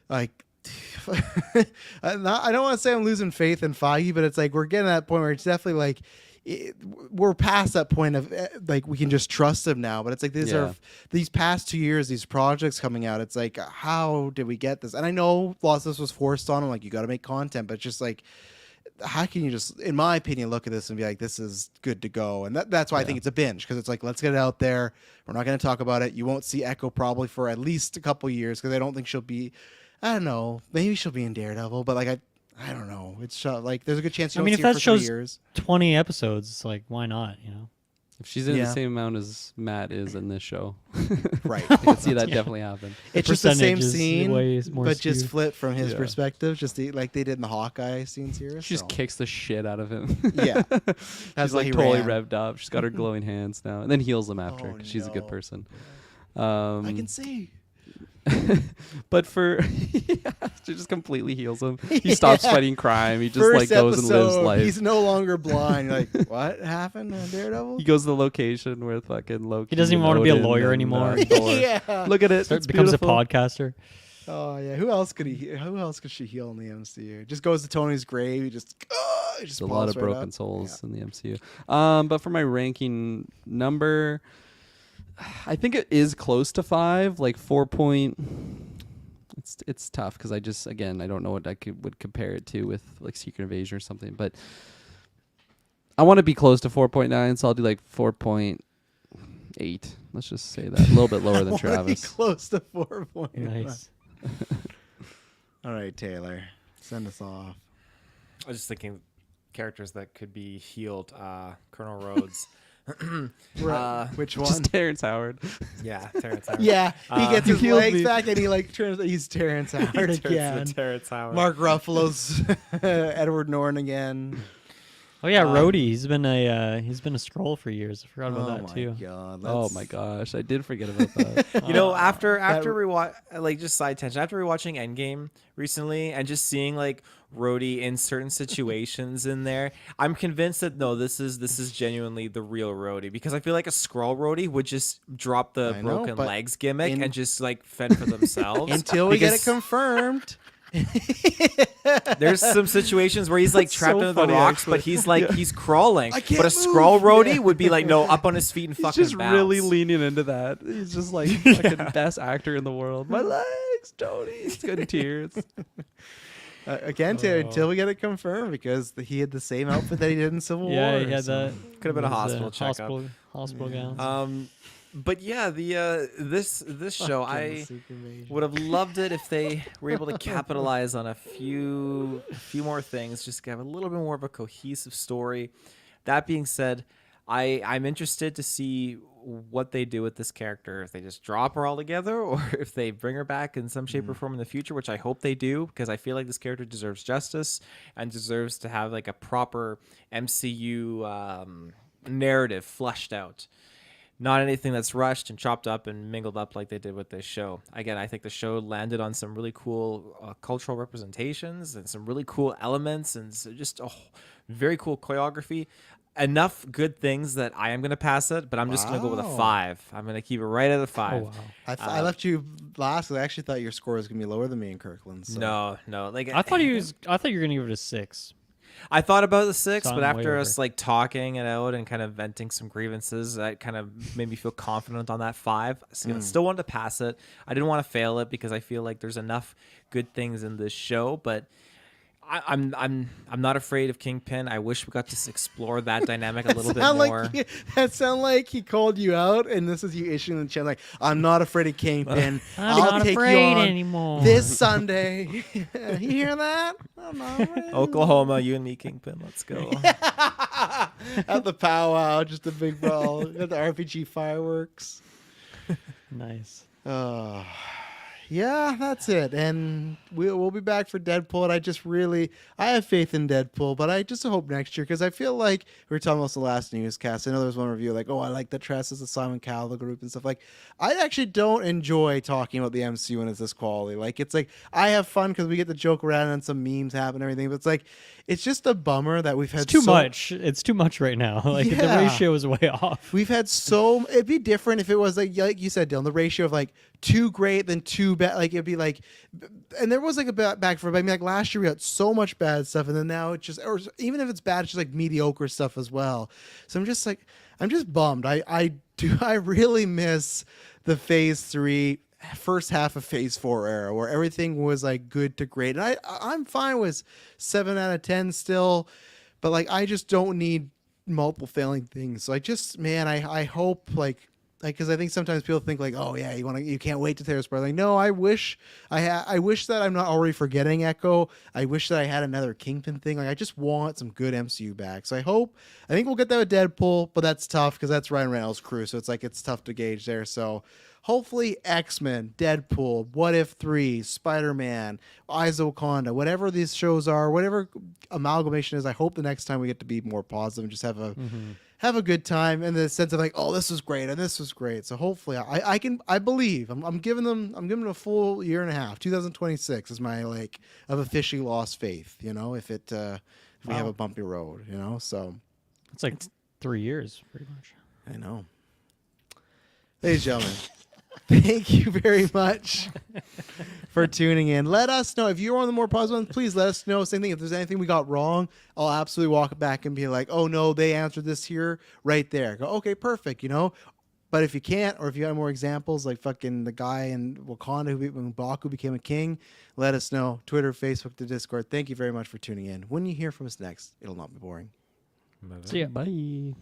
Like, I don't want to say I'm losing faith in Feige, but it's like we're getting to that point where it's definitely like we're past that point of like we can just trust him now. But it's like these past 2 years, these projects coming out. It's like, how did we get this? And I know lots of this was forced on him. Like, you got to make content, but it's just like, how can you just, in my opinion, look at this and be like, this is good to go? And that's why I think it's a binge, because it's like, let's get it out there. We're not going to talk about it. You won't see Echo probably for at least a couple years, because I don't think she'll be. I don't know. Maybe she'll be in Daredevil, but like I don't know. It's like there's a good chance you I don't mean, see if her that for 3 show's years. 20 episodes, it's like, why not? You know. If she's in Yeah. the same amount as Matt is in this show, Right. I can see that definitely happen. It's just the same percentage is scene, way more but just skewed. flipped from his Yeah. perspective, just like they did in the Hawkeye scenes here. She just so. kicks the shit out of him. Yeah. She's why like he totally ran. revved up. She's got her glowing hands now, and then heals them after Oh, because she's a good no. person. I can see. But for yeah, she just completely heals him. He stops Yeah. fighting crime. He just First goes and lives episode, life. he's no longer blind. You're like, what happened to Daredevil? He goes to the location where fucking Loki. He doesn't even and want to be a Odin lawyer and, anymore. Thor. Yeah. Look at it. It's Becomes beautiful. a podcaster. Oh yeah. Who else could she heal in the MCU? Just goes to Tony's grave. He just There's a lot of pops right broken up. souls in the MCU. But for my ranking number, I think it is close to 5, like 4 point. It's tough because I don't know what I would compare it to with like Secret Invasion or something, but I want to be close to 4.9, so I'll do like 4.8. Let's just say that a little bit lower than I wanna be Travis. close to 4 Nice. All right, Taylor, send us off. I was just thinking characters that could be healed. Colonel Rhodes. Which one? Just Terrence Howard. Yeah, Terrence Howard. Yeah, he gets You his healed legs me. back and he like turns. He's Terrence Howard Turns into again. Terrence Howard. Mark Ruffalo's Edward Norton again. Oh yeah, Rhodey. He's been a scroll for years. I forgot about Oh that my too. god! Oh that's- my gosh, I did forget about that. You know, after that- rewatch, like just side tangent, after rewatching Endgame recently and just seeing like Rhodey in certain situations in there, I'm convinced that no, this is genuinely the real Rhodey, because I feel like a Skrull Rhodey would just drop the I know, broken but legs gimmick in- and just like fend for themselves. Until we get it Because confirmed. There's some situations where he's like That's trapped so under funny, the rocks, actually. but he's like he's crawling. I can't But a move. Skrull Rhodey Yeah. would be like no, up on his feet and He's fucking just bounce. really leaning into that. He's just like fucking best actor in the world. My legs, Tony. He's good in tears. Again, Taylor, until we get it confirmed, because he had the same outfit that he did in Civil War. Yeah, he had so- that. Could have been a what was it, hospital checkup. Hospital gown. But yeah, the this show, Fucking I Secret Invasion. would have loved it if they were able to capitalize on a few more things, just to have a little bit more of a cohesive story. That being said, I'm interested to see what they do with this character. If they just drop her altogether, or if they bring her back in some shape or form in the future, which I hope they do, because I feel like this character deserves justice and deserves to have like a proper MCU narrative fleshed out. Not anything that's rushed and chopped up and mingled up like they did with this show. Again, I think the show landed on some really cool cultural representations and some really cool elements and just very cool choreography. Enough good things that I am going to pass it, but I'm just going to go with a Wow. 5. I'm going to keep it right at a 5. Oh wow. I left you last. 'Cause I actually thought your score was gonna be lower than me and Kirkland. So. No. Like I thought you were gonna give it a 6. I thought about the 6, So but I'm way after over. us like talking it out and kind of venting some grievances, that kind of made me feel confident on that 5. So still wanted to pass it. I didn't want to fail it because I feel like there's enough good things in this show, but I'm not afraid of Kingpin. I wish we got to explore that dynamic a little bit more. That sound like he called you out, and this is you issuing the chat like, "I'm not afraid of Kingpin. I'm I'll not take afraid you on anymore." this Sunday." You hear that? I'm not afraid. Oklahoma, you and me, Kingpin. Let's go. At the powwow, just a big ball at the RPG fireworks. Nice. Yeah, that's it. And we'll be back for Deadpool. And I have faith in Deadpool, but I just hope next year, because I feel like we were talking about the last newscast. I know there was one review like, oh, I like the Tress as a Simon Cowell group and stuff. Like, I actually don't enjoy talking about the MCU when it's this quality. Like, it's like, I have fun because we get to joke around and some memes happen and everything, but it's like, it's just a bummer that we've had It's too much. It's too much right now. Like the Yeah. ratio is way off. We've had it'd be different if it was like you said, Dylan, the ratio of like 2 great than 2 bad. Like it'd be like, and there was like a back for, but I mean, like last year we had so much bad stuff, and then now it's just, or even if it's bad, it's just like mediocre stuff as well. So I'm just bummed. I really miss the Phase 3 first half of Phase 4 era where everything was like good to great, and I'm fine with 7 out of 10 still, but like I just don't need multiple failing things. So I hope like because I think sometimes people think like, oh yeah, you can't wait to tear this apart. Like, no, I wish that I'm not already forgetting Echo. I wish that I had another Kingpin thing. Like, I just want some good MCU back. So I think we'll get that with Deadpool, but that's tough because that's Ryan Reynolds' crew. So it's tough to gauge there. So hopefully X-Men, Deadpool, What If 3, Spider-Man, Eyes of Wakanda, whatever these shows are, whatever amalgamation is, I hope the next time we get to be more positive and just have have a good time in the sense of like, oh, this was great and this was great. So hopefully I believe I'm giving them a full year and a half. 2026 is my like I've officially lost faith, you know, if we have a bumpy road, you know. So It's like 3 years, pretty much. I know. Ladies and gentlemen, thank you very much for tuning in. Let us know if you're one of the more positive ones. Please let us know. Same thing. If there's anything we got wrong, I'll absolutely walk it back and be like, "Oh no, they answered this here, right there." Go, okay, perfect. You know. But if you can't, or if you have more examples, like fucking the guy in Wakanda when Baku became a king, let us know. Twitter, Facebook, the Discord. Thank you very much for tuning in. When you hear from us next, it'll not be boring. See ya. Bye.